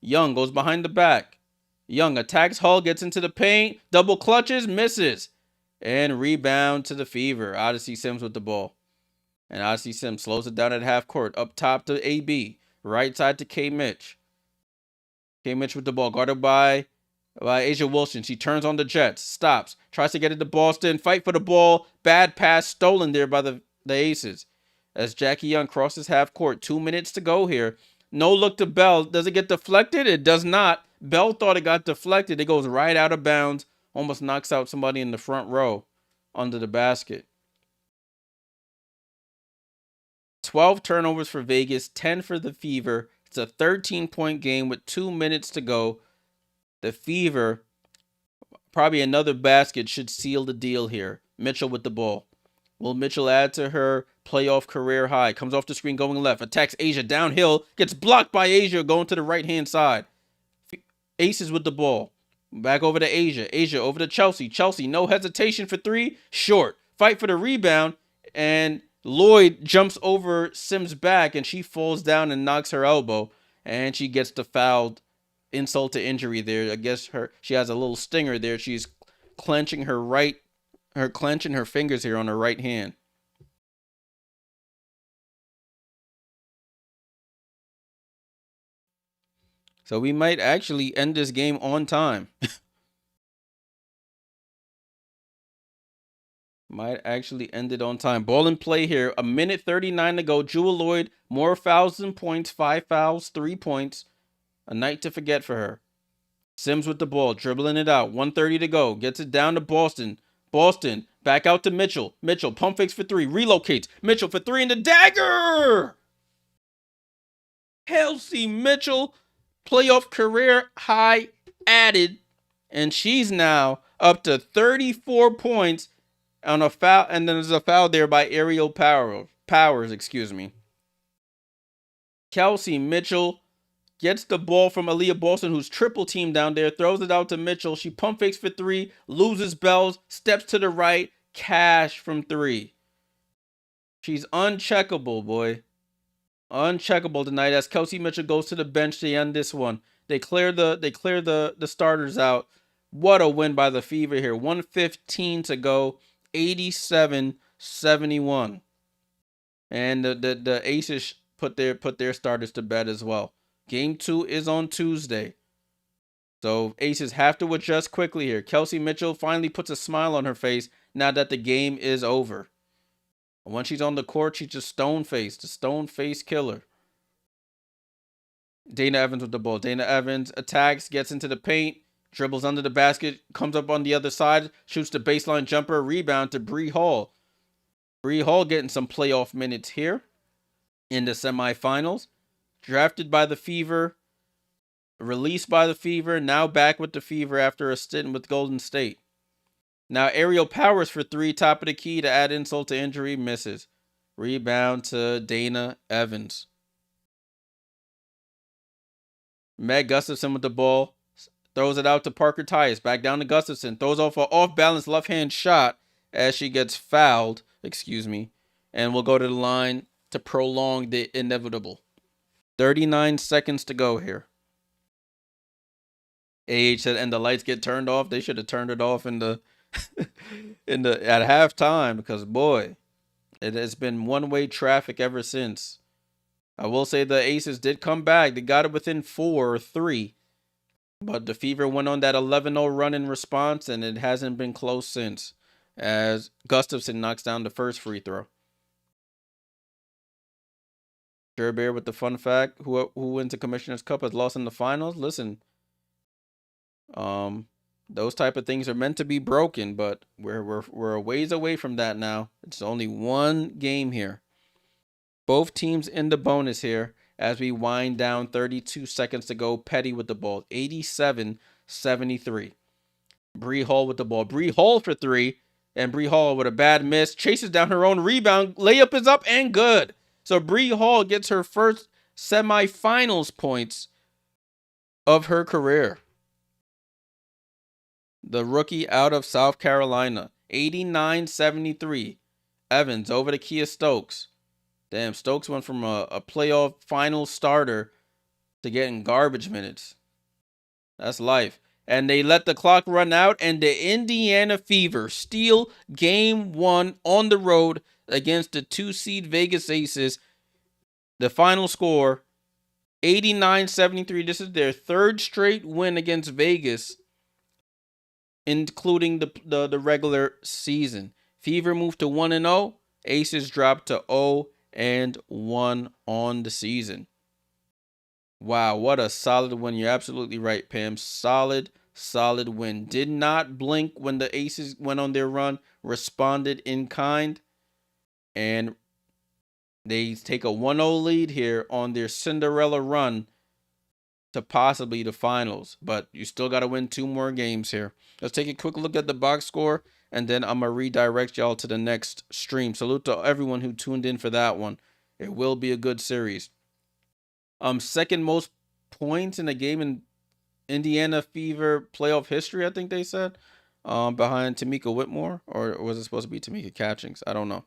Young goes behind the back. Young attacks Hull, gets into the paint, double clutches, misses. And rebound to the Fever. Odyssey Sims with the ball. And Odyssey Sims slows it down at half court. Up top to AB. Right side to K. Mitch. K. Mitch with the ball. Guarded by Asia Wilson. She turns on the Jets. Stops. Tries to get it to Boston. Fight for the ball. Bad pass stolen there by the Aces. As Jackie Young crosses half court. 2 minutes to go here. No look to Bell. Does it get deflected? It does not. Bell thought it got deflected. It goes right out of bounds. Almost knocks out somebody in the front row under the basket. 12 turnovers for Vegas, 10 for the Fever. It's a 13-point game with 2 minutes to go. The Fever, probably another basket should seal the deal here. Mitchell with the ball. Will Mitchell add to her playoff career high? Comes off the screen going left. Attacks Asia downhill. Gets blocked by Asia going to the right-hand side. Aces with the ball. Back over to Asia. Asia over to Chelsea. Chelsea, no hesitation for 3. Short. Fight for the rebound. And Lloyd jumps over Sims' back, and she falls down and knocks her elbow. And she gets the fouled insult to injury there. I guess she has a little stinger there. She's clenching clenching her fingers here on her right hand. So we might actually end this game on time. Might actually end it on time. Ball in play here. 1:39 to go. Jewel Lloyd, more fouls than points. 5 fouls, 3 points. A night to forget for her. Sims with the ball, dribbling it out. 1:30 to go. Gets it down to Boston. Boston, back out to Mitchell. Mitchell, pump fakes for 3. Relocates. Mitchell for 3 and the dagger! Kelsey Mitchell, playoff career high added. And she's now up to 34 points. On a foul, and then there's a foul there by Aerial Powers, excuse me. Kelsey Mitchell gets the ball from Aliyah Boston, who's triple teamed down there, throws it out to Mitchell. She pump fakes for 3, loses bells, steps to the right, cash from 3. She's uncheckable, boy. Uncheckable tonight as Kelsey Mitchell goes to the bench to end this one. They clear the starters out. What a win by the Fever here. 1:15 to go. 87-71. And the Aces put their starters to bed as well. Game 2 is on Tuesday. So Aces have to adjust quickly here. Kelsey Mitchell finally puts a smile on her face now that the game is over. When she's on the court, she's just stone-faced, a stone-faced killer. Dana Evans with the ball. Dana Evans attacks, gets into the paint, dribbles under the basket, comes up on the other side, shoots the baseline jumper, rebound to Bree Hall. Bree Hall getting some playoff minutes here in the semifinals. Drafted by the Fever, released by the Fever, now back with the Fever after a stint with Golden State. Now aerial powers for three, top of the key to add insult to injury, misses. Rebound to Dana Evans. Meg Gustafson with the ball. Throws it out to Parker Tyus. Back down to Gustafson. Throws off an off-balance left-hand shot as she gets fouled. And we'll go to the line to prolong the inevitable. 39 seconds to go here. AH said, and the lights get turned off. They should have turned it off in the at halftime because, boy, it has been one-way traffic ever since. I will say the Aces did come back. They got it within 4 or 3. But the Fever went on that 11-0 run in response, and it hasn't been close since, as Gustafson knocks down the first free throw. Sure Bear with the fun fact, who wins the Commissioner's Cup has lost in the finals. Listen, those type of things are meant to be broken, but we're a ways away from that now. It's only one game here. Both teams in the bonus here as we wind down. 32 seconds to go. Petty with the ball. 87-73. Bree Hall with the ball. Bree Hall for three. And Bree Hall with a bad miss. Chases down her own rebound. Layup is up and good. So Bree Hall gets her first semifinals points of her career. The rookie out of South Carolina. 89-73. Evans over to Kia Stokes. Damn, Stokes went from a playoff final starter to getting garbage minutes. That's life. And they let the clock run out, and the Indiana Fever steal game 1 on the road against the 2-seed Vegas Aces. The final score, 89-73. This is their third straight win against Vegas, including the regular season. Fever moved to 1-0. Aces dropped to 0-1 on the season. Wow, what a solid win. You're absolutely right, Pam. Solid win. Did not blink when the Aces went on their run. Responded in kind. And they take a 1-0 lead here on their Cinderella run to possibly the finals. But you still got to win 2 more games here. Let's take a quick look at the box score, and then I'm going to redirect y'all to the next stream. Salute to everyone who tuned in for that one. It will be a good series. Second most points in a game in Indiana Fever playoff history, I think they said. Behind Tamika Whitmore, or was it supposed to be Tamika Catchings? I don't know.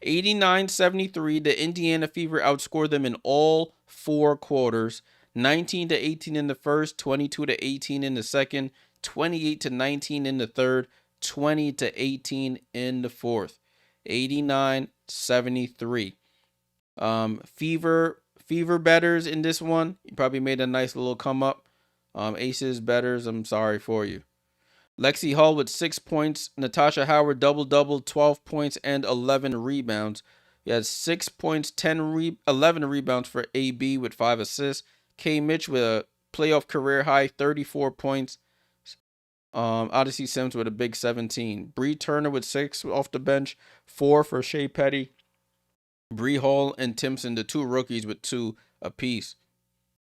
89-73, the Indiana Fever outscored them in all 4 quarters. 19-18 in the first, 22-18 in the second, 28-19 in the third, 20-18 in the fourth. 89-73. Fever betters in this one. You probably made a nice little come up. Aces betters, I'm sorry for you. Lexi Hall with 6 points. Natasha Howard double-double, 12 points and 11 rebounds. He has 6 points, 11 rebounds for AB with 5 assists. K. Mitch with a playoff career high, 34 points. Odyssey Sims with a big 17. Bree Turner with 6 off the bench, 4 for Shea Petty. Bree Hall and Timpson, the 2 rookies, with 2 apiece.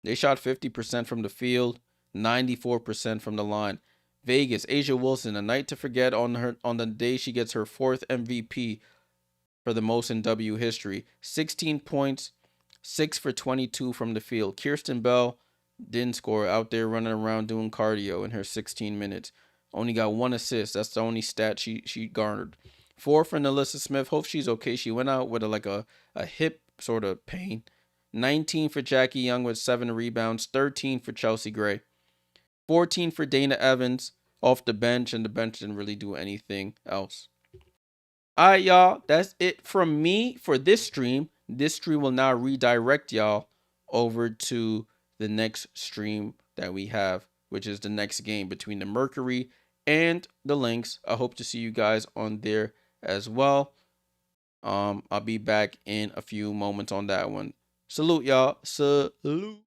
They shot 50% from the field, 94% from the line. Vegas, Asia Wilson, a night to forget on the day she gets her 4th MVP for the most in W history. 16 points, 6 for 22 from the field. Kirsten Bell didn't score, out there running around doing cardio in her 16 minutes. Only got 1 assist. That's the only stat she garnered. 4 for Nalissa Smith. Hope she's okay. She went out with a hip sort of pain. 19 for Jackie Young with 7 rebounds. 13 for Chelsea Gray. 14 for Dana Evans off the bench, and the bench didn't really do anything else. All right, y'all. That's it from me for this stream. This stream will now redirect y'all over to the next stream that we have, which is the next game between the Mercury and the Lynx. I hope to see you guys on there as well. I'll be back in a few moments on that one. Salute, y'all. Salute.